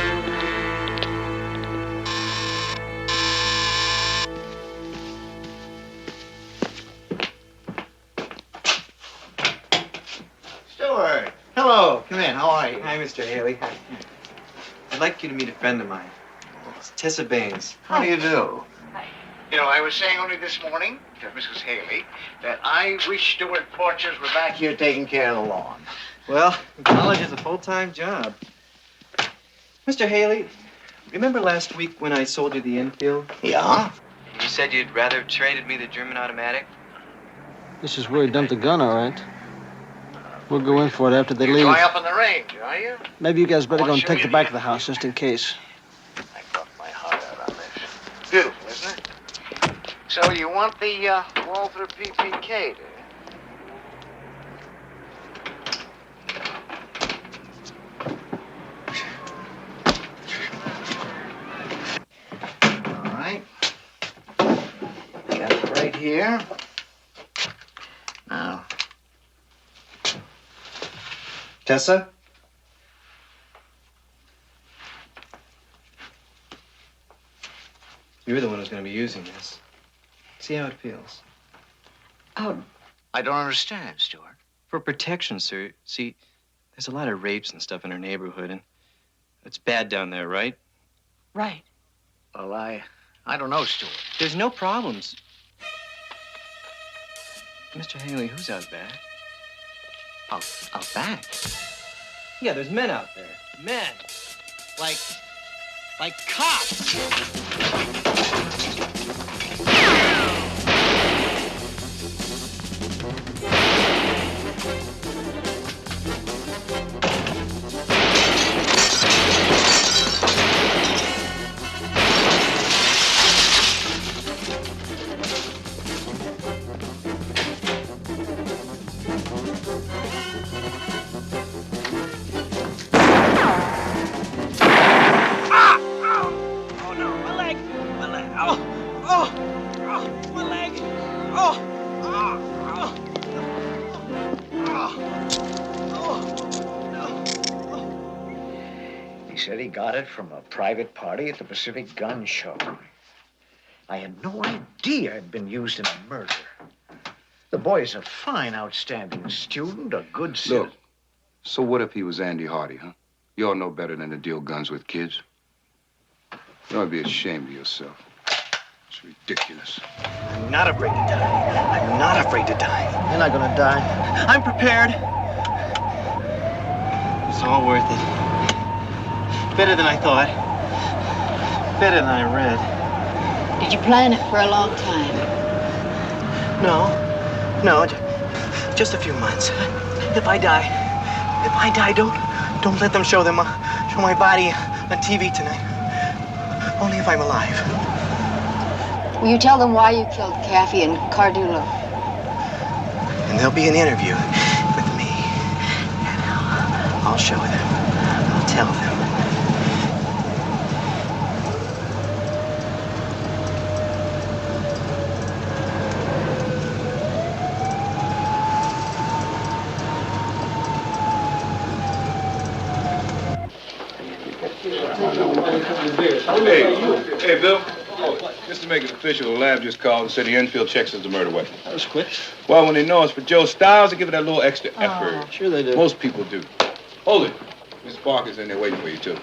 Stewart! Hello, come in. How are you? Hi, Mr. Haley. I'd like you to meet a friend of mine. It's Tessa Baines. How do you do? You know, I was saying only this morning to Mrs. Haley that I wish Stewart Porches were back here taking care of the lawn. Well, college is a full-time job. Mr. Haley, remember last week when I sold you the infield? Yeah? You said you'd rather have traded me the German automatic? This is where he dumped the gun, all right. We'll go in for it after they You're leave. going up in the range, are you? Maybe you guys better go and show take you the the back of the house just in case. I got my heart out on this. Beautiful, isn't it? So you want the Walther PPK, do you? All right. Got it right here. Now, Tessa? You're the one who's going to be using this. See how it feels. Oh, I don't understand, Stewart. For protection, sir. See, there's a lot of rapes and stuff in our neighborhood, and it's bad down there, right? right. Well, I don't know, Stewart. There's no problems. Mr. Haley, who's out back? Out back? Yeah, there's men out there. Men. Like cops. Said he got it from a private party at the Pacific Gun Show. I had no idea it'd been used in a murder. The boy's a fine, outstanding student, a good citizen. Look, so what if he was Andy Hardy, huh? You all know better than to deal guns with kids. You ought to be ashamed of yourself. It's ridiculous. I'm not afraid to die. I'm not afraid to die. You're not gonna die. I'm prepared. It's all worth it. Better than I thought. Better than I read. Did you plan it for a long time? No, just a few months. If I die, don't let them show my body on TV tonight. Only if I'm alive. Will you tell them why you killed Kathy and Cardullo? And there'll be an interview with me. And I'll show them. I'll tell them. Hey, Bill. Just to make it official, the lab just called and said the Enfield checks as the murder weapon. That was quick. Well, when they know it's for Joe Stiles, they give it that little extra effort. Sure they do. Most people do. Hold it. Miss Barker's in there waiting for you, too.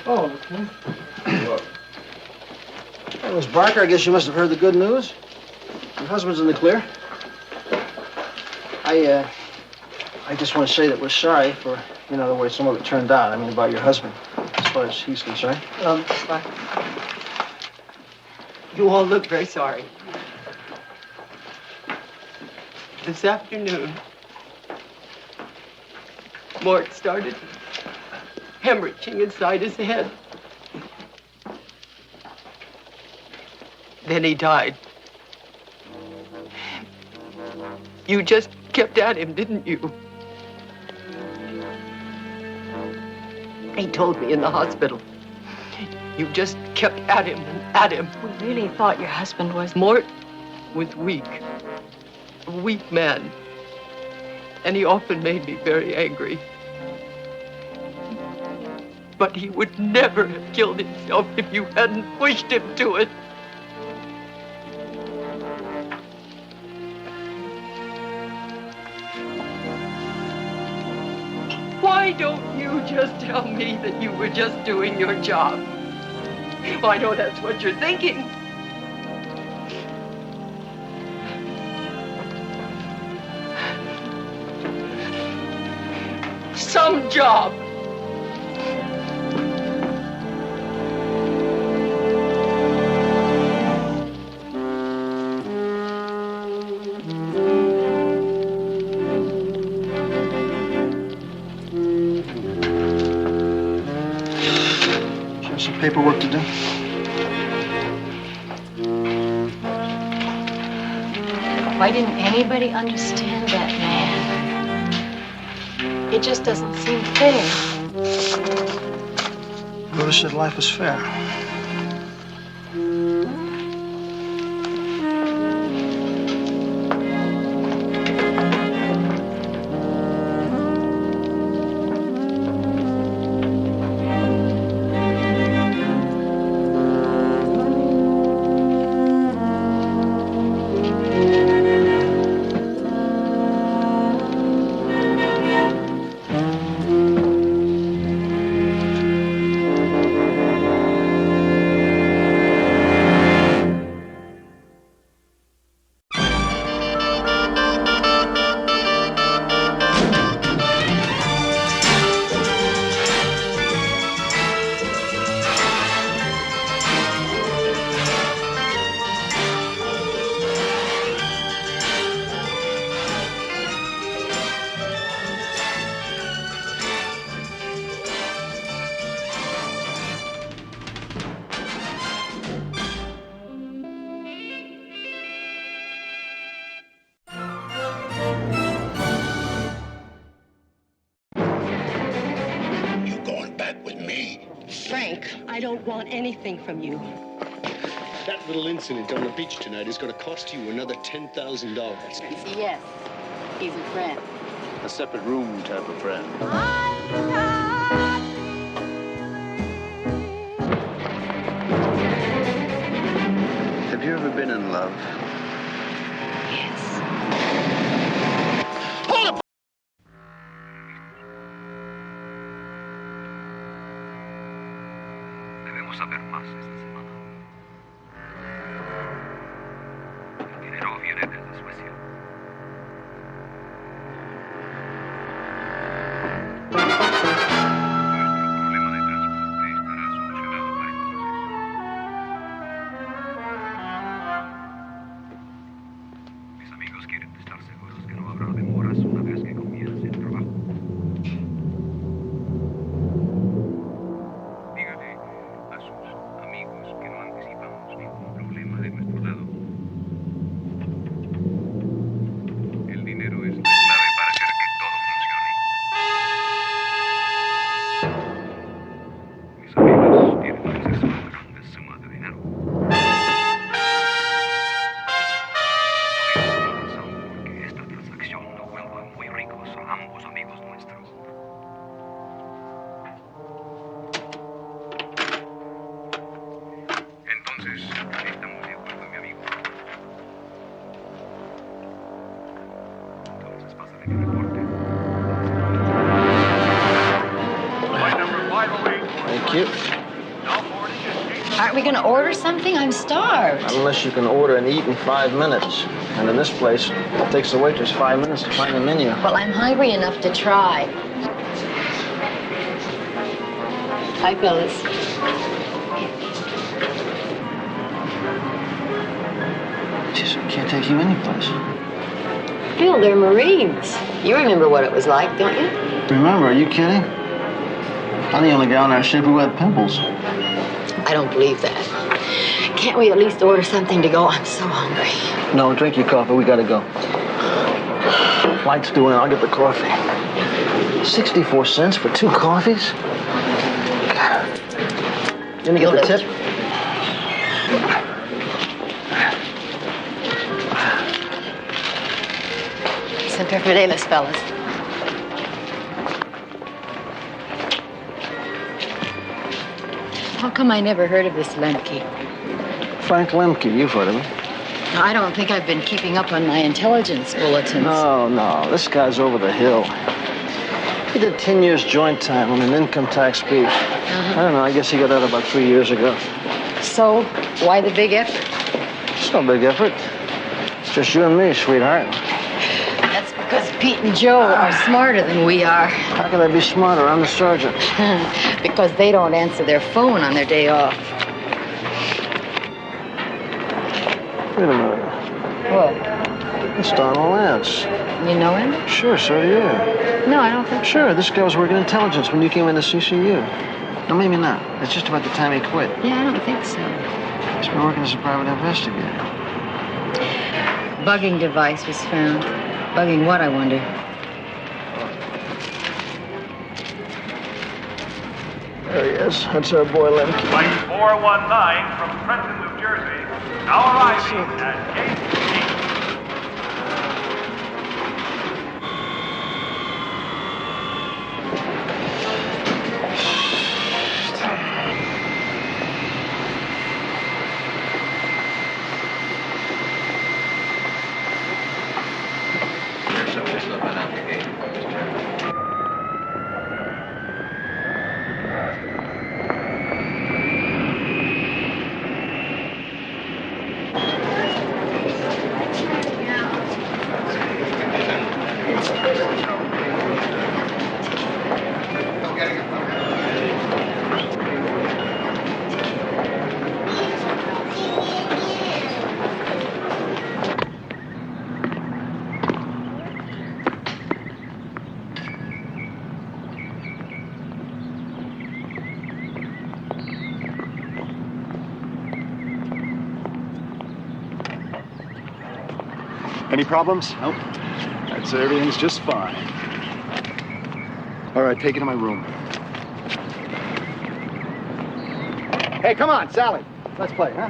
Oh, okay. Hey, Miss Barker, I guess you must have heard the good news. Your husband's in the clear. I just want to say that we're sorry for, the way some of it turned out. I mean, about your husband, as far as he's concerned. You all look very sorry. This afternoon, Mort started hemorrhaging inside his head. Then he died. You just kept at him, didn't you? He told me in the hospital. You just kept at him and at him. We really thought your husband was... Mort was weak. A weak man. And he often made me very angry. But he would never have killed himself if you hadn't pushed him to it. Why don't you just tell me that you were just doing your job? Well, I know that's what you're thinking. Some job. Some paperwork to do. Why didn't anybody understand that man? It just doesn't seem fair. Buddha said life is fair. I don't want anything from you. That little incident on the beach tonight is going to cost you another $10,000. Yes, he's a friend. A separate room type of friend. Have you ever been in love? Debemos saber más esta semana. El dinero viene desde Suecia. Thank you. Aren't we going to order something? I'm starved. Unless you can order and eat in 5 minutes. And in this place, it takes the waitress 5 minutes to find the menu. Well, I'm hungry enough to try. Hi, fellas. Jeez, I can't take you anyplace. Bill, they're Marines. You remember what it was like, don't you? Remember, are you kidding? I'm the only guy on our ship who had pimples. I don't believe that. Can't we at least order something to go? I'm so hungry. No, drink your coffee. We gotta go. Lights doing. I'll get the coffee. 64 cents for 2 coffees? You gonna get the tip? Semper Fidelis, fellas. How come I never heard of this Lemke? Frank Lemke, you've heard of him. I don't think I've been keeping up on my intelligence bulletins. No, this guy's over the hill. He did 10 years joint time on an income tax brief. I don't know, I guess he got out about 3 years ago. So, why the big effort? It's no big effort. It's just you and me, sweetheart. That's because Pete and Joe are smarter than we are. How can I be smarter? I'm the sergeant. Because they don't answer their phone on their day off. Wait a minute. What? It's Donald Lance. You know him? Sure, so do you. No, I don't think so. Sure, this guy was working intelligence when you came into CCU. No, maybe not. It's just about the time he quit. Yeah, I don't think so. He's been working as a private investigator. Bugging device was found. Bugging what, I wonder? There he is. That's our boy Lemke. Flight 419 from Trenton, New Jersey. Now arriving at Gate 8. Any problems? Nope. I'd say everything's just fine. All right, take it to my room. Hey, come on, Sally. Let's play, huh?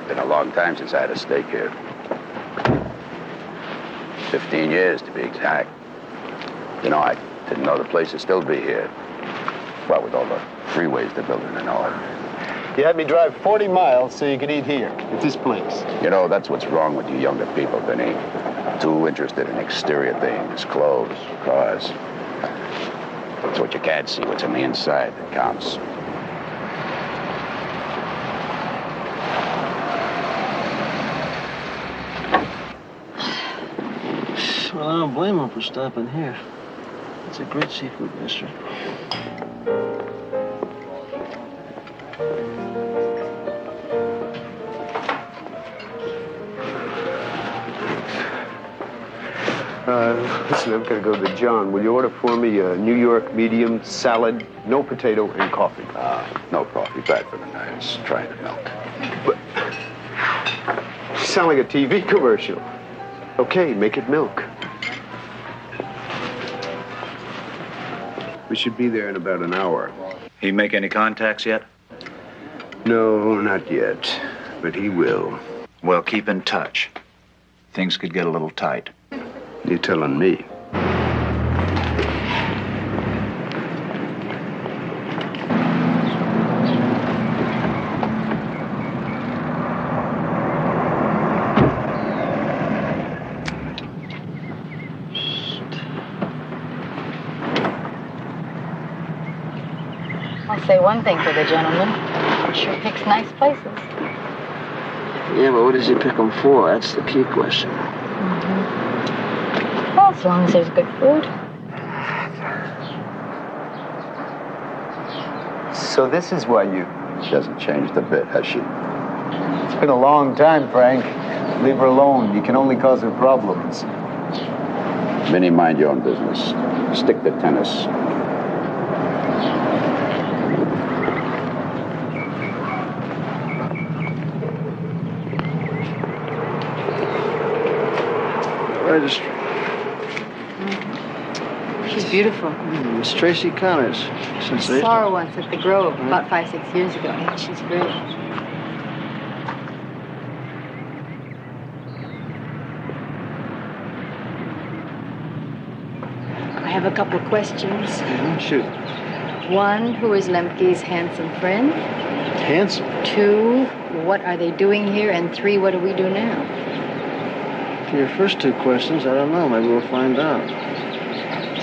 Been a long time since I had a steak here. 15 years, to be exact. You know, I didn't know the place would still be here. Well, with all the freeways they're building and all. You had me drive 40 miles so you could eat here, at this place. You know, that's what's wrong with you younger people, Vinny. Too interested in exterior things, clothes, cars. It's what you can't see, what's on the inside that counts. Well, I don't blame him for stopping here. It's a great seafood restaurant. Listen, I've got to go to John. Will you order for me a New York medium salad, no potato, and coffee? No coffee, bad for the nerves. Trying to milk. But you sound like a TV commercial. Okay, make it milk. We should be there in about an hour. He make any contacts yet? No, not yet. But he will. Well, keep in touch. Things could get a little tight. You're telling me. I'll say one thing for the gentleman. He sure picks nice places. Yeah, but what does he pick them for? That's the key question. Well, as long as there's good food. So this is why you... She hasn't changed a bit, has she? It's been a long time, Frank. Leave her alone. You can only cause her problems. Vinny, mind your own business. Stick to tennis. Registry. She's beautiful. Miss Tracy Connors. Sensation. Saw her once at the Grove about 5-6 years ago. She's great. I have a couple of questions. Shoot. One, who is Lemke's handsome friend? Handsome? 2, what are they doing here? And 3, what do we do now? To your first 2 questions, I don't know. Maybe we'll find out.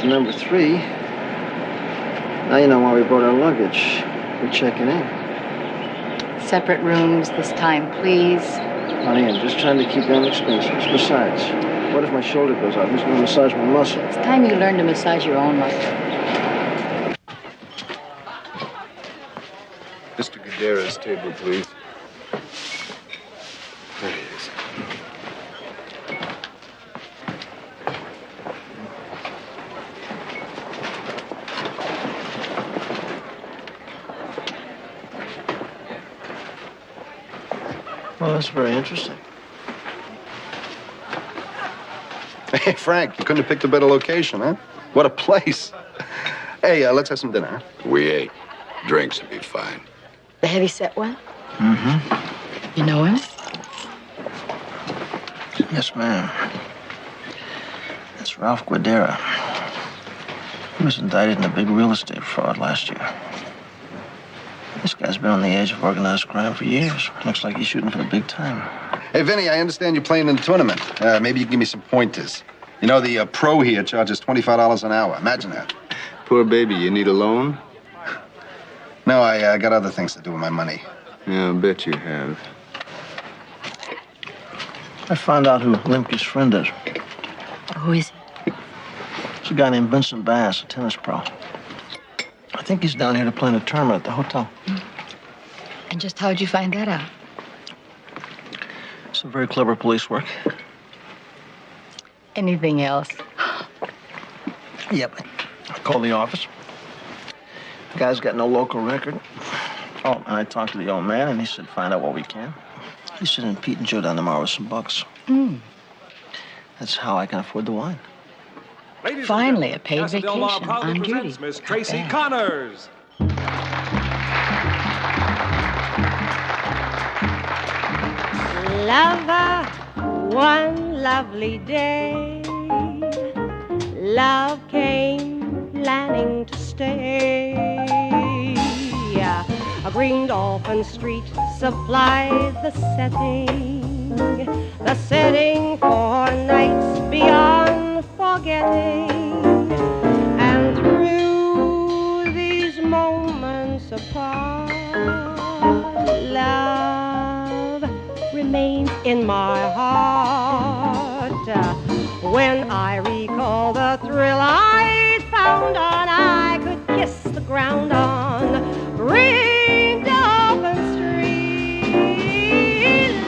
To number 3, now you know why we brought our luggage. We're checking in. Separate rooms this time, please. Honey, I'm just trying to keep down expenses. Besides, what if my shoulder goes out? Who's going to massage my muscle? It's time you learn to massage your own muscle. Mr. Guidera's table, please. There he is. Well, that's very interesting. Hey, Frank, you couldn't have picked a better location, huh? What a place. Hey, let's have some dinner, huh? We ate. Drinks would be fine. The heavy-set one? Mm-hmm. You know him? Yes, ma'am. That's Ralph Guidera. He was indicted in a big real estate fraud last year. This guy's been on the edge of organized crime for years. Looks like he's shooting for the big time. Hey, Vinny, I understand you're playing in the tournament. Maybe you can give me some pointers. You know, the pro here charges $25 an hour. Imagine that. Poor baby, you need a loan? No, I got other things to do with my money. Yeah, I bet you have. I found out who Lemke's friend is. Who is he? It's a guy named Vincent Bass, a tennis pro. I think he's down here to play in a tournament at the hotel. And just how'd you find that out? Some very clever police work. Anything else? Yep. I called the office. The guy's got no local record. Oh, and I talked to the old man, and he said, find out what we can. He's sending Pete and Joe down tomorrow with some bucks. That's how I can afford the wine. Finally, a paid vacation on duty. Miss Tracy Connors. Lover, one lovely day, love came planning to stay. A green dolphin street supplied the setting for nights beyond forgetting. And through these moments apart, love remains in my heart. When I recall the thrill I'd found on, I could kiss the ground on green dolphin street.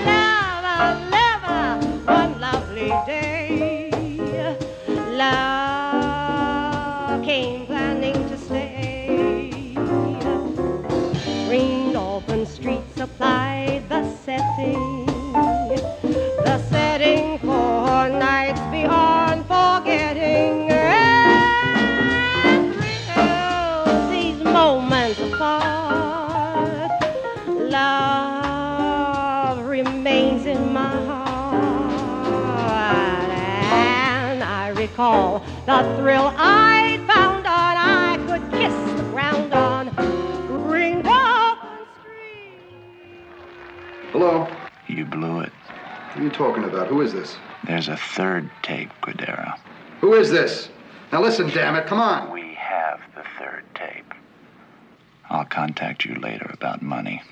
Lover, one lovely day, love came planning to stay. Green dolphin street supplied the setting for nights beyond forgetting. And thrills these moments apart, love remains in my heart. And I recall the thrill I'd found on, I could kiss the ground on Green Dolphin Street. Hello? You blew it. What are you talking about? Who is this? There's a third tape, Guidera. Who is this? Now listen, damn it, come on. We have the third tape. I'll contact you later about money.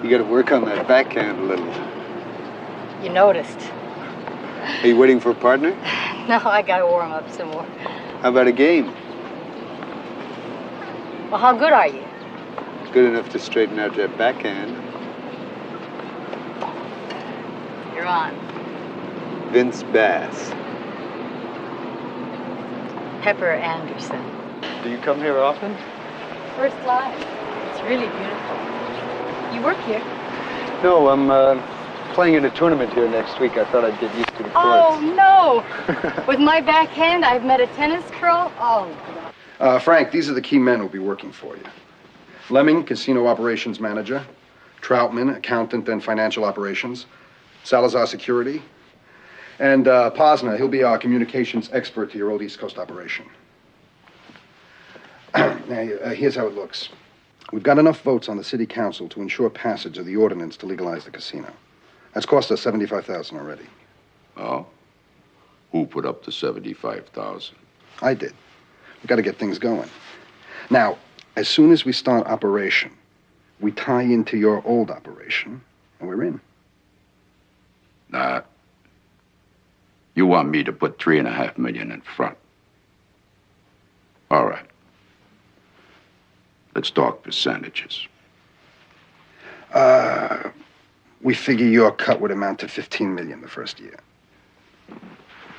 You gotta work on that backhand a little. You noticed. Are you waiting for a partner? No, I gotta warm up some more. How about a game? Well, how good are you? Good enough to straighten out that backhand. You're on. Vince Bass. Pepper Anderson. Do you come here often? First line. It's really beautiful. You work here? No, I'm playing in a tournament here next week. I thought I'd get used to the courts. Oh, no! With my backhand, I've met a tennis pro. Oh, Frank, these are the key men who'll be working for you. Lemming, casino operations manager. Troutman, accountant and financial operations. Salazar, security. And Posner, he'll be our communications expert to your old East Coast operation. Now, here's how it looks. We've got enough votes on the city council to ensure passage of the ordinance to legalize the casino. That's cost us $75,000 already. Oh? Who put up the $75,000? I did. We've got to get things going. Now, as soon as we start operation, we tie into your old operation, and we're in. Nah. You want me to put $3.5 million in front. All right. Let's talk percentages. We figure your cut would amount to $15 million the first year.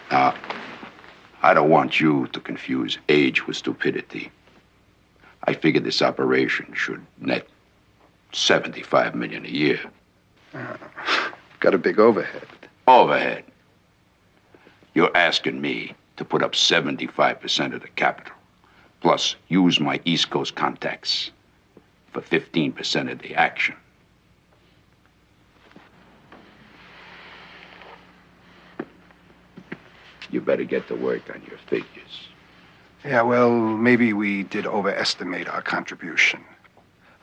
Now, I don't want you to confuse age with stupidity. I figure this operation should net $75 million a year. Got a big overhead. Overhead. You're asking me to put up 75% of the capital, plus use my East Coast contacts for 15% of the action. You better get to work on your figures. Yeah, well, maybe we did overestimate our contribution.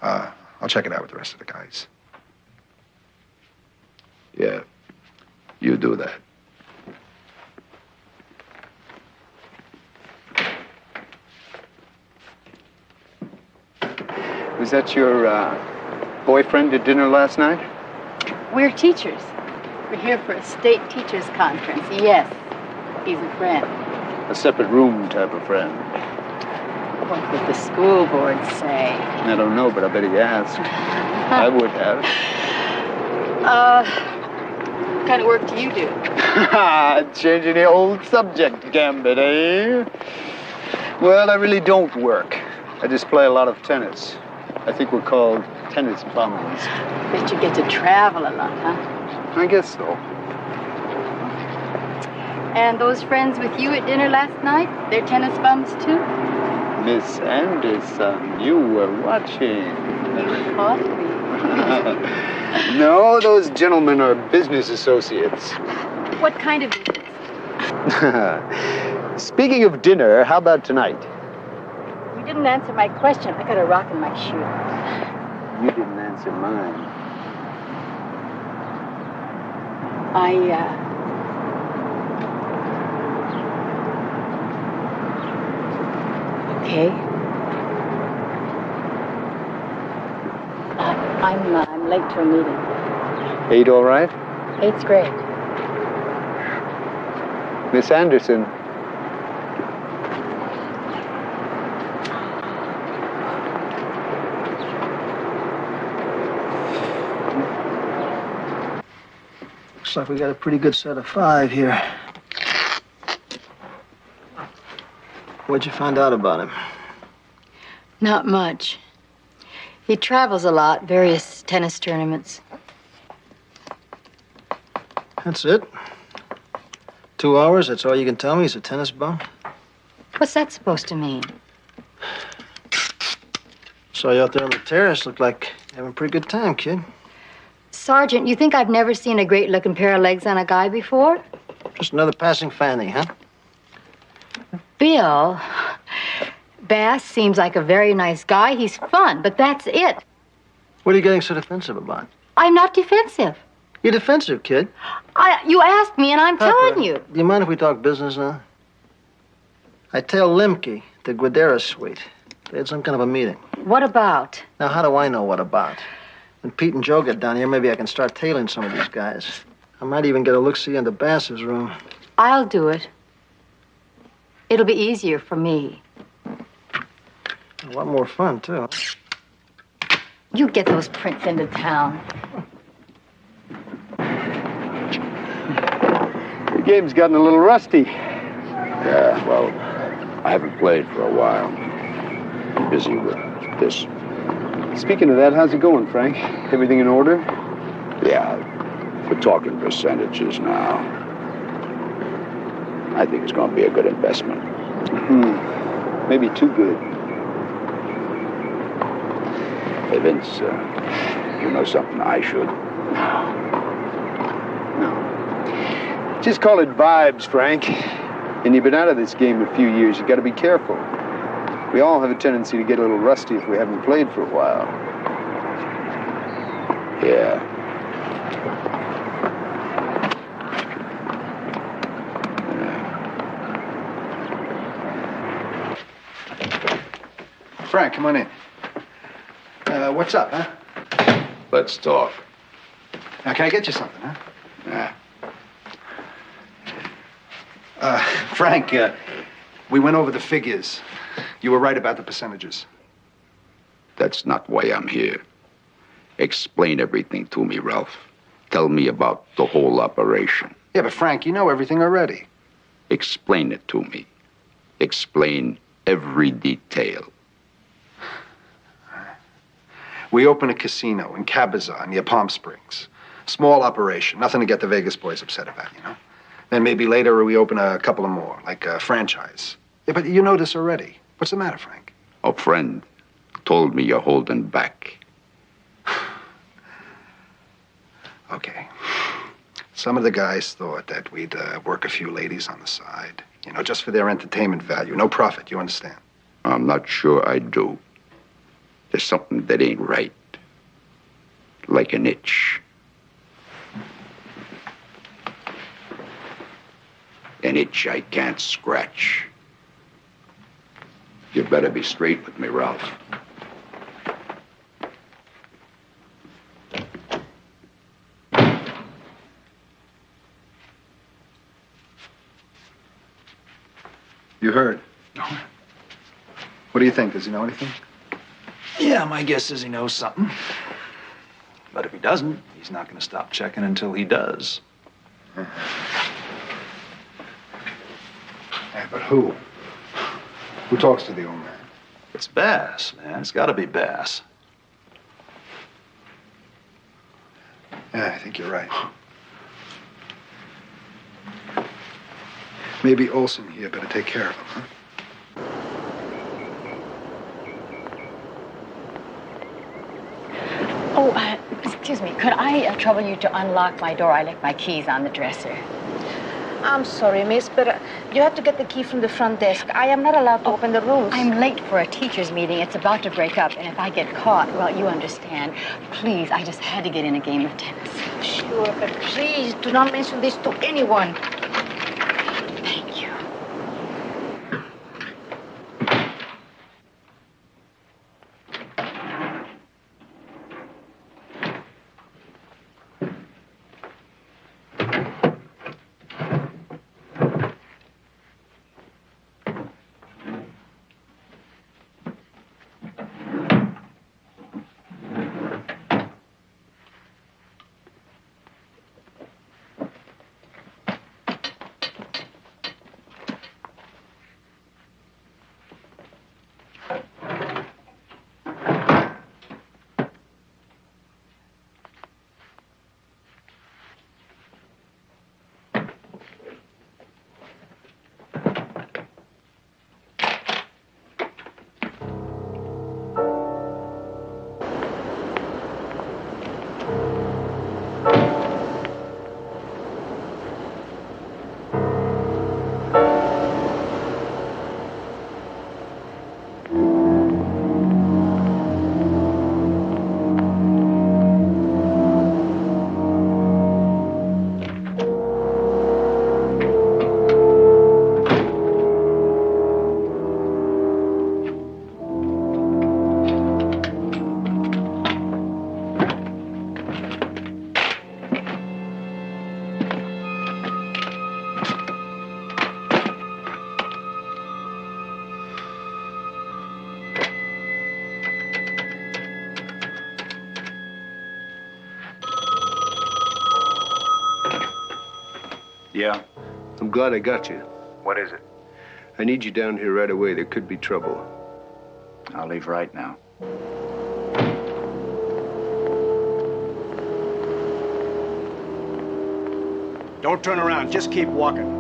I'll check it out with the rest of the guys. Yeah, you do that. Was that your boyfriend at dinner last night? we're teachers. We're here for a state teachers conference. Yes, he's a friend. A separate room type of friend. What would the school board say? I don't know, but I bet he asked. I would have. What kind of work do you do? Changing the old subject, Gambit, eh? Well, I really don't work. I just play a lot of tennis. I think we're called tennis bums. Bet you get to travel a lot, huh? I guess so. And those friends with you at dinner last night, they're tennis bums too? Miss Anderson, you were watching. You caught me. No, those gentlemen are business associates. What kind of business? Speaking of dinner, how about tonight? You didn't answer my question. I got a rock in my shoe. You didn't answer mine. Okay. I'm late to a meeting. 8 all right? 8's great. Miss Anderson. Looks like we got a pretty good set of 5 here. What'd you find out about him? Not much. He travels a lot, various tennis tournaments. That's it? 2 hours, that's all you can tell me is a tennis bum? What's that supposed to mean? Saw you out there on the terrace. Looked like having a pretty good time, kid. Sergeant, you think I've never seen a great-looking pair of legs on a guy before? Just another passing fanny, huh? Bill, Bass seems like a very nice guy. He's fun, but that's it. What are you getting so defensive about? I'm not defensive. You're defensive, kid. You asked me, and I'm telling you. Do you mind if we talk business now? I tell Limke, the Guadera suite. They had some kind of a meeting. What about? Now, how do I know what about? When Pete and Joe get down here, maybe I can start tailing some of these guys. I might even get a look-see into Bass's room. I'll do it. It'll be easier for me. A lot more fun, too. You get those prints into town. The game's gotten a little rusty. Yeah, well, I haven't played for a while. I'm busy with this. Speaking of that, how's it going, Frank? Everything in order? Yeah, we're talking percentages now. I think it's going to be a good investment. Maybe too good. Hey, Vince, you know something I should? No. Just call it vibes, Frank. And you've been out of this game a few years. You got to be careful. We all have a tendency to get a little rusty if we haven't played for a while. Yeah. Frank, come on in. What's up, huh? Let's talk. Now, can I get you something, huh? Yeah. Frank, we went over the figures. You were right about the percentages. That's not why I'm here. Explain everything to me, Ralph. Tell me about the whole operation. Yeah, but Frank, you know everything already. Explain it to me. Explain every detail. We open a casino in Cabazon near Palm Springs. Small operation, nothing to get the Vegas boys upset about, you know? Then maybe later we open a couple of more, like a franchise. Yeah, but you know this already. What's the matter, Frank? A friend told me you're holding back. Okay. Some of the guys thought that we'd work a few ladies on the side, you know, just for their entertainment value. No profit, you understand? I'm not sure I do. There's something that ain't right. Like an itch. An itch I can't scratch. You better be straight with me, Ralph. You heard. What do you think? Does he know anything? Yeah, my guess is he knows something. But if he doesn't, he's not going to stop checking until he does. Yeah, but who? Who talks to the old man? It's Bass, man. It's got to be Bass. Yeah, I think you're right. Maybe Olson here better take care of him, huh? Oh, excuse me. Could I trouble you to unlock my door? I left my keys on the dresser. I'm sorry, miss, but you have to get the key from the front desk. I am not allowed to open the rooms. I'm late for a teacher's meeting. It's about to break up, and if I get caught, well, you understand. Please, I just had to get in a game of tennis. Sure, but please do not mention this to anyone. Thank you. Yeah? I'm glad I got you. What is it? I need you down here right away. There could be trouble. I'll leave right now. Don't turn around. Just keep walking.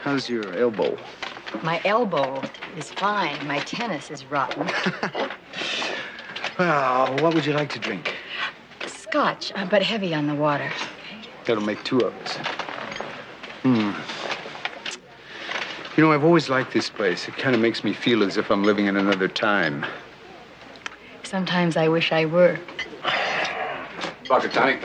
How's your elbow? My elbow is fine. My tennis is rotten. Well, what would you like to drink? Scotch, but heavy on the water. That'll make two of us. You know, I've always liked this place. It kind of makes me feel as if I'm living in another time. Sometimes I wish I were. Vodka tonic.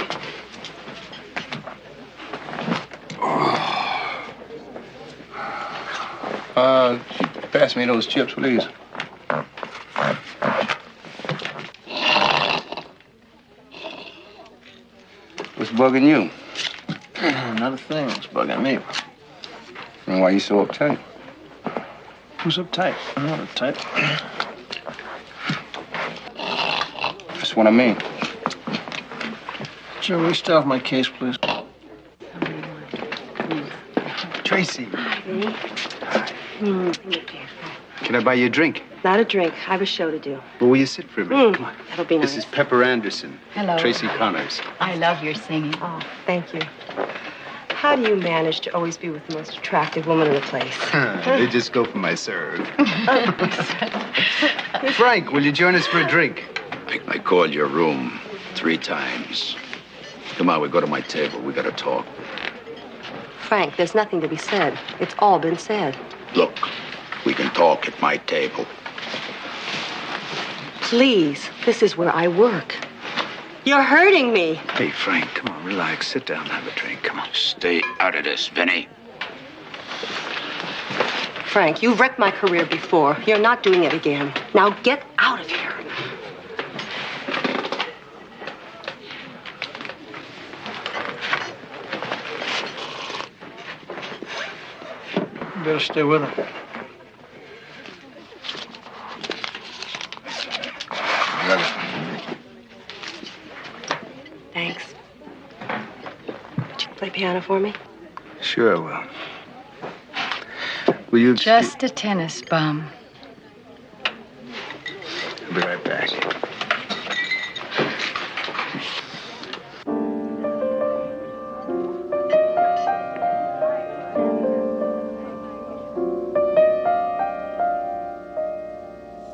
Pass me those chips, please. What's bugging you? Not a thing. It's bugging me. And why you so uptight? Who's uptight? I'm not uptight. That's what I mean. Joe, will you stay off my case, please? Tracy, Hi. can I buy you a drink? Not a drink. I have a show to do. Well, will you sit for a minute? Come on. That'll be nice. This is Pepper Anderson. Hello. Tracy Connors. I love your singing. Oh, thank you. How do you manage to always be with the most attractive woman in the place? They just go for my serve. Frank, will you join us for a drink? I called your room 3 times. Come on, we go to my table. We gotta talk. Frank, there's nothing to be said. It's all been said. Look, we can talk at my table. Please, this is where I work. You're hurting me. Hey, Frank, come on, relax. Sit down, have a drink. Come on. Stay out of this, Vinny. Frank, you've wrecked my career before. You're not doing it again. Now get out of here. You better stay with her. Thanks. Would you play piano for me? Sure, I will. Will you... Just a tennis bum. I'll be right back.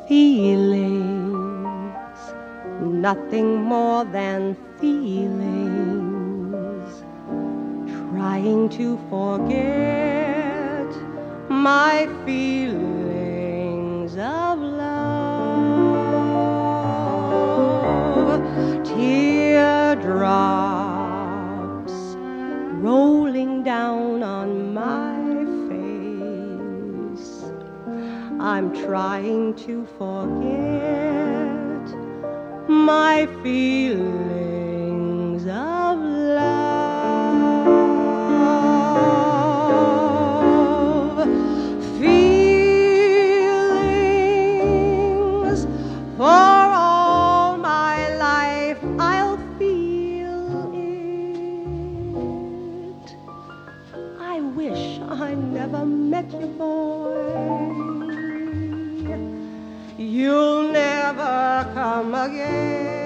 Feelings, nothing more than feelings, trying to forget my feelings of love. Teardrops rolling down on my face, I'm trying to forget my feelings of love. Feelings for all my life, I'll feel it. I wish I never met you, boy. You'll never come again.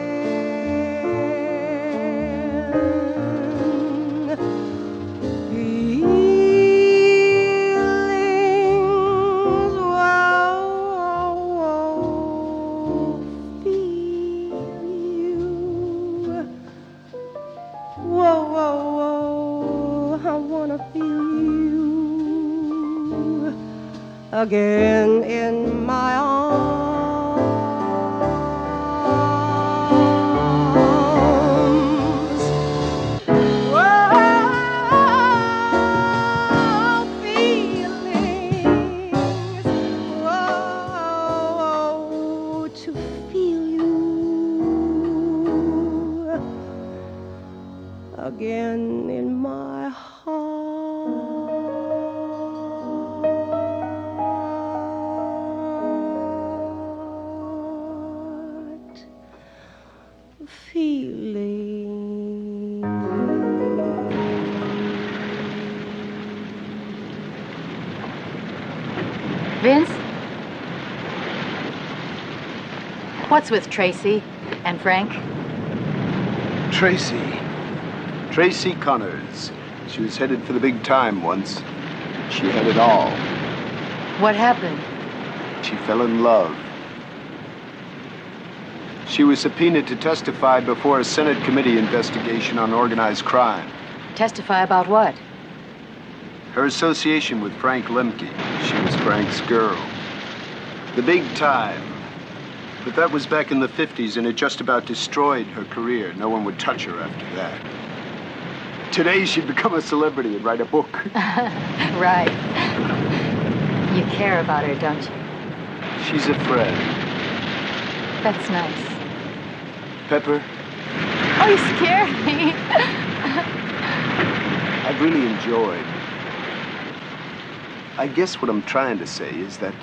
Feelings, whoa, feel you. Whoa, I wanna feel you. again in my arms. Whoa, feelings, whoa, to feel you again in my heart. Feeling. Vince? What's with Tracy and Frank? Tracy Connors. She was headed for the big time once. She had it all. What happened? She fell in love. She was subpoenaed to testify before a Senate committee investigation on organized crime. Testify about what? Her association with Frank Lemke. She was Frank's girl. The big time. But that was back in the 50s, and it just about destroyed her career. No one would touch her after that. Today, she'd become a celebrity and write a book. Right. You care about her, don't you? She's a friend. That's nice. Pepper, Oh, you scared me. I've really enjoyed. I guess what I'm trying to say is that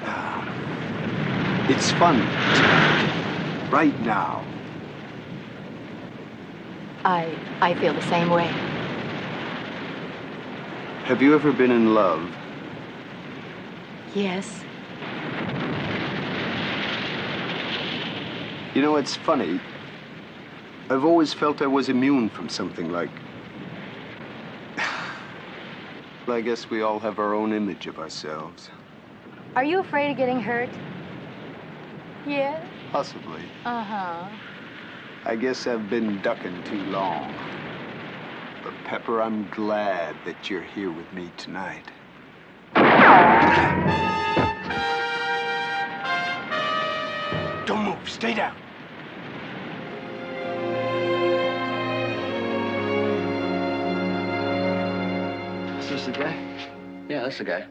it's fun right now. I feel the same way. Have you ever been in love? Yes. You know, it's funny. I've always felt I was immune from something like... Well, I guess we all have our own image of ourselves. Are you afraid of getting hurt? Yeah. Possibly. Uh-huh. I guess I've been ducking too long. But Pepper, I'm glad that you're here with me tonight. Don't move. Stay down. Is this the guy? Yeah, that's the guy.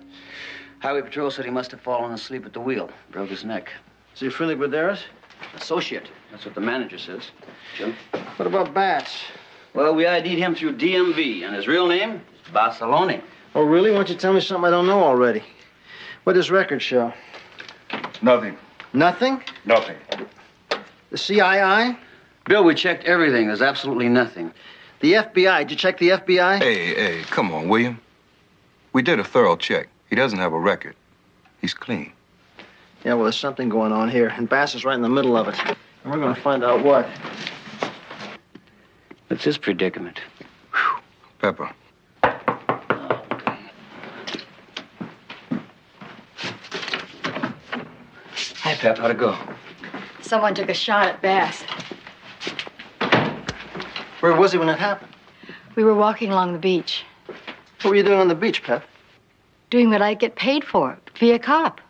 Highway Patrol said he must have fallen asleep at the wheel. Broke his neck. Is he friendly with Banderas? Associate. That's what the manager says. Jim? What about Bass? Well, we ID'd him through DMV, and his real name is Barcelona. Oh, really? Why don't you tell me something I don't know already? What does record show? Nothing. Nothing? Nothing. The CII? Bill, we checked everything. There's absolutely nothing. The FBI. Did you check the FBI? Hey, come on, William. We did a thorough check. He doesn't have a record. He's clean. Yeah, well, there's something going on here, and Bass is right in the middle of it. And we're going to find out what. What's his predicament? Pepper. Hi, Pep. How'd it go? Someone took a shot at Bass. Where was he when it happened? We were walking along the beach, What were you doing on the beach, Pep? doing what I'd get paid for, be a cop.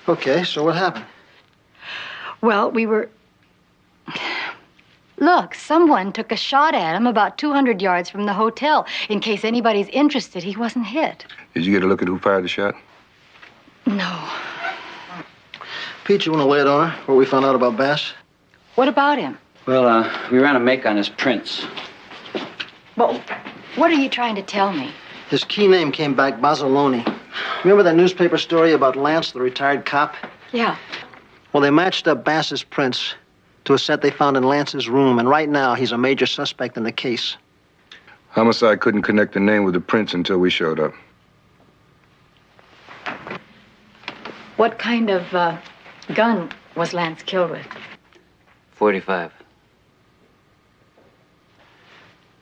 Okay, so what happened? Well, we were... Look, someone took a shot at him about 200 yards from the hotel. In case anybody's interested, he wasn't hit. Did you get a look at who fired the shot? No. Pete, you want to lay it on her? What we found out about Bass? What about him? Well, we ran a make on his prints. Well, what are you trying to tell me? His key name came back Bazzaloni. Remember that newspaper story about Lance, the retired cop? Yeah. Well, they matched up Bass's prints to a set they found in Lance's room, and right now he's a major suspect in the case. Homicide couldn't connect the name with the prints until we showed up. What kind of gun was Lance killed with? 45.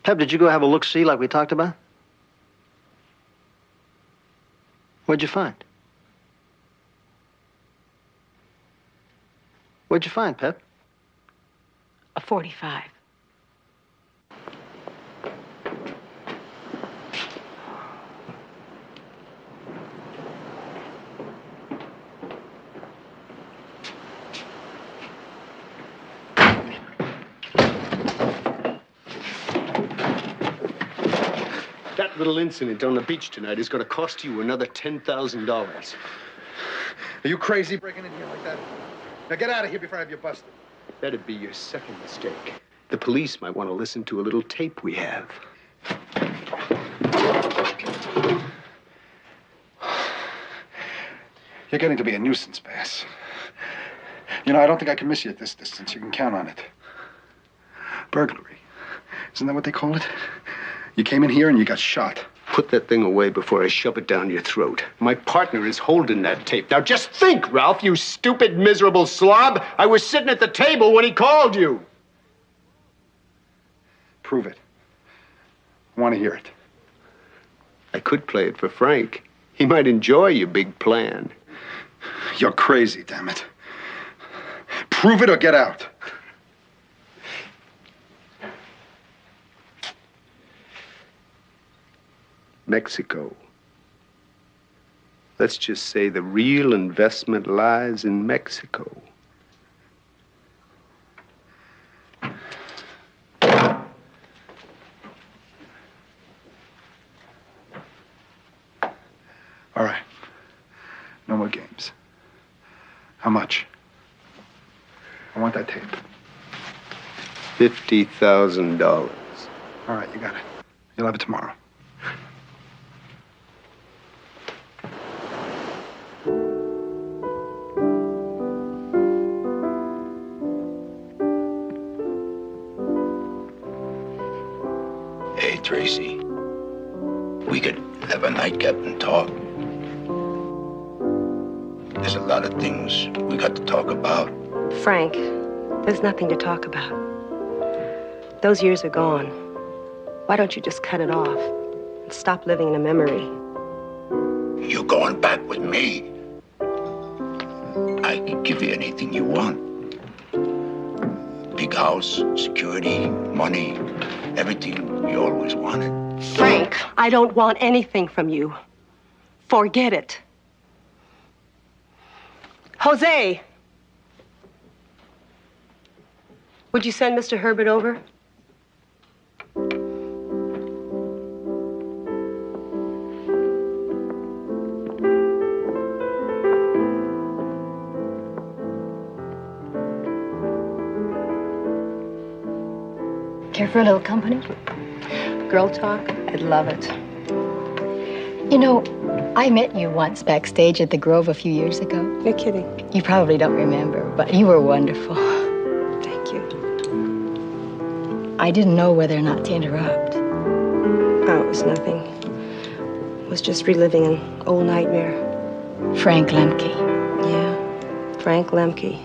Pep, did you go have a look-see like we talked about? What'd you find? What'd you find, Pep? A 45. That little incident on the beach tonight is going to cost you another $10,000. Are you crazy breaking in here like that? Now get out of here before I have you busted. That'd be your second mistake. The police might want to listen to a little tape we have. You're getting to be a nuisance, Bass. You know, I don't think I can miss you at this distance. You can count on it. Burglary. Isn't that what they call it? You came in here and you got shot. Put that thing away before I shove it down your throat. My partner is holding that tape. Now just think, Ralph, you stupid, miserable slob. I was sitting at the table when he called you. Prove it. I want to hear it. I could play it for Frank. He might enjoy your big plan. You're crazy, damn it. Prove it or get out. Mexico. Let's just say the real investment lies in Mexico. All right. No more games. How much? I want that tape. $50,000. All right, you got it. You'll have it tomorrow. Hey, Tracy. We could have a nightcap and talk. There's a lot of things we got to talk about. Frank, there's nothing to talk about. Those years are gone. Why don't you just cut it off and stop living in a memory? You're going back with me. I can give you anything you want. Big house, security, money, everything you always wanted. Frank, I don't want anything from you. Forget it. Jose! Would you send Mr. Herbert over? Care for a little company? Girl talk? I'd love it. You know, I met you once backstage at the Grove a few years ago. You're kidding. You probably don't remember, but you were wonderful. Thank you. I didn't know whether or not to interrupt. Oh, it was nothing. It was just reliving an old nightmare. Frank Lemke. Yeah, Frank Lemke.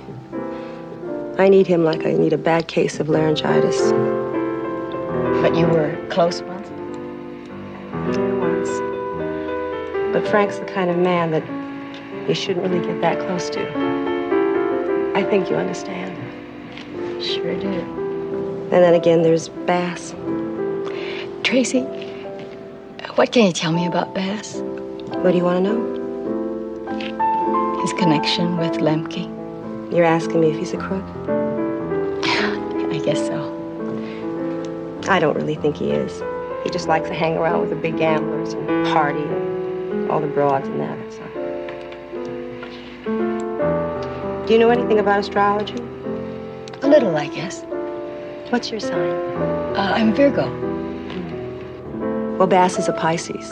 I need him like I need a bad case of laryngitis. But you were close once? I was. But Frank's the kind of man that you shouldn't really get that close to. I think you understand. Sure do. And then again, there's Bass. Tracy, what can you tell me about Bass? What do you want to know? His connection with Lemke. You're asking me if he's a crook? I guess so. I don't really think he is. He just likes to hang around with the big gamblers and party and all the broads and that. That's all. Do you know anything about astrology? A little, I guess. What's your sign? I'm Virgo. Well, Bass is a Pisces,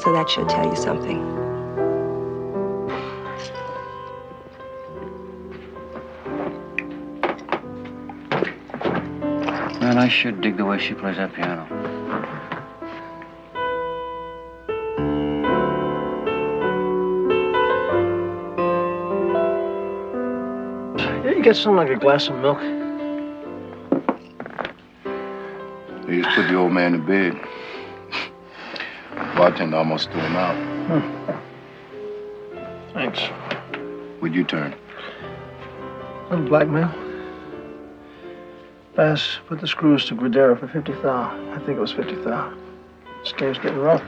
so that should tell you something. Man, I sure dig the way she plays that piano. You get something like a glass of milk? They just put the old man to bed. Bartender almost threw him out. Thanks. Where'd you turn? Little blackmail. Bass put the screws to Gradera for 50 thou. I think it was 50 thou. This game's getting rough.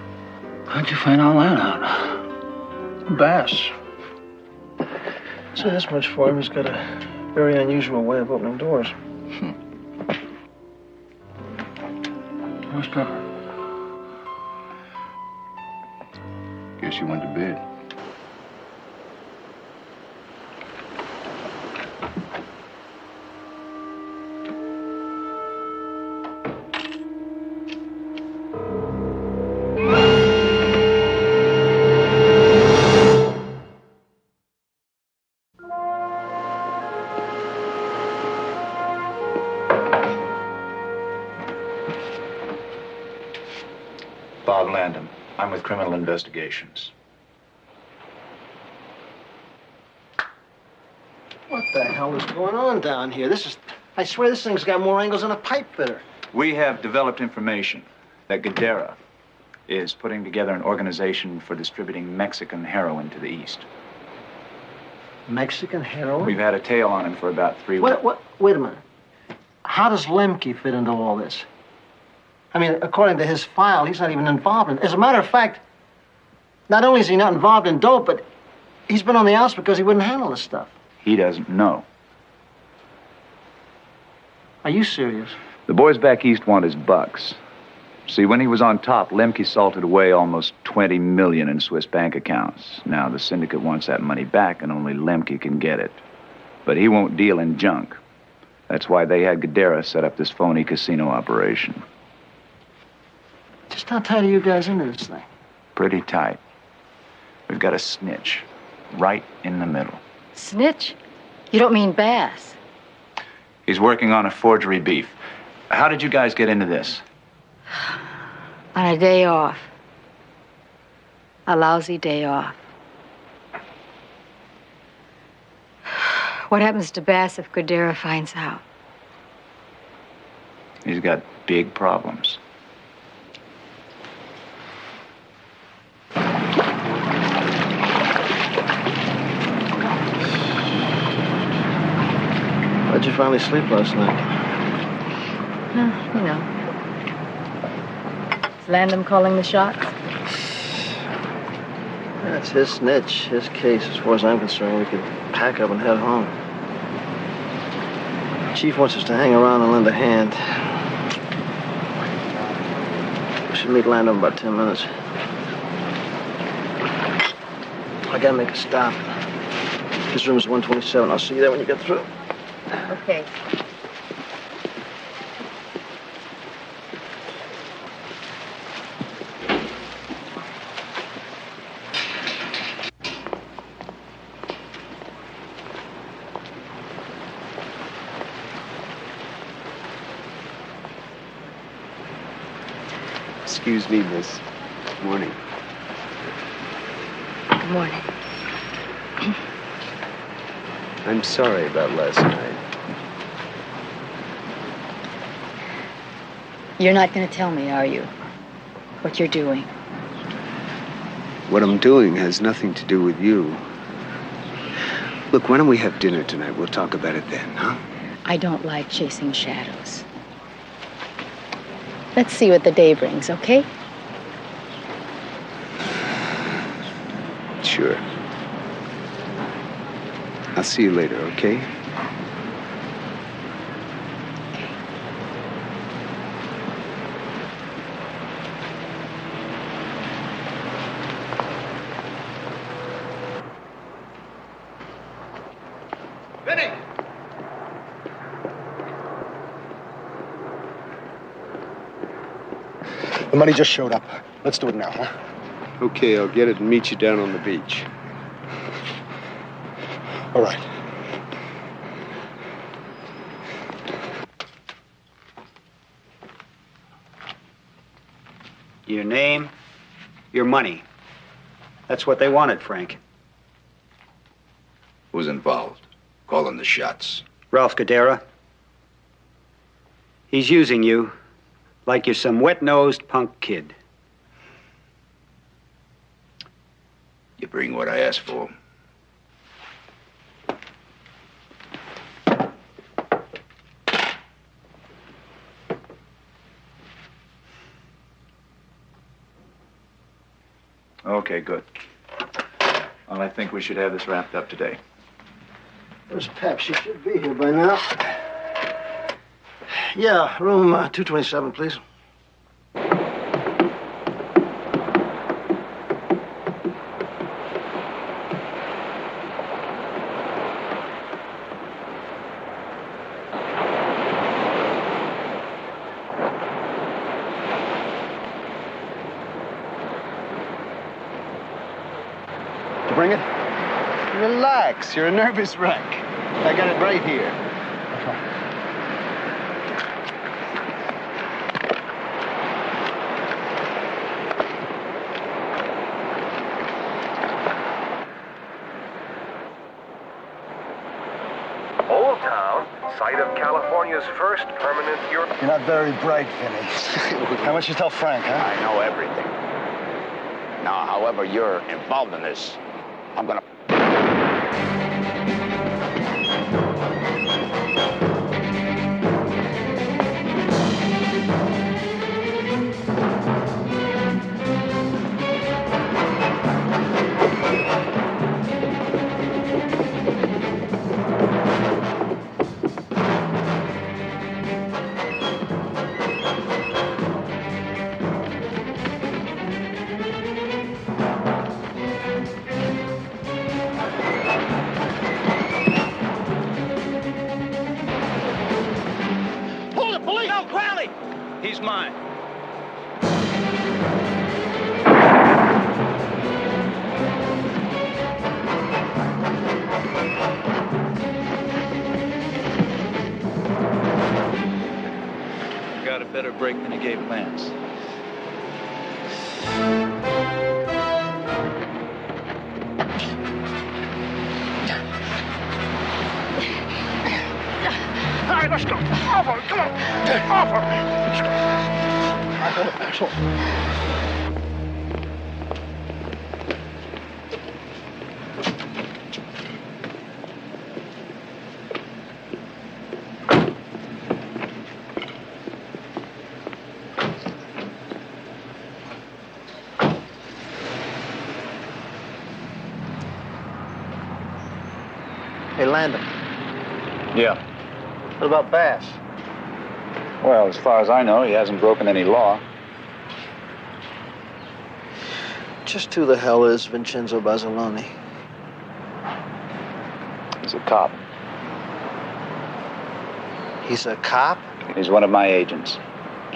How'd you find all that out? Bass. Say this much for him, he's got a very unusual way of opening doors. Where's Pepper? Guess you went to bed. Bob Landon. I'm with Criminal Investigations. What the hell is going on down here? I swear this thing's got more angles than a pipe fitter. We have developed information that Gadara is putting together an organization for distributing Mexican heroin to the east. Mexican heroin? We've had a tail on him for about 3 weeks. Wait a minute. How does Lemke fit into all this? I mean, according to his file, he's not even involved in it. As a matter of fact, not only is he not involved in dope, but he's been on the outs because he wouldn't handle this stuff. He doesn't know. Are you serious? The boys back east want his bucks. See, when he was on top, Lemke salted away almost $20 million in Swiss bank accounts. Now, the syndicate wants that money back, and only Lemke can get it. But he won't deal in junk. That's why they had Gadara set up this phony casino operation. Just how tight are you guys into this thing? Pretty tight. We've got a snitch right in the middle. Snitch? You don't mean Bass? He's working on a forgery beef. How did you guys get into this? On a day off. A lousy day off. What happens to Bass if Gadara finds out? He's got big problems. How'd you finally sleep last night? You know. Is Landon calling the shots? That's his snitch, his case. As far as I'm concerned, we could pack up and head home. Chief wants us to hang around and lend a hand. We should meet Landon in about 10 minutes. I gotta make a stop. His room is 127. I'll see you there when you get through. Okay. Excuse me, miss. Good morning. Good morning. I'm sorry about last night. You're not going to tell me, are you? What you're doing? What I'm doing has nothing to do with you. Look, why don't we have dinner tonight? We'll talk about it then, huh? I don't like chasing shadows. Let's see what the day brings, okay? Sure. I'll see you later, okay? Benny! The money just showed up. Let's do it now, huh? Okay, I'll get it and meet you down on the beach. All right. Your name, your money. That's what they wanted, Frank. Who's involved? Calling the shots. Ralph Gadara. He's using you like you're some wet-nosed punk kid. You bring what I asked for. Okay, good. Well, I think we should have this wrapped up today. Where's Pep? She should be here by now. Yeah, room 227, please. to bring it? Relax. You're a nervous wreck. I got it right here. Old Town, site of California's first permanent You're not very bright, Vinny. How much you tell Frank, huh? I know everything. Now, however you're involved in this, I'm gonna... He's mine. Got a better break than he gave Lance. All right, let's go. Over, come on. Over. Hey, Landon. Yeah. What about Bass? Well, as far as I know, he hasn't broken any law. Just who the hell is Vincenzo Basiloni? He's a cop. He's a cop? He's one of my agents.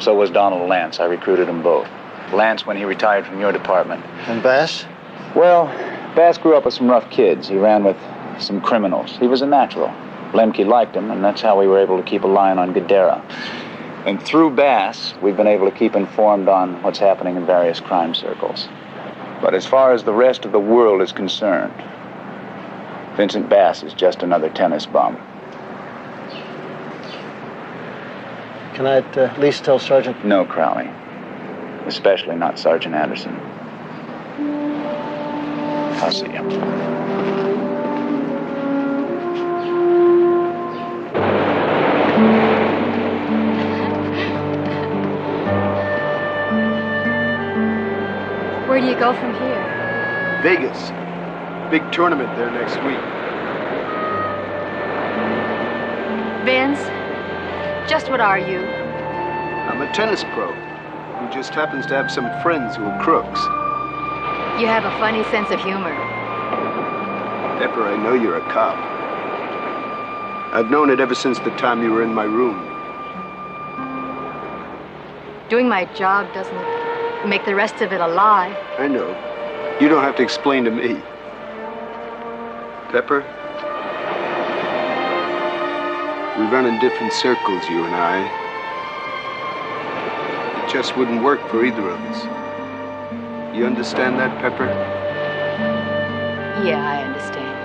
So was Donald Lance. I recruited them both. Lance when he retired from your department. And Bass? Well, Bass grew up with some rough kids. He ran with some criminals. He was a natural. Lemke liked him, and that's how we were able to keep a line on Gadara. And through Bass, we've been able to keep informed on what's happening in various crime circles. But as far as the rest of the world is concerned, Vincent Bass is just another tennis bum. Can I at least tell Sergeant? No, Crowley. Especially not Sergeant Anderson. I'll see you. Where do you go from here? Vegas. Big tournament there next week. Vince, just what are you? I'm a tennis pro who just happens to have some friends who are crooks. You have a funny sense of humor. Pepper, I know you're a cop. I've known it ever since the time you were in my room. Doing my job doesn't make the rest of it a lie. I know. You don't have to explain to me. Pepper, we run in different circles, you and I. It just wouldn't work for either of us. You understand that, Pepper? Yeah, I understand.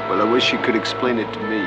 Well, I wish you could explain it to me.